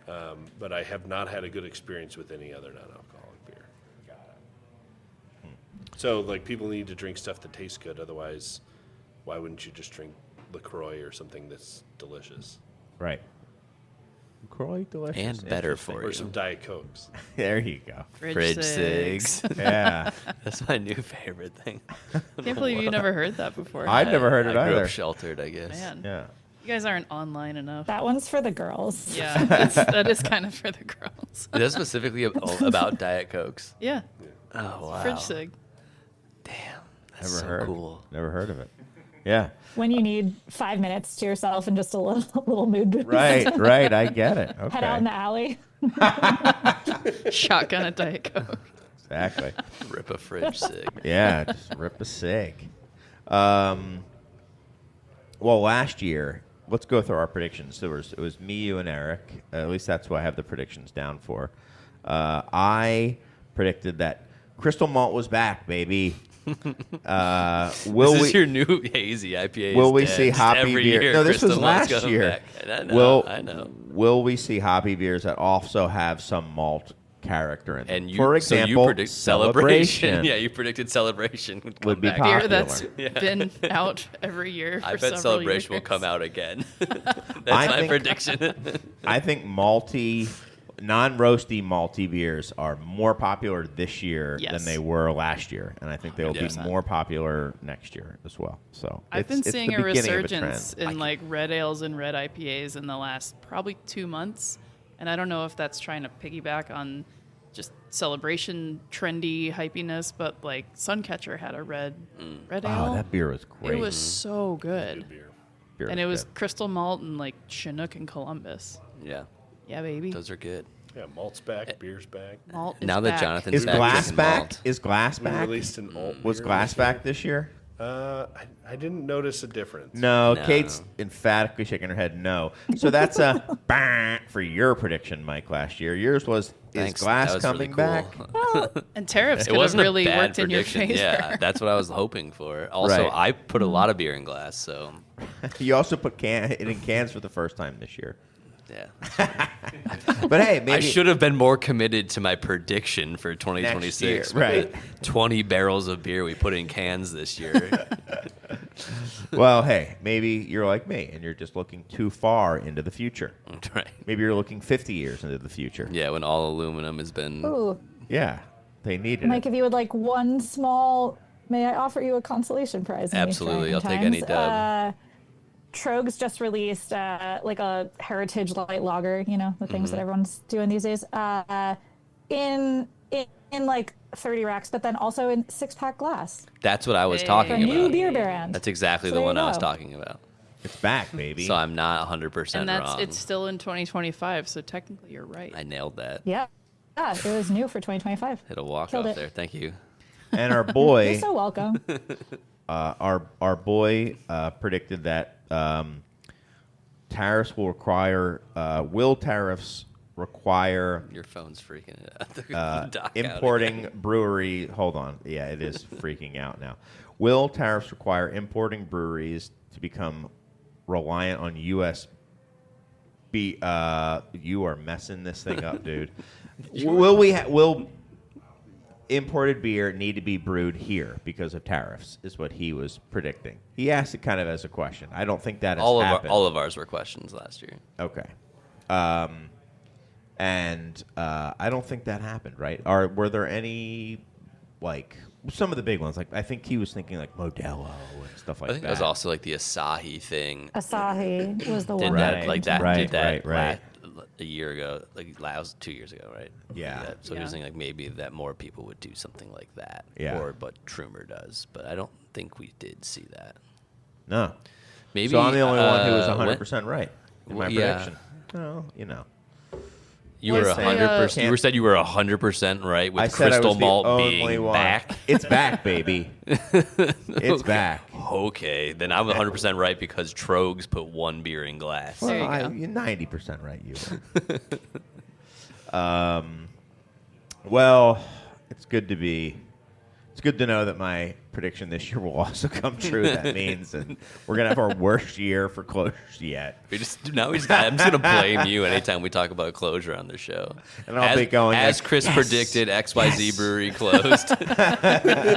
Speaker 6: But I have not had a good experience with any other non-alcoholic beer. Got it. So, people need to drink stuff that tastes good. Otherwise, why wouldn't you just drink LaCroix or something that's delicious?
Speaker 3: right. LaCroix, delicious.
Speaker 1: And better for
Speaker 6: Or
Speaker 1: you.
Speaker 6: some Diet Cokes.
Speaker 3: There you go.
Speaker 1: Fridge
Speaker 4: cigs.
Speaker 1: cigs.
Speaker 3: Yeah.
Speaker 1: That's my new favorite thing.
Speaker 4: Can't believe you never heard that before.
Speaker 3: I'd never heard it
Speaker 1: I grew
Speaker 3: either.
Speaker 1: up sheltered, I guess.
Speaker 4: Man,
Speaker 3: Yeah.
Speaker 4: you guys aren't online enough.
Speaker 5: That one's for the girls.
Speaker 4: Yeah, that is kind of for the girls.
Speaker 1: Is that specifically about Diet Cokes?
Speaker 4: Yeah,
Speaker 1: Oh, wow.
Speaker 4: fridge sig.
Speaker 1: Damn. That's
Speaker 3: Never
Speaker 1: so
Speaker 3: heard.
Speaker 1: cool.
Speaker 3: Never heard of it. Yeah.
Speaker 5: When you need 5 minutes to yourself and just a little mood boost.
Speaker 3: Right. I get it. Okay.
Speaker 5: Head out in the alley.
Speaker 4: Shotgun at Diet Coke.
Speaker 3: Exactly.
Speaker 1: Rip a fridge cig.
Speaker 3: Yeah, just rip a cig. Well, last year, let's go through our predictions. It was me, you, and Eric. At least that's what I have the predictions down for. I predicted that Crystal Malt was back, baby.
Speaker 1: This
Speaker 3: Will
Speaker 1: is
Speaker 3: we?
Speaker 1: your new hazy IPA.
Speaker 3: Will we see hoppy
Speaker 1: every
Speaker 3: beer?
Speaker 1: Year,
Speaker 3: No, this was
Speaker 1: Crystal Malt's
Speaker 3: last
Speaker 1: coming
Speaker 3: year.
Speaker 1: back. I know.
Speaker 3: Will we see hoppy beers that also have some malt character in them.
Speaker 1: And you,
Speaker 3: For example,
Speaker 1: so you predict
Speaker 3: Celebration.
Speaker 1: Yeah, you predicted Celebration would come
Speaker 3: Would be
Speaker 1: back.
Speaker 3: popular.
Speaker 4: Beer that's
Speaker 1: Yeah.
Speaker 4: been out every year for
Speaker 1: I bet
Speaker 4: several
Speaker 1: Celebration will
Speaker 4: years.
Speaker 1: come out again. That's
Speaker 3: I
Speaker 1: my
Speaker 3: think-
Speaker 1: prediction.
Speaker 3: I think non-roasty malty beers are more popular this year
Speaker 4: Yes.
Speaker 3: than they were last year, and I think they will be
Speaker 1: 100%.
Speaker 3: more popular next year as well. So
Speaker 4: I've been
Speaker 3: it's
Speaker 4: seeing
Speaker 3: the
Speaker 4: a
Speaker 3: beginning of
Speaker 4: resurgence
Speaker 3: trend.
Speaker 4: in like red ales and red IPAs in the last probably 2 months, and I don't know if that's trying to piggyback on just Celebration trendy hypiness, but like Suncatcher had a red ale.
Speaker 3: Oh, that beer was great.
Speaker 4: It was so good,
Speaker 6: Beer.
Speaker 3: Beer
Speaker 4: and it was
Speaker 3: good.
Speaker 4: Crystal Malt and like Chinook and Columbus.
Speaker 1: Yeah,
Speaker 4: Yeah, baby.
Speaker 1: those are good.
Speaker 6: Yeah, malt's back, beer's back.
Speaker 4: Malt is
Speaker 1: Now that
Speaker 4: back.
Speaker 1: Jonathan's
Speaker 3: Is
Speaker 1: back
Speaker 3: Glass
Speaker 1: drinking
Speaker 3: back?
Speaker 1: malt.
Speaker 3: Is Glass
Speaker 6: We
Speaker 3: back?
Speaker 6: released an alt
Speaker 3: Was
Speaker 6: beer
Speaker 3: Glass
Speaker 6: this year.
Speaker 3: back this year?
Speaker 6: I didn't notice a difference.
Speaker 3: No,
Speaker 1: No.
Speaker 3: Kate's emphatically shaking her head no. So that's a bang for your prediction, Mike, last year. Yours was,
Speaker 1: Thanks.
Speaker 3: is Glass
Speaker 1: That was
Speaker 3: coming
Speaker 1: really cool.
Speaker 3: back?
Speaker 4: And tariffs
Speaker 1: It
Speaker 4: could have
Speaker 1: wasn't
Speaker 4: really
Speaker 1: a bad
Speaker 4: worked in your
Speaker 1: prediction.
Speaker 4: favor.
Speaker 1: Yeah, that's what I was hoping for. Also,
Speaker 3: Right.
Speaker 1: I put a lot of beer in glass, so
Speaker 3: You also put it in cans for the first time this year.
Speaker 1: yeah.
Speaker 3: But hey, maybe
Speaker 1: I should have been more committed to my prediction for 2026.
Speaker 3: Next year,
Speaker 1: with
Speaker 3: right.
Speaker 1: the 20 barrels of beer we put in cans this year.
Speaker 3: Well, hey, maybe you're like me and you're just looking too far into the future.
Speaker 1: Right.
Speaker 3: Maybe you're looking 50 years into the future.
Speaker 1: Yeah, when all aluminum has been.
Speaker 5: Ooh,
Speaker 3: Yeah, they needed
Speaker 5: Mike,
Speaker 3: it.
Speaker 5: if you would like one small, may I offer you a consolation prize? in these
Speaker 1: Absolutely,
Speaker 5: trying
Speaker 1: I'll take any
Speaker 5: times?
Speaker 1: dub.
Speaker 5: Trogs just released like a heritage light lager, you know, the things that everyone's doing these days. In like 30 racks, but then also in 6-pack glass.
Speaker 1: That's what I was
Speaker 4: Hey.
Speaker 5: A
Speaker 1: talking
Speaker 5: new
Speaker 1: about.
Speaker 5: beer brand.
Speaker 1: That's exactly
Speaker 5: So
Speaker 1: the
Speaker 5: there
Speaker 1: one
Speaker 5: you
Speaker 1: I was
Speaker 5: go.
Speaker 1: talking about.
Speaker 3: It's back, baby.
Speaker 1: So I'm not 100%
Speaker 4: And that's
Speaker 1: wrong.
Speaker 4: it's still in 2025, so technically you're right.
Speaker 1: I nailed that.
Speaker 5: Yeah. Yeah, it was new for 2025.
Speaker 1: Hit a walk
Speaker 5: Killed
Speaker 1: off
Speaker 5: it.
Speaker 1: there. Thank you.
Speaker 3: And our boy,
Speaker 5: You're so welcome.
Speaker 3: our boy predicted that tariffs will tariffs require
Speaker 1: Your phone's freaking it out. They're gonna dock out
Speaker 3: importing
Speaker 1: again.
Speaker 3: brewery. Hold on. Yeah, it is freaking out now. Will tariffs require importing breweries to become reliant on U.S. You are messing this thing up, dude. Will imported beer need to be brewed here because of tariffs? Is what he was predicting. He asked it kind of as a question. I don't think that has happened.
Speaker 1: All of ours were questions last year.
Speaker 3: Okay. And I don't think that happened, right? Were there any, like, some of the big ones? Like, I think he was thinking, like, Modelo and stuff like
Speaker 1: I think
Speaker 3: that.
Speaker 1: that was also like the Asahi thing.
Speaker 5: Asahi was the
Speaker 1: Did
Speaker 5: one.
Speaker 1: that
Speaker 3: Right,
Speaker 1: like that?
Speaker 3: right,
Speaker 1: did that
Speaker 3: right.
Speaker 1: a year ago? Like that was 2 years ago, right?
Speaker 3: Yeah.
Speaker 1: So he
Speaker 4: Yeah.
Speaker 1: was saying like maybe that more people would do something like that.
Speaker 3: Yeah.
Speaker 1: Or what Trumer does, but I don't think we did see that.
Speaker 3: No.
Speaker 1: Maybe.
Speaker 3: So I'm the only one who was
Speaker 1: when-
Speaker 3: 100% right in my
Speaker 1: Yeah.
Speaker 3: prediction. Well, you know.
Speaker 1: You were
Speaker 4: Was the,
Speaker 1: 100%. You said you were 100% right with
Speaker 3: I said I
Speaker 1: Crystal
Speaker 3: was the
Speaker 1: Malt
Speaker 3: only
Speaker 1: being
Speaker 3: one.
Speaker 1: back.
Speaker 3: It's back, baby. It's back.
Speaker 1: Okay, then I'm 100% right because Trogs put one beer in glass.
Speaker 4: There you
Speaker 3: Well,
Speaker 4: go.
Speaker 3: you're 90% right, you were. Well, it's good to know that my prediction this year will also come true. That means, and we're gonna have our worst year for closures yet.
Speaker 1: I'm just gonna blame you anytime we talk about closure on the show.
Speaker 3: And I'll be going
Speaker 1: as
Speaker 3: like,
Speaker 1: Chris
Speaker 3: "Yes,
Speaker 1: predicted. XYZ
Speaker 3: yes."
Speaker 1: Brewery closed.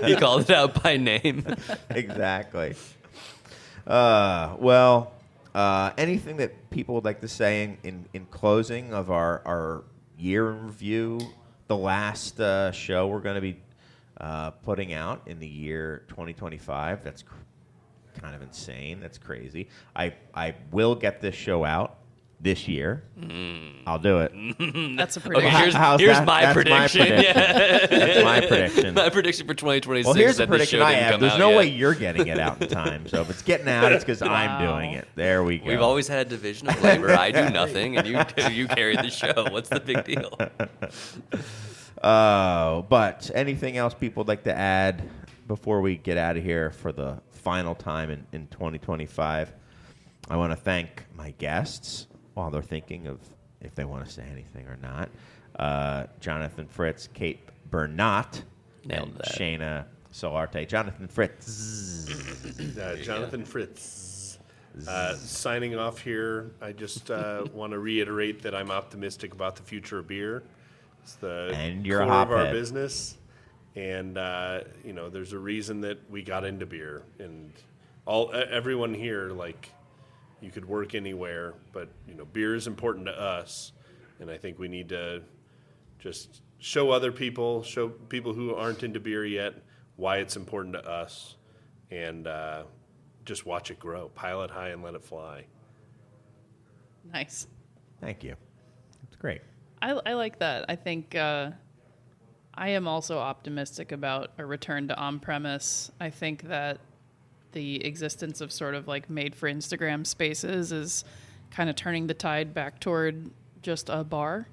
Speaker 1: He called it out by name.
Speaker 3: Exactly. Well, anything that people would like to say in closing of our year in review? The last show we're going to be putting out in the year 2025. That's kind of insane. That's crazy. I will get this show out this year. I'll do it.
Speaker 4: That's a
Speaker 1: Okay,
Speaker 4: prediction.
Speaker 3: How's
Speaker 1: here's
Speaker 3: that?
Speaker 1: my
Speaker 3: That's
Speaker 1: prediction.
Speaker 3: my prediction.
Speaker 1: Yeah.
Speaker 3: That's my prediction.
Speaker 1: My prediction for 2026
Speaker 3: Well, here's
Speaker 1: is
Speaker 3: the
Speaker 1: that the
Speaker 3: prediction
Speaker 1: show
Speaker 3: I
Speaker 1: didn't
Speaker 3: have.
Speaker 1: come
Speaker 3: There's
Speaker 1: out
Speaker 3: no
Speaker 1: yet.
Speaker 3: way you're getting it out in time. So if it's getting out, it's because I'm doing it. There we go.
Speaker 1: We've always had a division of labor. I do nothing, and you carry the show. What's the big deal?
Speaker 3: But anything else people would like to add before we get out of here for the final time in 2025? I want to thank my guests while they're thinking of if they want to say anything or not. Johnathan Fritz, Kate Bernot,
Speaker 1: Nailed
Speaker 3: and
Speaker 1: that.
Speaker 3: Shana Solarte. Johnathan Fritz.
Speaker 6: Johnathan Fritz. Signing off here, I just want to reiterate that I'm optimistic about the future of beer. It's the
Speaker 3: And you're a
Speaker 6: core of our
Speaker 3: hophead.
Speaker 6: business. And, there's a reason that we got into beer. And everyone here, like, you could work anywhere, but, beer is important to us. And I think we need to just show people who aren't into beer yet why it's important to us. And just watch it grow. Pile it high and let it fly.
Speaker 4: Nice.
Speaker 3: Thank you. That's great.
Speaker 4: I like that. I think I am also optimistic about a return to on-premise. I think that the existence of sort of like made for Instagram spaces is kind of turning the tide back toward just a bar.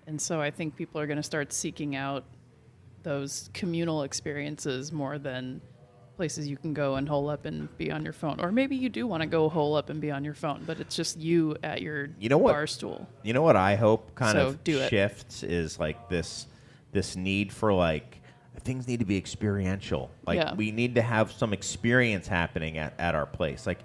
Speaker 4: And so I think people are going to start seeking out those communal experiences more than places you can go and hole up and be on your phone. Or maybe you do want to go hole up and be on your phone, but it's just you at your bar stool.
Speaker 3: You know what I hope kind
Speaker 4: So
Speaker 3: of
Speaker 4: do it.
Speaker 3: shifts is like this need for like things need to be experiential. Like
Speaker 4: Yeah.
Speaker 3: we need to have some experience happening at our place. Like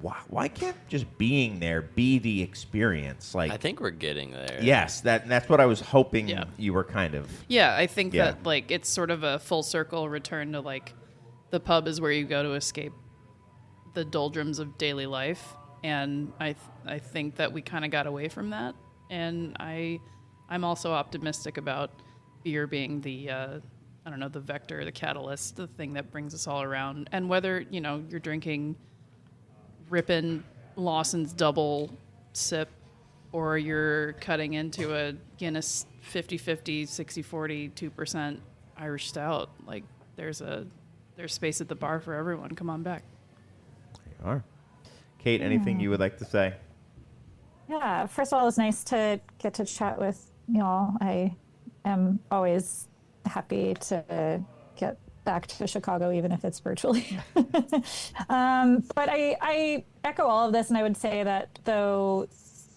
Speaker 3: why can't just being there be the experience? Like
Speaker 1: I think we're getting there.
Speaker 3: yes, that's what I was hoping
Speaker 4: Yeah.
Speaker 3: you were kind of.
Speaker 4: Yeah, I think
Speaker 3: Yeah.
Speaker 4: that like it's sort of a full circle return to like the pub is where you go to escape the doldrums of daily life, and I think that we kind of got away from that, and I'm also optimistic about beer being the the vector, the catalyst, the thing that brings us all around, and whether you're drinking Ripon Lawson's double sip or you're cutting into a Guinness 50-50, 60-40, 2% Irish stout, like there's space at the bar for everyone. Come on back.
Speaker 3: You are. Kate, anything you would like to say?
Speaker 5: Yeah, first of all, it's nice to get to chat with you all. I am always happy to get back to Chicago, even if it's virtually. But I echo all of this, and I would say that though,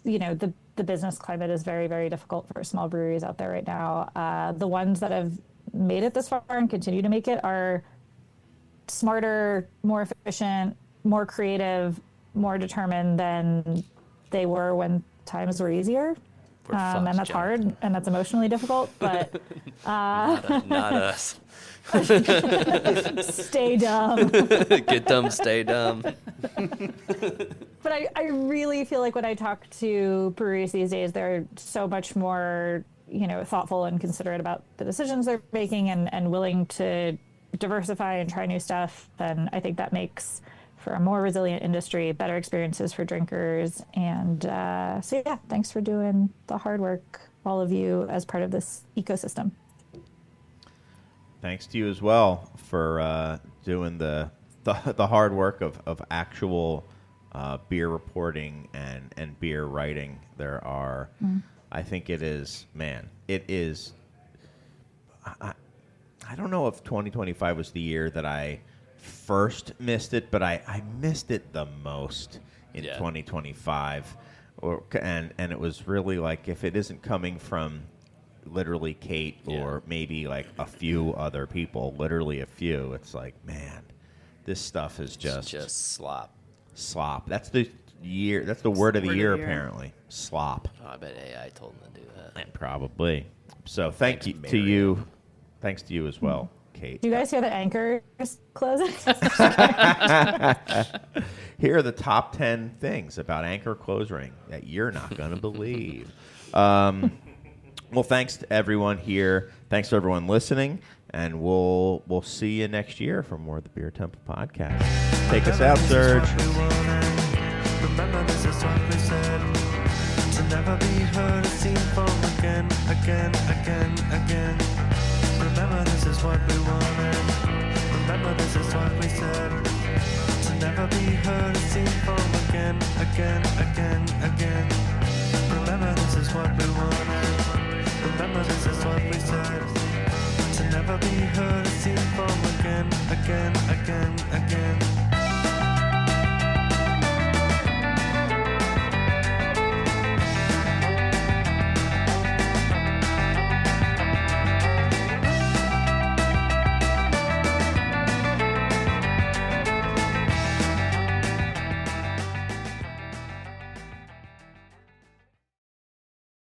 Speaker 5: the business climate is very, very difficult for small breweries out there right now. The ones that have made it this far and continue to make it are smarter, more efficient, more creative, more determined than they were when times were easier.
Speaker 1: We're fucked,
Speaker 5: And that's hard and that's emotionally difficult, but
Speaker 1: Not us.
Speaker 5: stay dumb.
Speaker 1: Get dumb, stay dumb.
Speaker 5: But I really feel like when I talk to breweries these days, they're so much more, thoughtful and considerate about the decisions they're making and willing to diversify and try new stuff. And I think that makes for a more resilient industry, better experiences for drinkers. And so, yeah, thanks for doing the hard work, all of you, as part of this ecosystem.
Speaker 3: Thanks to you as well for doing the hard work of actual beer reporting and beer writing. There are, I think it is. I don't know if 2025 was the year that I first missed it, but I missed it the most in 2025. And it was really like, if it isn't coming from literally Kate or maybe like a few other people, literally a few, it's like, man, this stuff is just
Speaker 1: slop.
Speaker 3: Slop. That's the year. That's the word of the year, apparently. Slop.
Speaker 1: Oh, I bet AI told them to do that.
Speaker 3: Probably. So thank you to you. Thanks to you as well, Kate.
Speaker 5: Do you guys hear the Anchor is closing?
Speaker 3: Here are the top 10 things about Anchor closing that you're not going to believe. Well, thanks to everyone here. Thanks to everyone listening. And we'll see you next year for more of the Beer Temple podcast. Take us out, Serge.
Speaker 2: Remember, this is what we said. To never be heard or seen from again. Remember, this is what we wanted. Remember, this is what we said. To never be heard or seen from again. Remember, this is what we wanted. Remember, this is what we said. To never be heard or seen from again.